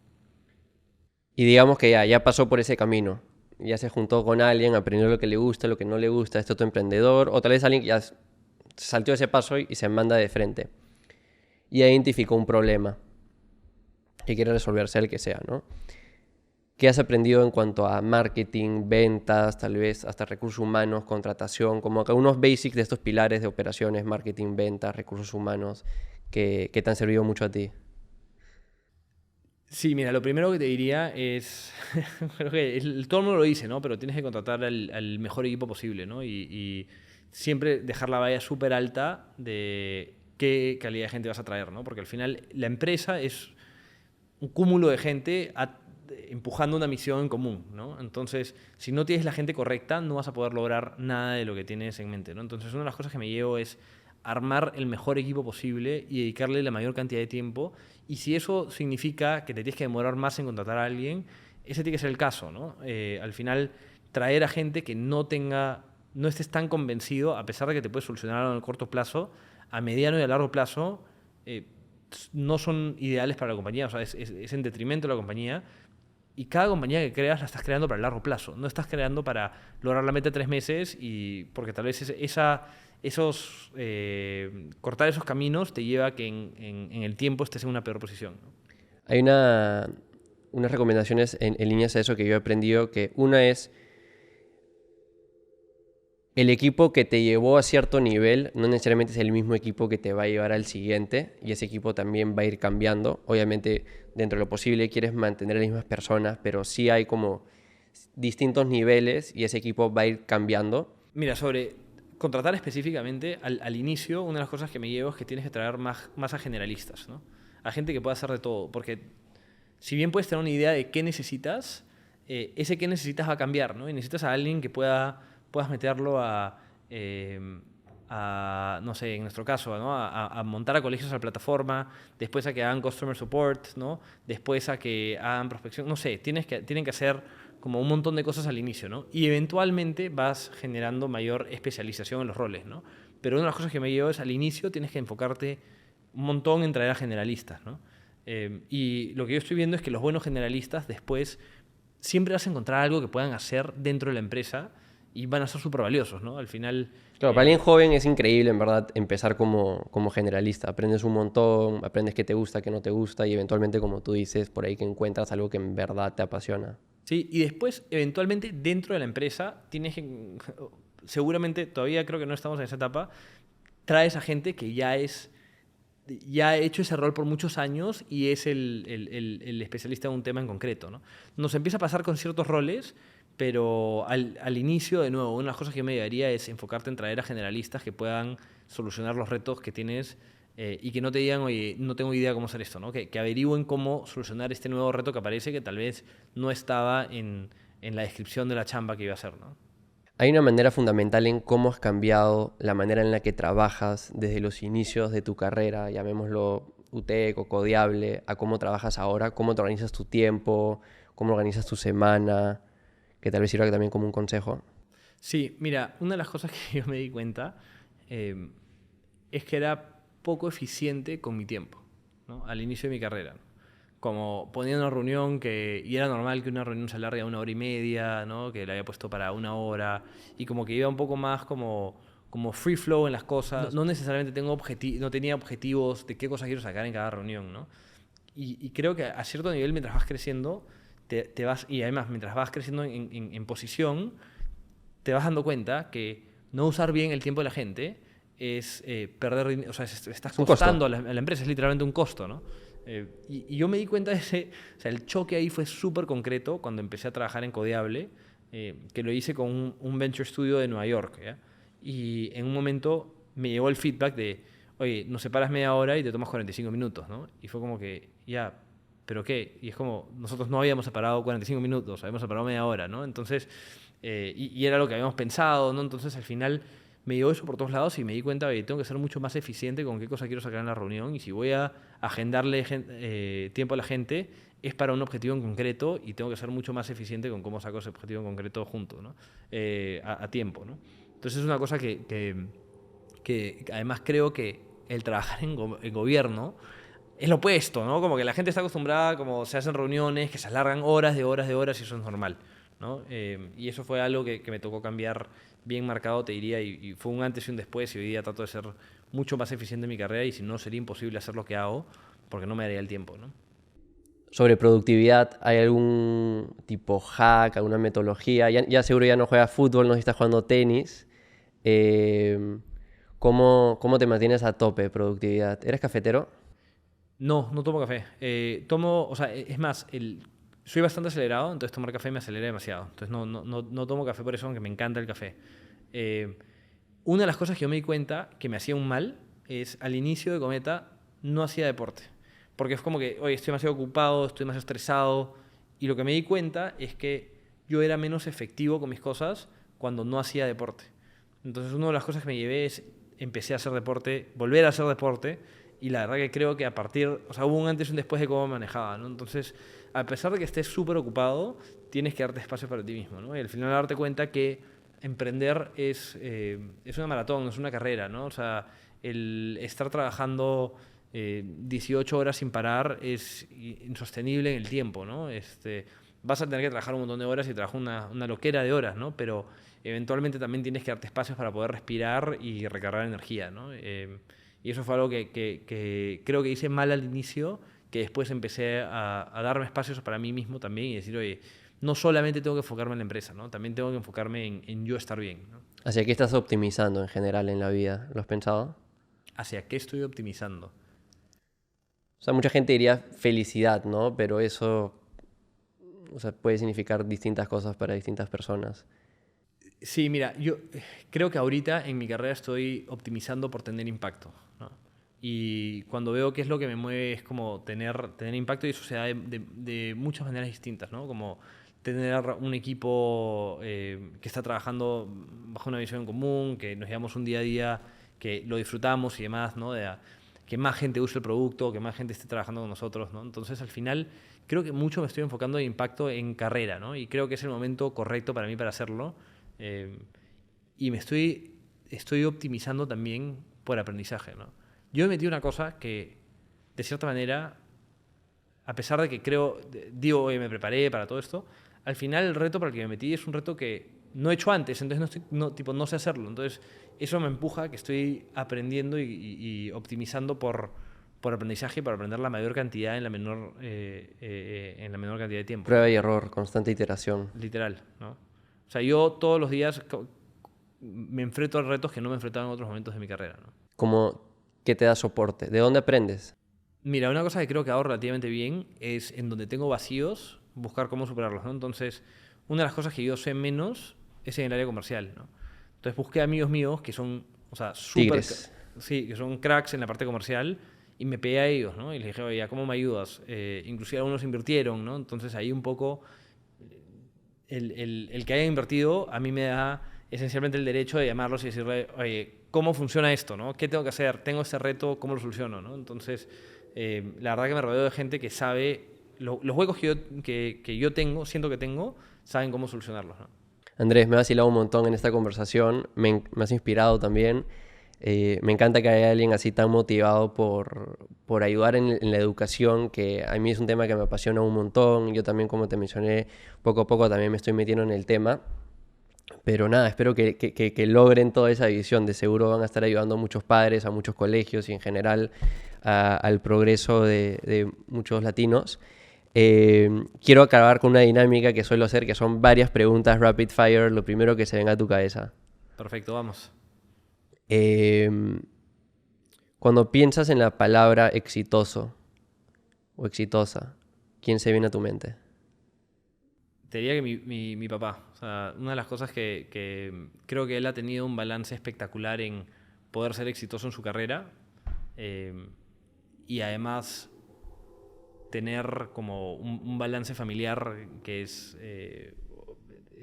Y digamos que ya pasó por ese camino. Ya se juntó con alguien, aprendió lo que le gusta, lo que no le gusta, este otro emprendedor, o tal vez alguien que ya saltó ese paso y se manda de frente. Y identificó un problema que quiere resolverse el que sea, ¿no? ¿Qué has aprendido en cuanto a marketing, ventas, tal vez hasta recursos humanos, contratación, como algunos basics de estos pilares de operaciones, marketing, ventas, recursos humanos, que te han servido mucho a ti? Sí, mira, lo primero que te diría es, creo que todo el mundo lo dice, ¿no? Pero tienes que contratar al mejor equipo posible, ¿no? Y siempre dejar la valla súper alta de qué calidad de gente vas a traer, ¿no? Porque al final la empresa es un cúmulo de gente empujando una misión en común, ¿no? Entonces, si no tienes la gente correcta, no vas a poder lograr nada de lo que tienes en mente, ¿no? Entonces, una de las cosas que me llevo es armar el mejor equipo posible y dedicarle la mayor cantidad de tiempo. Y si eso significa que te tienes que demorar más en contratar a alguien, ese tiene que ser el caso, ¿no? Al final, traer a gente que no estés tan convencido, a pesar de que te puede solucionar algo en el corto plazo, a mediano y a largo plazo, no son ideales para la compañía, o sea, es en detrimento de la compañía. Y cada compañía que creas la estás creando para el largo plazo. No estás creando para lograr la meta en 3 meses, porque tal vez cortar esos caminos te lleva a que en el tiempo estés en una peor posición, ¿no? Hay unas recomendaciones en líneas a eso que yo he aprendido, que una es el equipo que te llevó a cierto nivel no necesariamente es el mismo equipo que te va a llevar al siguiente, y ese equipo también va a ir cambiando. Obviamente, dentro de lo posible quieres mantener a las mismas personas, pero sí hay como distintos niveles y ese equipo va a ir cambiando. Mira, sobre contratar específicamente, al inicio, una de las cosas que me llevo es que tienes que traer más a generalistas, ¿no? A gente que pueda hacer de todo, porque si bien puedes tener una idea de qué necesitas, ese qué necesitas va a cambiar, ¿no? Y necesitas a alguien que puedas meterlo no sé, en nuestro caso, ¿no? A montar a colegios a la plataforma, después a que hagan customer support, ¿no? Después a que hagan prospección, no sé, tienen que hacer como un montón de cosas al inicio, ¿no? Y eventualmente vas generando mayor especialización en los roles, ¿no? Pero una de las cosas que me llevo es al inicio tienes que enfocarte un montón en traer a generalistas, ¿no? Y lo que yo estoy viendo es que los buenos generalistas después siempre vas a encontrar algo que puedan hacer dentro de la empresa y van a ser súper valiosos, ¿no? Al final... Claro, para alguien joven es increíble, en verdad, empezar como generalista. Aprendes un montón, aprendes qué te gusta, qué no te gusta y eventualmente, como tú dices, por ahí que encuentras algo que en verdad te apasiona. Sí, y después, eventualmente, dentro de la empresa, tienes que... Seguramente, todavía creo que no estamos en esa etapa, traes a gente que ya ha hecho ese rol por muchos años y es el especialista en un tema en concreto, ¿no? Nos empieza a pasar con ciertos roles, pero al inicio, de nuevo, una de las cosas que yo me llevaría es enfocarte en traer a generalistas que puedan solucionar los retos que tienes y que no te digan, oye, no tengo idea cómo hacer esto, ¿no? Que averigüen cómo solucionar este nuevo reto que aparece que tal vez no estaba en la descripción de la chamba que iba a hacer, ¿no? Hay una manera fundamental en cómo has cambiado la manera en la que trabajas desde los inicios de tu carrera, llamémoslo UTEC o Codiable, a cómo trabajas ahora, cómo te organizas tu tiempo, cómo organizas tu semana, que tal vez sirva también como un consejo. Sí, mira, una de las cosas que yo me di cuenta eh, es que era poco eficiente con mi tiempo, ¿no? Al inicio de mi carrera. Como ponía una reunión y era normal que una reunión se alargue a 1 hora y media, ¿no? Que la había puesto para 1 hora, y como que iba un poco más como free flow en las cosas. No necesariamente no tenía objetivos de qué cosas quiero sacar en cada reunión, ¿no? Y creo que a cierto nivel, mientras vas creciendo, y además mientras vas creciendo en posición, te vas dando cuenta que no usar bien el tiempo de la gente es perder dinero, o sea, estás Es un costo. costando a la empresa, es literalmente un costo, ¿no? Y yo me di cuenta o sea, el choque ahí fue súper concreto cuando empecé a trabajar en Codeable, que lo hice con un venture studio de Nueva York, ¿ya? Y en un momento me llegó el feedback de, oye, nos separas media hora y te tomas 45 minutos, ¿no? Y fue como que, ya, ¿pero qué? Y es como, nosotros no habíamos separado 45 minutos, habíamos separado media hora, ¿no? Entonces, y era lo que habíamos pensado, ¿no? Entonces, al final me llegó eso por todos lados y me di cuenta de que tengo que ser mucho más eficiente con qué cosa quiero sacar en la reunión, y si voy a agendarle tiempo a la gente es para un objetivo en concreto y tengo que ser mucho más eficiente con cómo saco ese objetivo en concreto junto, ¿no? A tiempo, ¿no? Entonces es una cosa que además creo que el trabajar en gobierno es lo opuesto, ¿no? Como que la gente está acostumbrada, como se hacen reuniones que se alargan horas de horas de horas y eso es normal, ¿no? Y eso fue algo que me tocó cambiar bien marcado, te diría, y fue un antes y un después, y hoy día trato de ser mucho más eficiente en mi carrera, y si no sería imposible hacer lo que hago porque no me daría el tiempo, ¿no? Sobre productividad, ¿hay algún tipo hack, alguna metodología? Ya seguro ya no juegas fútbol, no sé si estás jugando tenis. Eh, ¿cómo te mantienes a tope de productividad? ¿Eres cafetero? No, no tomo café. O sea, es más, soy bastante acelerado, entonces tomar café me acelera demasiado. Entonces no tomo café por eso, aunque me encanta el café. Eh, una de las cosas que yo me di cuenta que me hacía un mal es al inicio de Cometa no hacía deporte. Porque es como que, oye, estoy demasiado ocupado, estoy demasiado estresado. Y lo que me di cuenta es que yo era menos efectivo con mis cosas cuando no hacía deporte. Entonces, una de las cosas que me llevé es empecé a hacer deporte, volver a hacer deporte. Y la verdad que creo que o sea, hubo un antes y un después de cómo me manejaba, ¿no? Entonces, a pesar de que estés súper ocupado, tienes que darte espacio para ti mismo, ¿no? Y al final darte cuenta que emprender es una maratón, es una carrera, ¿no? O sea, el estar trabajando 18 horas sin parar es insostenible en el tiempo, ¿no? Vas a tener que trabajar un montón de horas y trabajar una loquera de horas, ¿no? Pero eventualmente también tienes que darte espacios para poder respirar y recargar energía, ¿no? Y eso fue algo que creo que hice mal al inicio, que después empecé a darme espacios para mí mismo también y decir, oye, no solamente tengo que enfocarme en la empresa, ¿no? También tengo que enfocarme en yo estar bien, ¿no? ¿Hacia qué estás optimizando en general en la vida? ¿Lo has pensado? ¿Hacia qué estoy optimizando? O sea, mucha gente diría felicidad, ¿no? Pero eso, o sea, puede significar distintas cosas para distintas personas. Sí, mira, yo creo que ahorita en mi carrera estoy optimizando por tener impacto, ¿no? Y cuando veo qué es lo que me mueve es como tener impacto y eso se da de muchas maneras distintas, ¿no? Como tener un equipo que está trabajando bajo una visión común, que nos llevamos un día a día, que lo disfrutamos y demás, ¿no? Que más gente use el producto, que más gente esté trabajando con nosotros, ¿no? Entonces, al final, creo que mucho me estoy enfocando en impacto en carrera, ¿no? Y creo que es el momento correcto para mí para hacerlo. Eh, y estoy optimizando también por aprendizaje, ¿no? Yo he metido una cosa que, de cierta manera, a pesar de que digo, oye, me preparé para todo esto, al final el reto para el que me metí es un reto que no he hecho antes, entonces no sé hacerlo. Entonces, eso me empuja a que estoy aprendiendo y optimizando por aprendizaje para aprender la mayor cantidad en la menor cantidad de tiempo, Prueba ¿no? y error, constante iteración. Literal, ¿no? O sea, yo todos los días me enfrento a retos que no me enfrentaba en otros momentos de mi carrera, ¿no? Como que te da soporte. ¿De dónde aprendes? Mira, una cosa que creo que hago relativamente bien es en donde tengo vacíos, buscar cómo superarlos, ¿no? Entonces, una de las cosas que yo sé menos es en el área comercial, ¿no? Entonces busqué amigos míos que son, o sea, Tigres. sí, que son cracks en la parte comercial y me pegué a ellos, ¿no? Y les dije, oye, ¿cómo me ayudas? Inclusive algunos invirtieron, ¿no? Entonces ahí un poco el que haya invertido a mí me da esencialmente el derecho de llamarlos y decirle, oye, ¿cómo funciona esto? ¿No? ¿Qué tengo que hacer? Tengo este reto, ¿cómo lo soluciono? ¿No? Entonces, la verdad que me rodeo de gente que sabe los huecos que yo tengo, siento que tengo, saben cómo solucionarlos, ¿no? Andrés, me has vacilado un montón en esta conversación. Me has inspirado también. Me encanta que haya alguien así tan motivado por ayudar en la educación, que a mí es un tema que me apasiona un montón. Yo también, como te mencioné, poco a poco también me estoy metiendo en el tema. Pero nada, espero que logren toda esa visión. De seguro van a estar ayudando a muchos padres, a muchos colegios y en general al progreso de muchos latinos. Quiero acabar con una dinámica que suelo hacer, que son varias preguntas rapid fire, lo primero que se venga a tu cabeza. Perfecto, vamos. Eh, Cuando piensas en la palabra exitoso o exitosa, ¿quién se viene a tu mente? Te diría que mi papá. O sea, una de las cosas que creo que él ha tenido un balance espectacular en poder ser exitoso en su carrera eh, y además tener como un balance familiar que es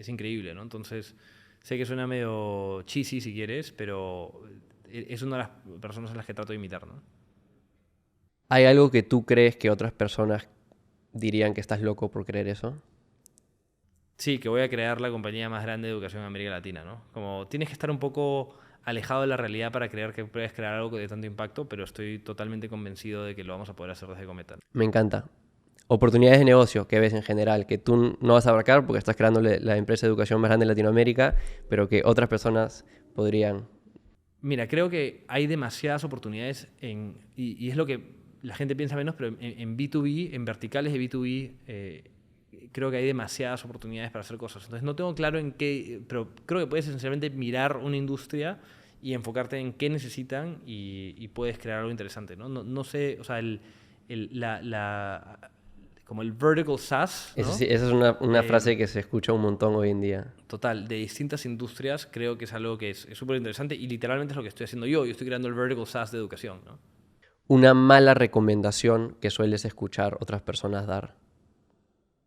increíble, ¿no? Entonces, sé que suena medio cheesy si quieres, pero es una de las personas a las que trato de imitar, ¿no? ¿Hay algo que tú crees que otras personas dirían que estás loco por creer eso? Sí, que voy a crear la compañía más grande de educación en América Latina, ¿no? Como tienes que estar un poco alejado de la realidad para creer que puedes crear algo de tanto impacto, pero estoy totalmente convencido de que lo vamos a poder hacer desde Cometa. Me encanta. Oportunidades de negocio que ves en general, que tú no vas a abarcar porque estás creando la empresa de educación más grande en Latinoamérica, pero que otras personas podrían. Mira, creo que hay demasiadas oportunidades y es la gente piensa menos, pero en B2B, en verticales de B2B, creo que hay demasiadas oportunidades para hacer cosas. Entonces no tengo claro en qué, pero creo que puedes esencialmente mirar una industria y enfocarte en qué necesitan y puedes crear algo interesante, ¿no? No sé, o sea, como el vertical SaaS, ¿no? Esa es una frase que se escucha un montón hoy en día. Total, de distintas industrias, creo que es algo que es súper interesante y literalmente es lo que estoy haciendo yo. Yo estoy creando el vertical SaaS de educación, ¿no? Una mala recomendación que sueles escuchar otras personas dar.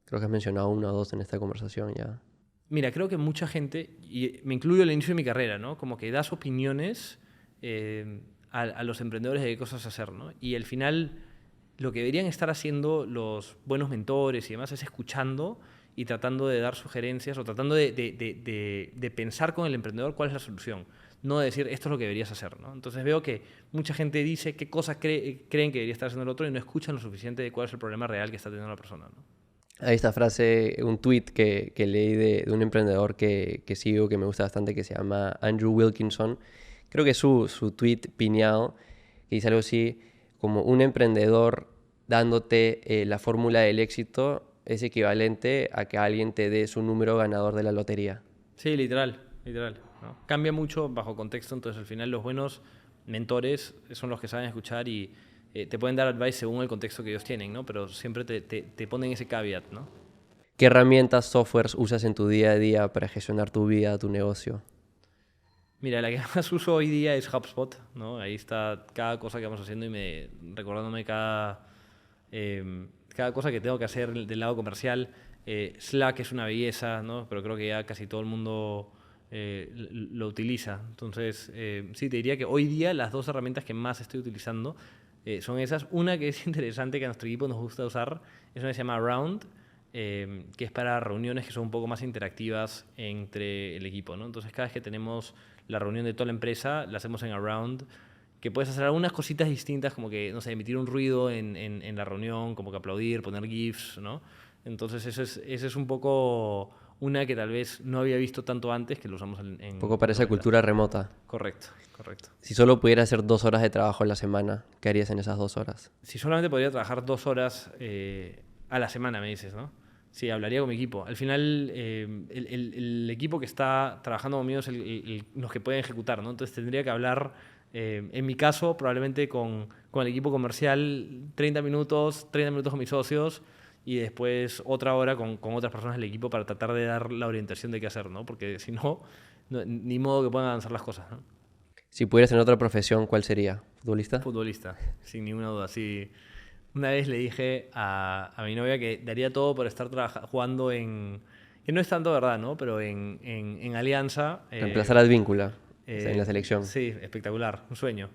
Creo que has mencionado una o dos en esta conversación ya. Mira, creo que mucha gente, y me incluyo al inicio de mi carrera, ¿no? Como que das opiniones a los emprendedores de qué cosas hacer, ¿no? Y al final lo que deberían estar haciendo los buenos mentores y demás es escuchando y tratando de dar sugerencias o tratando de pensar con el emprendedor cuál es la solución. No de decir, esto es lo que deberías hacer, ¿no? Entonces veo que mucha gente dice qué cosas creen que debería estar haciendo el otro y no escuchan lo suficiente de cuál es el problema real que está teniendo la persona, ¿no? Hay esta frase, un tweet que leí de un emprendedor que sigo, que me gusta bastante, que se llama Andrew Wilkinson. Creo que es su tweet piñado, que dice algo así, como un emprendedor dándote la fórmula del éxito es equivalente a que alguien te dé su número ganador de la lotería. Sí, literal, ¿no? Cambia mucho bajo contexto, entonces al final los buenos mentores son los que saben escuchar y te pueden dar advice según el contexto que ellos tienen, ¿no? Pero siempre te ponen ese caveat, ¿no? ¿Qué herramientas, softwares usas en tu día a día para gestionar tu vida, tu negocio? Mira, la que más uso hoy día es HubSpot, ¿no? Ahí está cada cosa que vamos haciendo y recordándome cada cosa que tengo que hacer del lado comercial. Slack es una belleza, ¿no? Pero creo que ya casi todo el mundo lo utiliza. Entonces, sí, te diría que hoy día las dos herramientas que más estoy utilizando son esas. Una que es interesante, que a nuestro equipo nos gusta usar, es una que se llama Round, que es para reuniones que son un poco más interactivas entre el equipo, ¿no? Entonces, cada vez que tenemos la reunión de toda la empresa, la hacemos en Around, que puedes hacer algunas cositas distintas, como que, no sé, emitir un ruido en la reunión, como que aplaudir, poner GIFs, ¿no? Entonces, ese es un poco una que tal vez no había visto tanto antes, que lo usamos en Un poco para esa cultura remota. Correcto. Si solo pudieras hacer 2 horas de trabajo a la semana, ¿qué harías en esas 2 horas? Si solamente podría trabajar 2 horas a la semana, me dices, ¿no? Sí, hablaría con mi equipo. Al final, el equipo que está trabajando conmigo es los que pueden ejecutar, ¿no? Entonces tendría que hablar, en mi caso, probablemente con el equipo comercial 30 minutos con mis socios y después otra hora con otras personas del equipo para tratar de dar la orientación de qué hacer, ¿no? Porque si no, ni modo que puedan avanzar las cosas, ¿no? Si pudieras tener otra profesión, ¿cuál sería? ¿Futbolista? Futbolista, sin ninguna duda. Sí. Una vez le dije a mi novia que daría todo por estar jugando que no es tanto verdad, ¿no? Pero en Alianza. Reemplazar a Advíncula en la selección. Sí, espectacular, un sueño.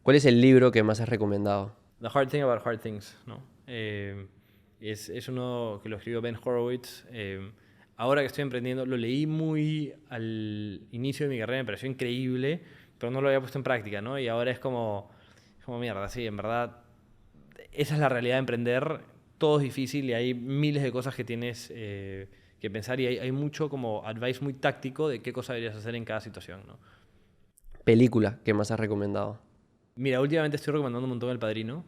¿Cuál es el libro que más has recomendado? The Hard Thing About Hard Things, ¿no? Es uno que lo escribió Ben Horowitz. Ahora que estoy emprendiendo, lo leí muy al inicio de mi carrera, me pareció increíble, pero no lo había puesto en práctica, ¿no? Y ahora es como mierda, sí, en verdad, esa es la realidad de emprender, todo es difícil y hay miles de cosas que tienes que pensar y hay mucho como advice muy táctico de qué cosa deberías hacer en cada situación, ¿no? ¿Película que más has recomendado? Mira, últimamente estoy recomendando un montón El Padrino.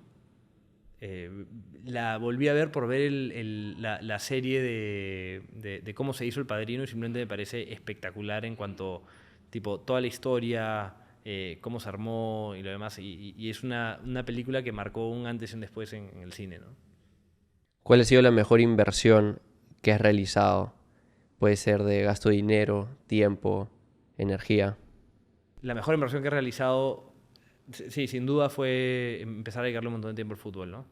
La volví a ver por ver la serie de cómo se hizo El Padrino y simplemente me parece espectacular en cuanto, tipo, toda la historia, cómo se armó y lo demás. Y es una película que marcó un antes y un después en el cine, ¿no? ¿Cuál ha sido la mejor inversión que has realizado? Puede ser de gasto de dinero, tiempo, energía. La mejor inversión que he realizado, sí, sin duda fue empezar a dedicarle un montón de tiempo al fútbol, ¿no?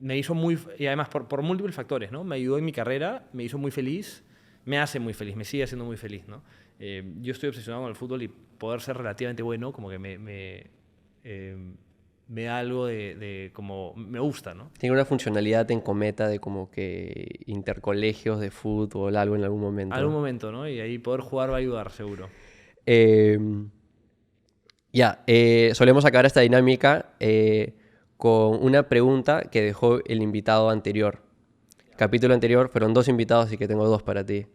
Me hizo y además por múltiples factores, ¿no? Me ayudó en mi carrera, me hizo muy feliz, me hace muy feliz, me sigue haciendo muy feliz, ¿no? Yo estoy obsesionado con el fútbol y poder ser relativamente bueno, como que me da algo como, me gusta, ¿no? Tiene una funcionalidad en Cometa de como que intercolegios de fútbol, algo en algún momento. Algún momento, ¿no? Y ahí poder jugar va a ayudar, seguro. Solemos acabar esta dinámica con una pregunta que dejó el invitado anterior. Capítulo anterior fueron 2 invitados, así que tengo 2 para ti.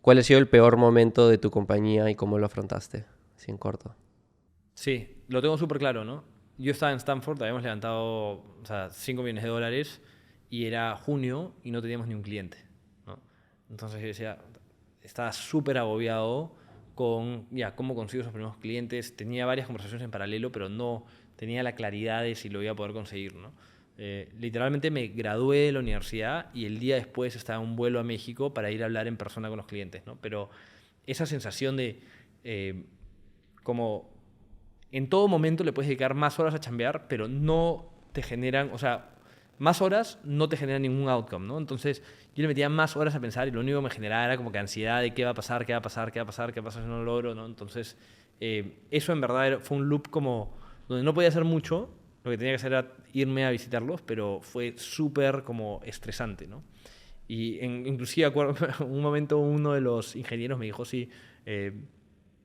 ¿Cuál ha sido el peor momento de tu compañía y cómo lo afrontaste? Así en corto. Sí, lo tengo súper claro, ¿no? yo estaba en Stanford, habíamos levantado, o sea, $5 millones y era junio y no teníamos ni un cliente, ¿no? Entonces yo decía, estaba súper agobiado con ya cómo consigo esos primeros clientes. Tenía varias conversaciones en paralelo, pero no tenía la claridad de si lo iba a poder conseguir, ¿no? Literalmente me gradué de la universidad y el día después estaba en un vuelo a México para ir a hablar en persona con los clientes, ¿no? Pero esa sensación de como en todo momento le puedes dedicar más horas a chambear, pero no te generan, o sea, más horas no te generan ningún outcome, ¿no? Entonces yo le metía más horas a pensar y lo único que me generaba era como que ansiedad de qué va a pasar, qué va a pasar, qué va a pasar, qué va a pasar si no lo logro, ¿no? Entonces eso en verdad fue un loop como donde no podía hacer mucho, lo que tenía que hacer era irme a visitarlos, pero fue súper como estresante, ¿no? Y inclusive acuerdo, un momento uno de los ingenieros me dijo, sí,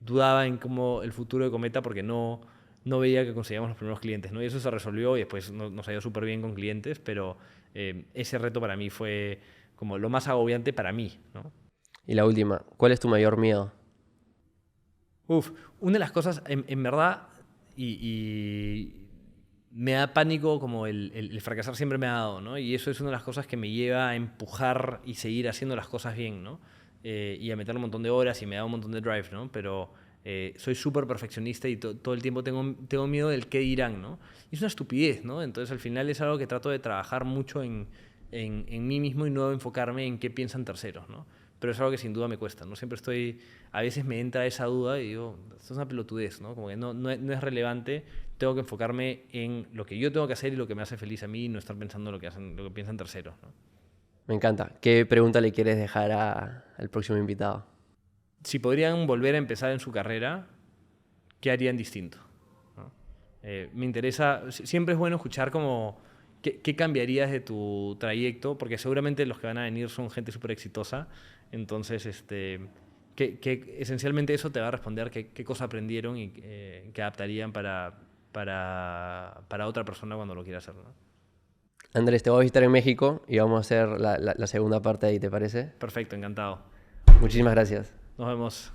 dudaba en cómo el futuro de Cometa porque no veía que conseguíamos los primeros clientes, ¿no? Y eso se resolvió y después nos ha ido súper bien con clientes, pero ese reto para mí fue como lo más agobiante para mí, ¿no? Y la última, ¿cuál es tu mayor miedo? Uf, una de las cosas, en verdad, y me da pánico como el fracasar siempre me ha dado, ¿no? Y eso es una de las cosas que me lleva a empujar y seguir haciendo las cosas bien, ¿no? Y a meter un montón de horas y me da un montón de drive, ¿no? Pero soy súper perfeccionista y todo el tiempo tengo miedo del qué dirán, ¿no? Y es una estupidez, ¿no? Entonces al final es algo que trato de trabajar mucho en mí mismo y no enfocarme en qué piensan terceros, ¿no? Pero es algo que sin duda me cuesta, ¿no? Siempre a veces me entra esa duda y digo, esto es una pelotudez, ¿no? Como que no es relevante, tengo que enfocarme en lo que yo tengo que hacer y lo que me hace feliz a mí y no estar pensando lo que piensan terceros, ¿no? Me encanta. ¿Qué pregunta le quieres dejar al próximo invitado? Si podrían volver a empezar en su carrera, ¿qué harían distinto? ¿No? Me interesa, siempre es bueno escuchar como qué cambiarías de tu trayecto, porque seguramente los que van a venir son gente súper exitosa, entonces que esencialmente eso te va a responder qué cosa aprendieron y qué adaptarían para otra persona cuando lo quiera hacer, ¿no? Andrés, te voy a visitar en México y vamos a hacer la segunda parte ahí, ¿te parece? Perfecto, encantado. Muchísimas gracias. Nos vemos.